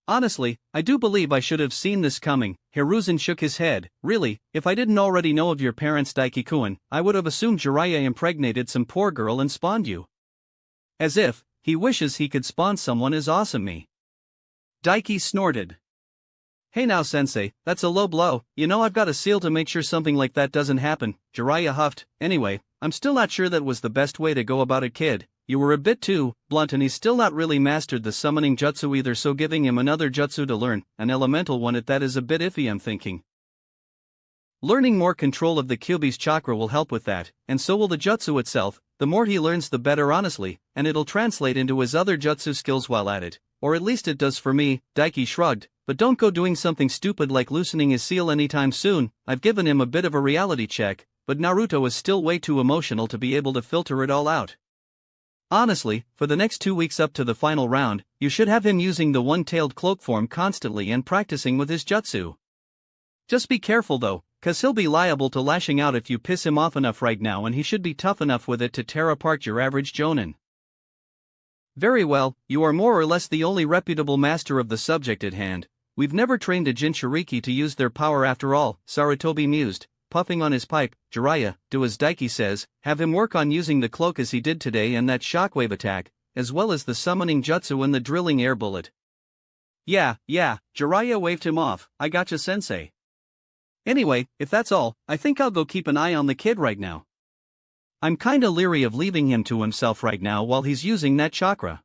"Honestly, I do believe I should have seen this coming." Hiruzen shook his head. "Really, if I didn't already know of your parents, Daiki-kun, I would have assumed Jiraiya impregnated some poor girl and spawned you. As if he wishes he could spawn someone as awesome me." Daiki snorted. "Hey now sensei, that's a low blow. You know I've got a seal to make sure something like that doesn't happen." Jiraiya huffed. "Anyway, I'm still not sure that was the best way to go about it, kid. You were a bit too blunt and he's still not really mastered the summoning jutsu either, so giving him another jutsu to learn, an elemental one at that, is a bit iffy, I'm thinking. Learning more control of the Kyuubi's chakra will help with that, and so will the jutsu itself. The more he learns the better honestly, and it'll translate into his other jutsu skills while at it, or at least it does for me." Daiki shrugged. "But don't go doing something stupid like loosening his seal anytime soon. I've given him a bit of a reality check, but Naruto is still way too emotional to be able to filter it all out. Honestly, for the next 2 weeks up to the final round, you should have him using the one-tailed cloak form constantly and practicing with his jutsu. Just be careful though, cause he'll be liable to lashing out if you piss him off enough right now, and he should be tough enough with it to tear apart your average jonin." "Very well, you are more or less the only reputable master of the subject at hand. We've never trained a Jinchuriki to use their power after all," Sarutobi mused, puffing on his pipe. "Jiraiya, do as Daiki says, have him work on using the cloak as he did today and that shockwave attack, as well as the summoning jutsu and the drilling air bullet." Yeah, Jiraiya waved him off. "I gotcha sensei. Anyway, if that's all, I think I'll go keep an eye on the kid right now. I'm kinda leery of leaving him to himself right now while he's using that chakra."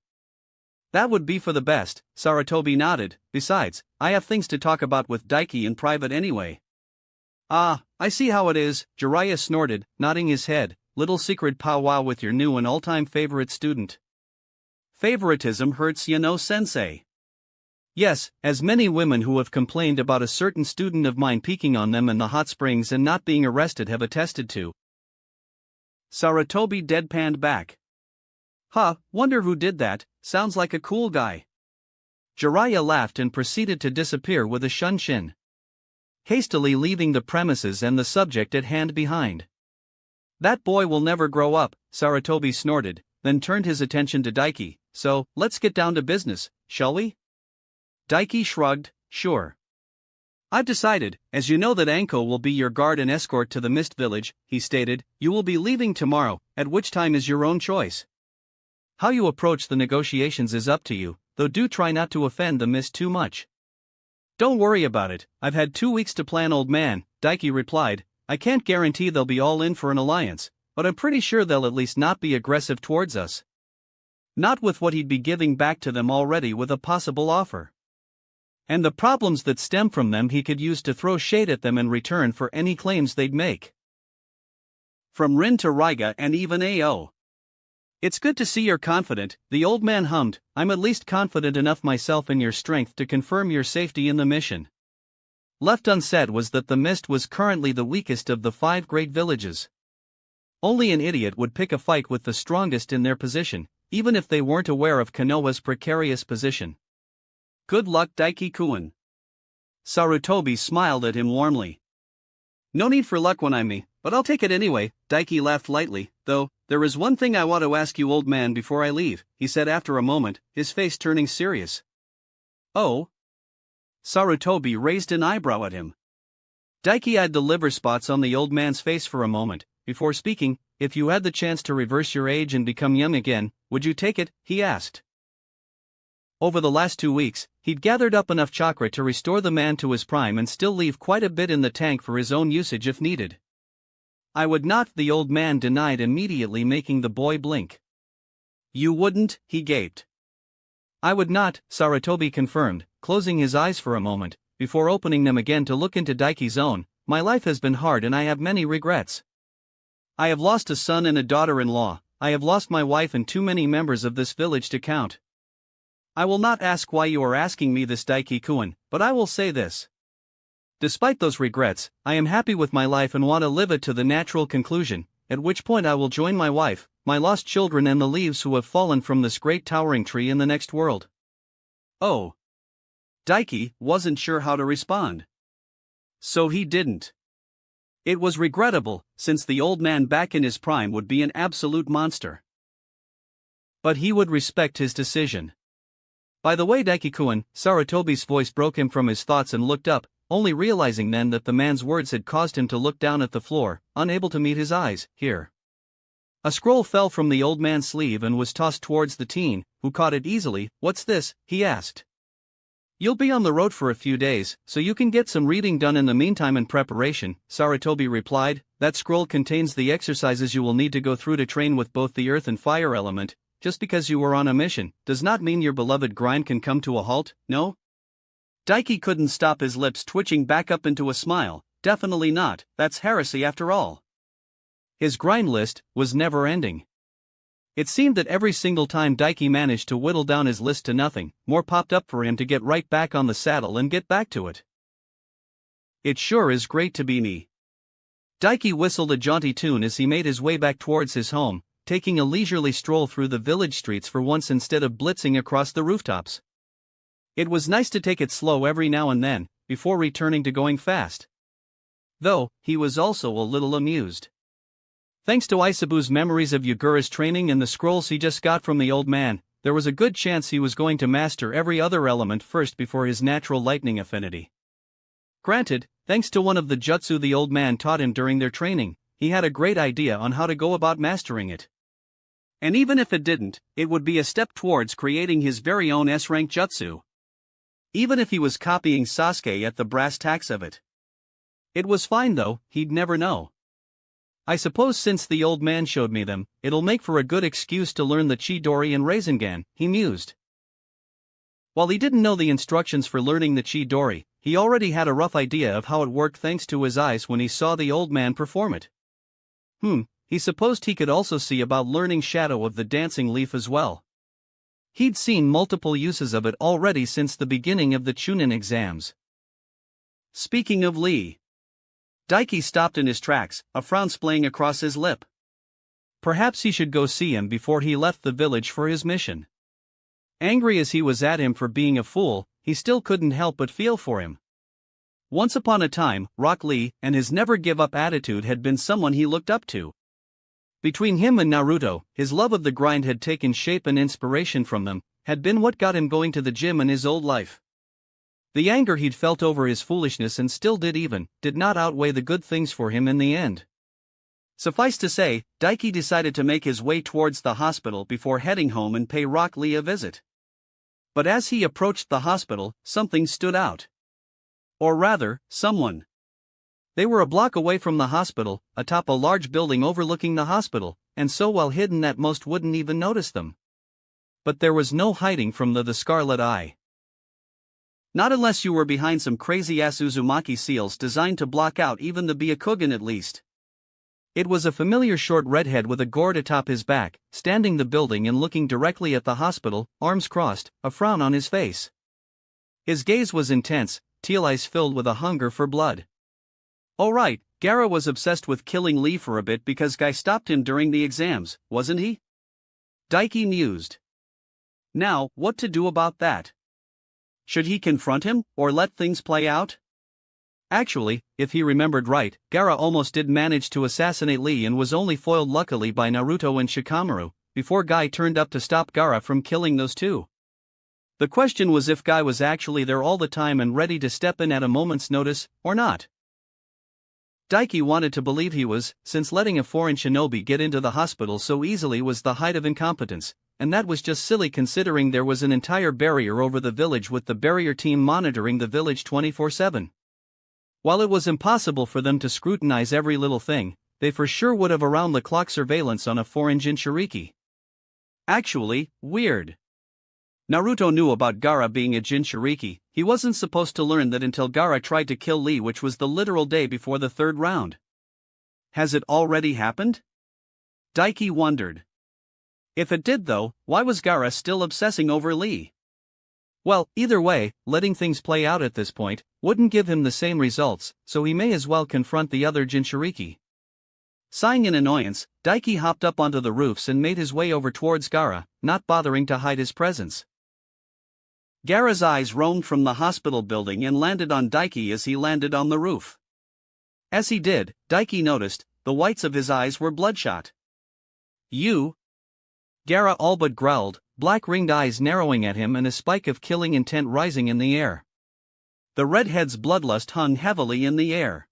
"That would be for the best," Sarutobi nodded. "Besides, I have things to talk about with Daiki in private anyway." "Ah, I see how it is," Jiraiya snorted, nodding his head. "Little secret powwow with your new and all-time favorite student." Favoritism hurts, sensei. Yes, as many women who have complained about a certain student of mine peeking on them in the hot springs and not being arrested have attested to. Sarutobi deadpanned back. Huh, wonder who did that, sounds like a cool guy. Jiraiya laughed and proceeded to disappear with a shunshin, hastily leaving the premises and the subject at hand behind. That boy will never grow up, Sarutobi snorted, then turned his attention to Daiki. So, let's get down to business, shall we? Daiki shrugged, sure. I've decided, as you know that Anko will be your guard and escort to the Mist Village, he stated, you will be leaving tomorrow, at which time is your own choice. How you approach the negotiations is up to you, though do try not to offend the Mist too much. Don't worry about it, I've had 2 weeks to plan, old man, Daiki replied. I can't guarantee they'll be all in for an alliance, but I'm pretty sure they'll at least not be aggressive towards us. Not with what he'd be giving back to them already with a possible offer. And the problems that stem from them he could use to throw shade at them in return for any claims they'd make. From Rin to Raiga and even AO. It's good to see you're confident, the old man hummed. I'm at least confident enough myself in your strength to confirm your safety in the mission. Left unsaid was that the Mist was currently the weakest of the 5 great villages. Only an idiot would pick a fight with the strongest in their position, even if they weren't aware of Konoha's precarious position. Good luck, Daiki-kun. Sarutobi smiled at him warmly. No need for luck when I'm me, but I'll take it anyway, Daiki laughed lightly, though, there is one thing I want to ask you, old man, before I leave, he said after a moment, his face turning serious. Oh? Sarutobi raised an eyebrow at him. Daiki eyed the liver spots on the old man's face for a moment, before speaking. If you had the chance to reverse your age and become young again, would you take it, he asked. Over the last 2 weeks, he'd gathered up enough chakra to restore the man to his prime and still leave quite a bit in the tank for his own usage if needed. I would not, the old man denied, immediately making the boy blink. You wouldn't, he gaped. I would not, Sarutobi confirmed, closing his eyes for a moment, before opening them again to look into Daiki's own. My life has been hard and I have many regrets. I have lost a son and a daughter-in-law, I have lost my wife and too many members of this village to count. I will not ask why you are asking me this, Daiki-kun, but I will say this. Despite those regrets, I am happy with my life and want to live it to the natural conclusion, at which point I will join my wife, my lost children and the leaves who have fallen from this great towering tree in the next world. Oh. Daiki wasn't sure how to respond. So he didn't. It was regrettable, since the old man back in his prime would be an absolute monster. But he would respect his decision. By the way, Daiki-kun, Sarutobi's voice broke him from his thoughts and looked up, only realizing then that the man's words had caused him to look down at the floor, unable to meet his eyes. Here. A scroll fell from the old man's sleeve and was tossed towards the teen, who caught it easily. What's this? He asked. You'll be on the road for a few days, so you can get some reading done in the meantime in preparation, Sarutobi replied. That scroll contains the exercises you will need to go through to train with both the earth and fire element. Just because you were on a mission, does not mean your beloved grind can come to a halt, no? Daiki couldn't stop his lips twitching back up into a smile. Definitely not, that's heresy after all. His grind list was never ending. It seemed that every single time Daiki managed to whittle down his list to nothing, more popped up for him to get right back on the saddle and get back to it. It sure is great to be me. Daiki whistled a jaunty tune as he made his way back towards his home, taking a leisurely stroll through the village streets for once instead of blitzing across the rooftops. It was nice to take it slow every now and then, before returning to going fast. Though, he was also a little amused. Thanks to Isabu's memories of Yagura's training and the scrolls he just got from the old man, there was a good chance he was going to master every other element first before his natural lightning affinity. Granted, thanks to one of the jutsu the old man taught him during their training, he had a great idea on how to go about mastering it. And even if it didn't, it would be a step towards creating his very own S-rank jutsu. Even if he was copying Sasuke at the brass tacks of it. It was fine though, he'd never know. I suppose since the old man showed me them, it'll make for a good excuse to learn the Chidori and Rasengan, he mused. While he didn't know the instructions for learning the Chidori, he already had a rough idea of how it worked thanks to his eyes when he saw the old man perform it. He supposed he could also see about learning Shadow of the Dancing Leaf as well. He'd seen multiple uses of it already since the beginning of the Chunin exams. Speaking of Lee. Daiki stopped in his tracks, a frown splaying across his lip. Perhaps he should go see him before he left the village for his mission. Angry as he was at him for being a fool, he still couldn't help but feel for him. Once upon a time, Rock Lee and his never-give-up attitude had been someone he looked up to. Between him and Naruto, his love of the grind had taken shape, and inspiration from them had been what got him going to the gym in his old life. The anger he'd felt over his foolishness, and still did not outweigh the good things for him in the end. Suffice to say, Daiki decided to make his way towards the hospital before heading home and pay Rock Lee a visit. But as he approached the hospital, something stood out. Or rather, someone. They were a block away from the hospital, atop a large building overlooking the hospital, and so well hidden that most wouldn't even notice them. But there was no hiding from the Scarlet Eye. Not unless you were behind some crazy-ass Uzumaki seals designed to block out even the Byakugan at least. It was a familiar short redhead with a gourd atop his back, standing the building and looking directly at the hospital, arms crossed, a frown on his face. His gaze was intense, teal eyes filled with a hunger for blood. Oh right, Gaara was obsessed with killing Lee for a bit because Guy stopped him during the exams, wasn't he? Daiki mused. Now, what to do about that? Should he confront him, or let things play out? Actually, if he remembered right, Gaara almost did manage to assassinate Lee and was only foiled luckily by Naruto and Shikamaru, before Guy turned up to stop Gaara from killing those two. The question was if Guy was actually there all the time and ready to step in at a moment's notice, or not. Daiki wanted to believe he was, since letting a foreign shinobi get into the hospital so easily was the height of incompetence, and that was just silly considering there was an entire barrier over the village with the barrier team monitoring the village 24/7. While it was impossible for them to scrutinize every little thing, they for sure would have around-the-clock surveillance on a foreign Jinchuriki. Actually, weird. Naruto knew about Gaara being a Jinchuriki. He wasn't supposed to learn that until Gaara tried to kill Lee, which was the literal day before the third round. Has it already happened? Daiki wondered. If it did though, why was Gaara still obsessing over Lee? Well, either way, letting things play out at this point wouldn't give him the same results, so he may as well confront the other Jinchuriki. Sighing in annoyance, Daiki hopped up onto the roofs and made his way over towards Gaara, not bothering to hide his presence. Gaara's eyes roamed from the hospital building and landed on Daiki as he landed on the roof. As he did, Daiki noticed, the whites of his eyes were bloodshot. You? Gaara all but growled, black ringed eyes narrowing at him and a spike of killing intent rising in the air. The redhead's bloodlust hung heavily in the air.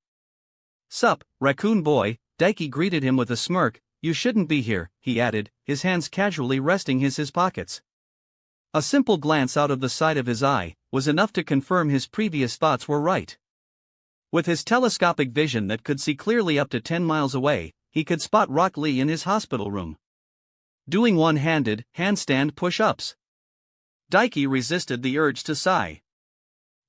Sup, raccoon boy, Daiki greeted him with a smirk. You shouldn't be here, he added, his hands casually resting in his pockets. A simple glance out of the side of his eye was enough to confirm his previous thoughts were right. With his telescopic vision that could see clearly up to 10 miles away, he could spot Rock Lee in his hospital room, doing one-handed handstand push-ups. Daiki resisted the urge to sigh.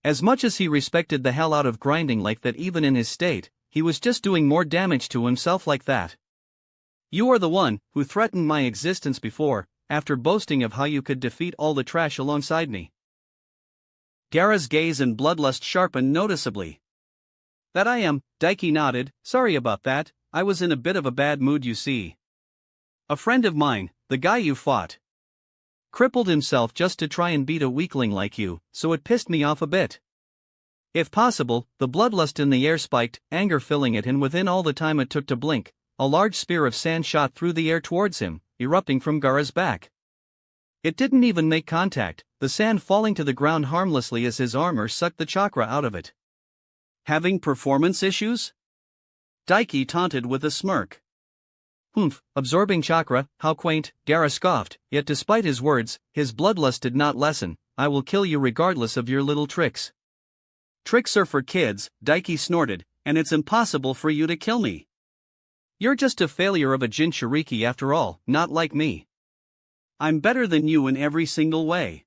As much as he respected the hell out of grinding like that even in his state, he was just doing more damage to himself like that. You are the one who threatened my existence before, after boasting of how you could defeat all the trash alongside me. Gaara's gaze and bloodlust sharpened noticeably. That I am, Daiki nodded, sorry about that, I was in a bit of a bad mood you see. A friend of mine, the guy you fought, crippled himself just to try and beat a weakling like you, so it pissed me off a bit. If possible, the bloodlust in the air spiked, anger filling it, and within all the time it took to blink, a large spear of sand shot through the air towards him, erupting from Gaara's back. It didn't even make contact, the sand falling to the ground harmlessly as his armor sucked the chakra out of it. Having performance issues? Daiki taunted with a smirk. Humph, absorbing chakra, how quaint, Gaara scoffed, yet despite his words, his bloodlust did not lessen. I will kill you regardless of your little tricks. Tricks are for kids, Daiki snorted, and it's impossible for you to kill me. You're just a failure of a Jinchuriki after all, not like me. I'm better than you in every single way.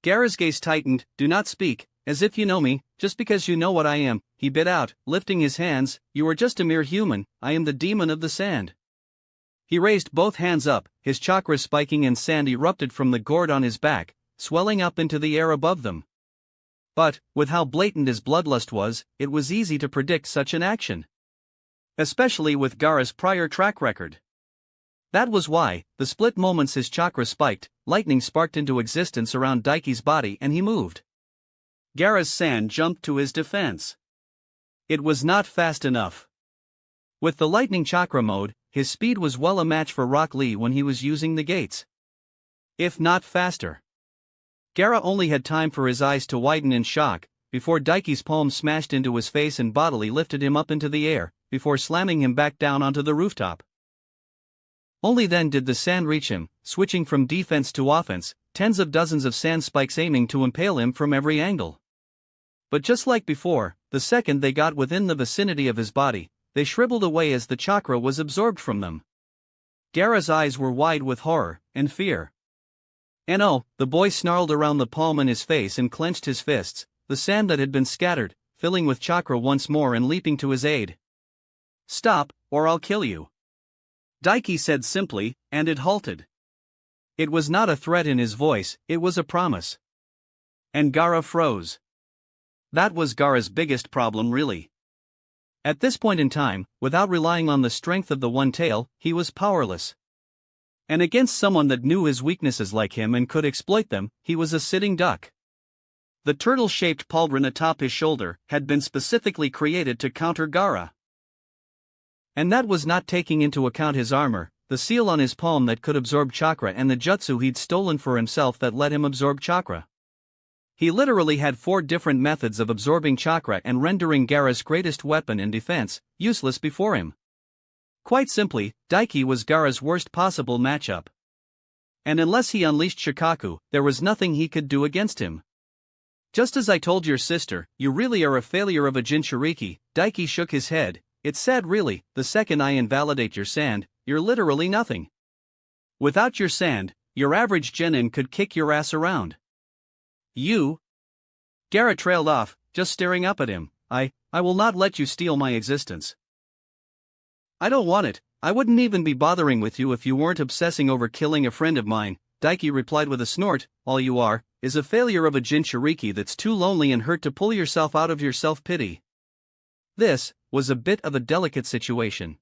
Gaara's gaze tightened, do not speak, as if you know me, just because you know what I am, he bit out, lifting his hands, you are just a mere human, I am the demon of the sand. He raised both hands up, his chakras spiking and sand erupted from the gourd on his back, swelling up into the air above them. But, with how blatant his bloodlust was, it was easy to predict such an action. Especially with Gaara's prior track record. That was why, the split moments his chakra spiked, lightning sparked into existence around Daiki's body and he moved. Gaara's sand jumped to his defense. It was not fast enough. With the lightning chakra mode, his speed was well a match for Rock Lee when he was using the gates. If not faster. Gaara only had time for his eyes to widen in shock, before Daiki's palm smashed into his face and bodily lifted him up into the air, before slamming him back down onto the rooftop. Only then did the sand reach him, switching from defense to offense, tens of dozens of sand spikes aiming to impale him from every angle. But just like before, the second they got within the vicinity of his body, they shriveled away as the chakra was absorbed from them. Gaara's eyes were wide with horror and fear. And oh, the boy snarled around the palm in his face and clenched his fists, the sand that had been scattered, filling with chakra once more and leaping to his aid. "Stop, or I'll kill you," Daiki said simply, and it halted. It was not a threat in his voice, it was a promise. And Gaara froze. That was Gaara's biggest problem really. At this point in time, without relying on the strength of the one tail, he was powerless. And against someone that knew his weaknesses like him and could exploit them, he was a sitting duck. The turtle-shaped pauldron atop his shoulder had been specifically created to counter Gaara. And that was not taking into account his armor, the seal on his palm that could absorb chakra and the jutsu he'd stolen for himself that let him absorb chakra. He literally had 4 different methods of absorbing chakra and rendering Gaara's greatest weapon in defense useless before him. Quite simply, Daiki was Gaara's worst possible matchup. And unless he unleashed Shikaku, there was nothing he could do against him. "Just as I told your sister, you really are a failure of a Jinchuriki," Daiki shook his head. "It's sad really, the second I invalidate your sand, you're literally nothing. Without your sand, your average genin could kick your ass around." "You?" Gaara trailed off, just staring up at him. I will not let you steal my existence." "I don't want it, I wouldn't even be bothering with you if you weren't obsessing over killing a friend of mine," Daiki replied with a snort. "All you are, is a failure of a Jinchuriki that's too lonely and hurt to pull yourself out of your self-pity." This was a bit of a delicate situation.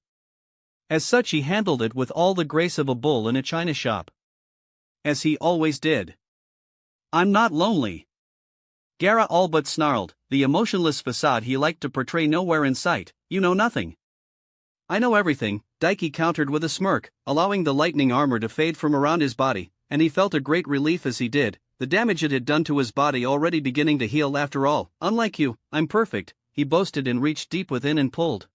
As such he handled it with all the grace of a bull in a china shop. As he always did. "I'm not lonely." Gaara all but snarled, the emotionless facade he liked to portray nowhere in sight. "You know nothing." "I know everything," Daiki countered with a smirk, allowing the lightning armor to fade from around his body, and he felt a great relief as he did, the damage it had done to his body already beginning to heal after all. "Unlike you, I'm perfect," he boasted and reached deep within and pulled.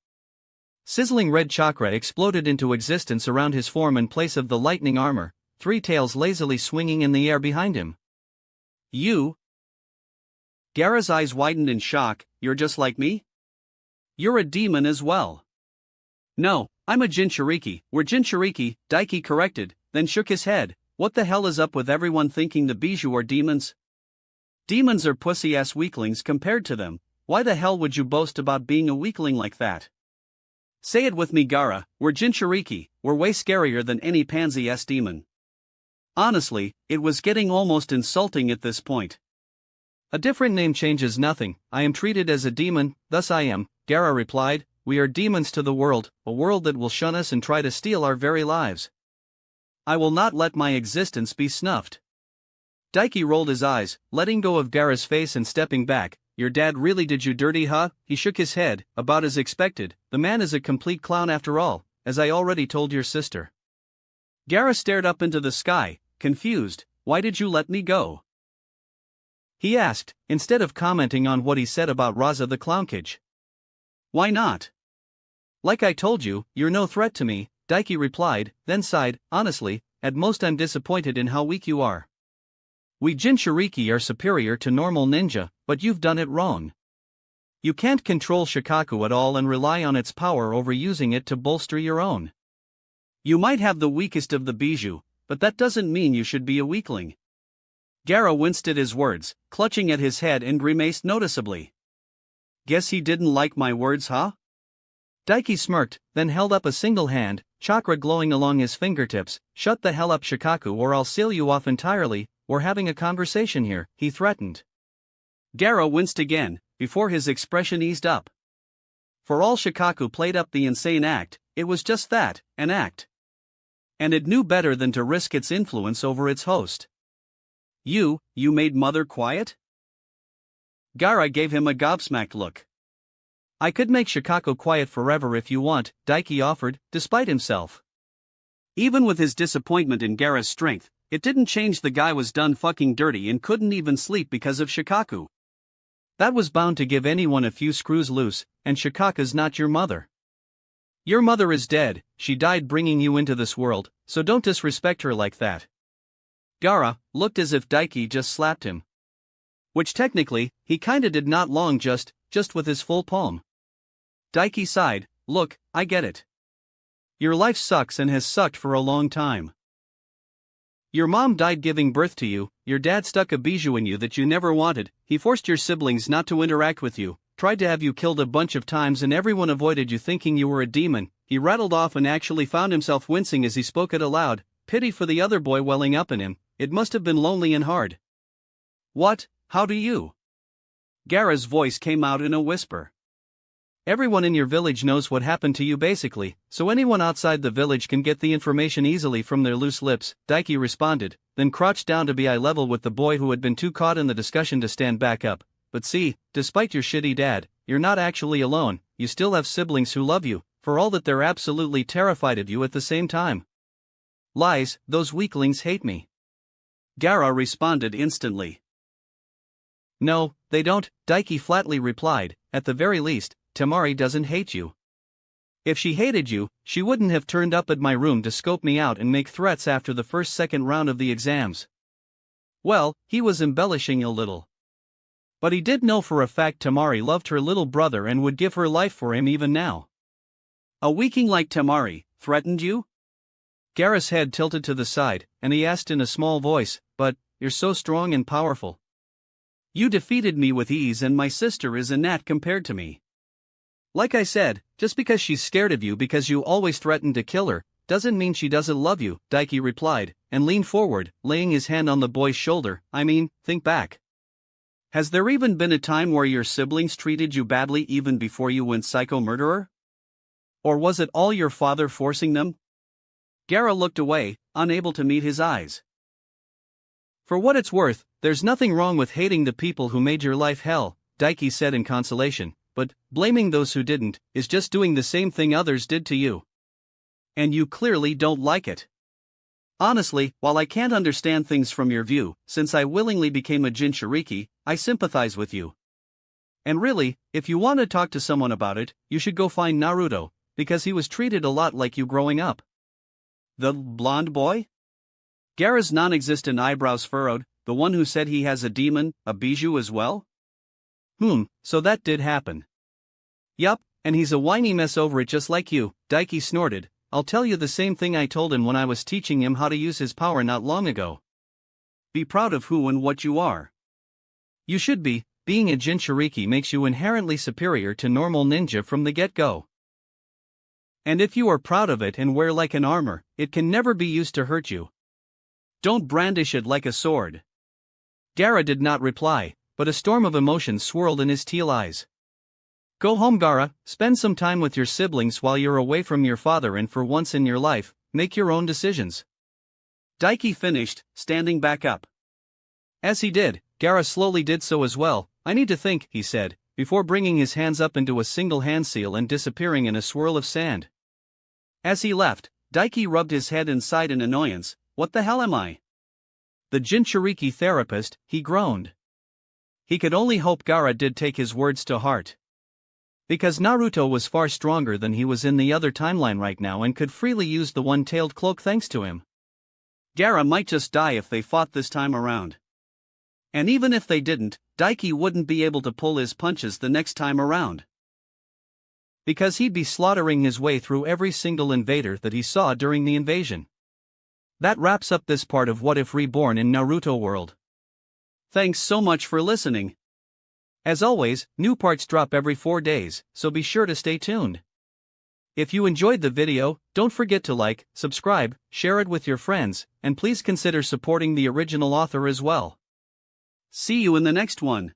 Sizzling red chakra exploded into existence around his form in place of the lightning armor, 3 tails lazily swinging in the air behind him. "You?" Gaara's eyes widened in shock. "You're just like me? You're a demon as well." "No, I'm a Jinchuriki, we're Jinchuriki," Daiki corrected, then shook his head. "What the hell is up with everyone thinking the Bijou are demons? Demons are pussy-ass weaklings compared to them. Why the hell would you boast about being a weakling like that? Say it with me, Gaara, we're Jinchuriki, we're way scarier than any pansy-ass demon." Honestly, it was getting almost insulting at this point. "A different name changes nothing, I am treated as a demon, thus I am," Gaara replied. "We are demons to the world, a world that will shun us and try to steal our very lives. I will not let my existence be snuffed." Daiki rolled his eyes, letting go of Gaara's face and stepping back. "Your dad really did you dirty, huh?" He shook his head, about as expected. "The man is a complete clown after all, as I already told your sister." Gaara stared up into the sky, confused. "Why did you let me go?" he asked, instead of commenting on what he said about Raza the clownkid. "Why not?" "Like I told you, you're no threat to me," Daiki replied, then sighed. "Honestly, at most I'm disappointed in how weak you are. We Jinchuriki are superior to normal ninja, but you've done it wrong. You can't control Shikaku at all and rely on its power over using it to bolster your own. You might have the weakest of the Bijou, but that doesn't mean you should be a weakling." Gaara winced at his words, clutching at his head and grimaced noticeably. "Guess he didn't like my words, huh?" Daiki smirked, then held up a single hand. chakra glowing along his fingertips. "Shut the hell up, Shikaku, or I'll seal you off entirely. We're having a conversation here," he threatened. Gaara winced again, before his expression eased up. For all Shikaku played up the insane act, it was just that, an act. And it knew better than to risk its influence over its host. You made Mother quiet?" Gaara gave him a gobsmacked look. "I could make Shikaku quiet forever if you want," Daiki offered, despite himself. Even with his disappointment in Gaara's strength, it didn't change the guy was done fucking dirty and couldn't even sleep because of Shikaku. That was bound to give anyone a few screws loose, and Shikaku's not your mother. Your mother is dead, she died bringing you into this world, so don't disrespect her like that. Gaara looked as if Daiki just slapped him. Which technically, he kinda did, not long, just with his full palm. Daiki sighed. "Look, I get it. Your life sucks and has sucked for a long time. Your mom died giving birth to you, your dad stuck a bijou in you that you never wanted, he forced your siblings not to interact with you, tried to have you killed a bunch of times and everyone avoided you thinking you were a demon." He rattled off and actually found himself wincing as he spoke it aloud, pity for the other boy welling up in him. It must have been lonely and hard. "What, how do you?" Gaara's voice came out in a whisper. "Everyone in your village knows what happened to you basically, so anyone outside the village can get the information easily from their loose lips," Daiki responded, then crouched down to be eye level with the boy who had been too caught in the discussion to stand back up. "But see, despite your shitty dad, you're not actually alone, you still have siblings who love you, for all that they're absolutely terrified of you at the same time." "Lies, those weaklings hate me," Gaara responded instantly. "No, they don't," Daiki flatly replied. "At the very least, Temari doesn't hate you. If she hated you, she wouldn't have turned up at my room to scope me out and make threats after the second round of the exams." Well, he was embellishing a little. But he did know for a fact Temari loved her little brother and would give her life for him even now. "A weakling like Temari threatened you?" Gaara's head tilted to the side, and he asked in a small voice, "But, you're so strong and powerful. You defeated me with ease and my sister is a gnat compared to me. Like I said, just because she's scared of you because you always threaten to kill her, doesn't mean she doesn't love you," Daiki replied, and leaned forward, laying his hand on the boy's shoulder. "I mean, think back. Has there even been a time where your siblings treated you badly even before you went psycho-murderer? Or was it all your father forcing them?" Gaara looked away, unable to meet his eyes. "For what it's worth, there's nothing wrong with hating the people who made your life hell," Daiki said in consolation, "but blaming those who didn't is just doing the same thing others did to you. And you clearly don't like it. Honestly, while I can't understand things from your view, since I willingly became a Jinchuriki, I sympathize with you. And really, if you want to talk to someone about it, you should go find Naruto, because he was treated a lot like you growing up." "The blonde boy?" Gaara's non-existent eyebrows furrowed. "The one who said he has a demon, a bijou as well?" So that did happen." "Yup, and he's a whiny mess over it just like you," Daiki snorted. "I'll tell you the same thing I told him when I was teaching him how to use his power not long ago. Be proud of who and what you are. You should be. Being a Jinchuriki makes you inherently superior to normal ninja from the get-go. And if you are proud of it and wear like an armor, it can never be used to hurt you. Don't brandish it like a sword." Gaara did not reply, but a storm of emotion swirled in his teal eyes. "Go home, Gaara, spend some time with your siblings while you're away from your father, and for once in your life, make your own decisions." Daiki finished, standing back up. As he did, Gaara slowly did so as well. "I need to think," he said, before bringing his hands up into a single hand seal and disappearing in a swirl of sand. As he left, Daiki rubbed his head and sighed in annoyance. "What the hell am I? The Jinchuriki therapist," he groaned. He could only hope Gaara did take his words to heart. Because Naruto was far stronger than he was in the other timeline right now and could freely use the one-tailed cloak thanks to him. Gaara might just die if they fought this time around. And even if they didn't, Daiki wouldn't be able to pull his punches the next time around. Because he'd be slaughtering his way through every single invader that he saw during the invasion. That wraps up this part of What If Reborn in Naruto World. Thanks so much for listening. As always, new parts drop every 4 days, so be sure to stay tuned. If you enjoyed the video, don't forget to like, subscribe, share it with your friends, and please consider supporting the original author as well. See you in the next one.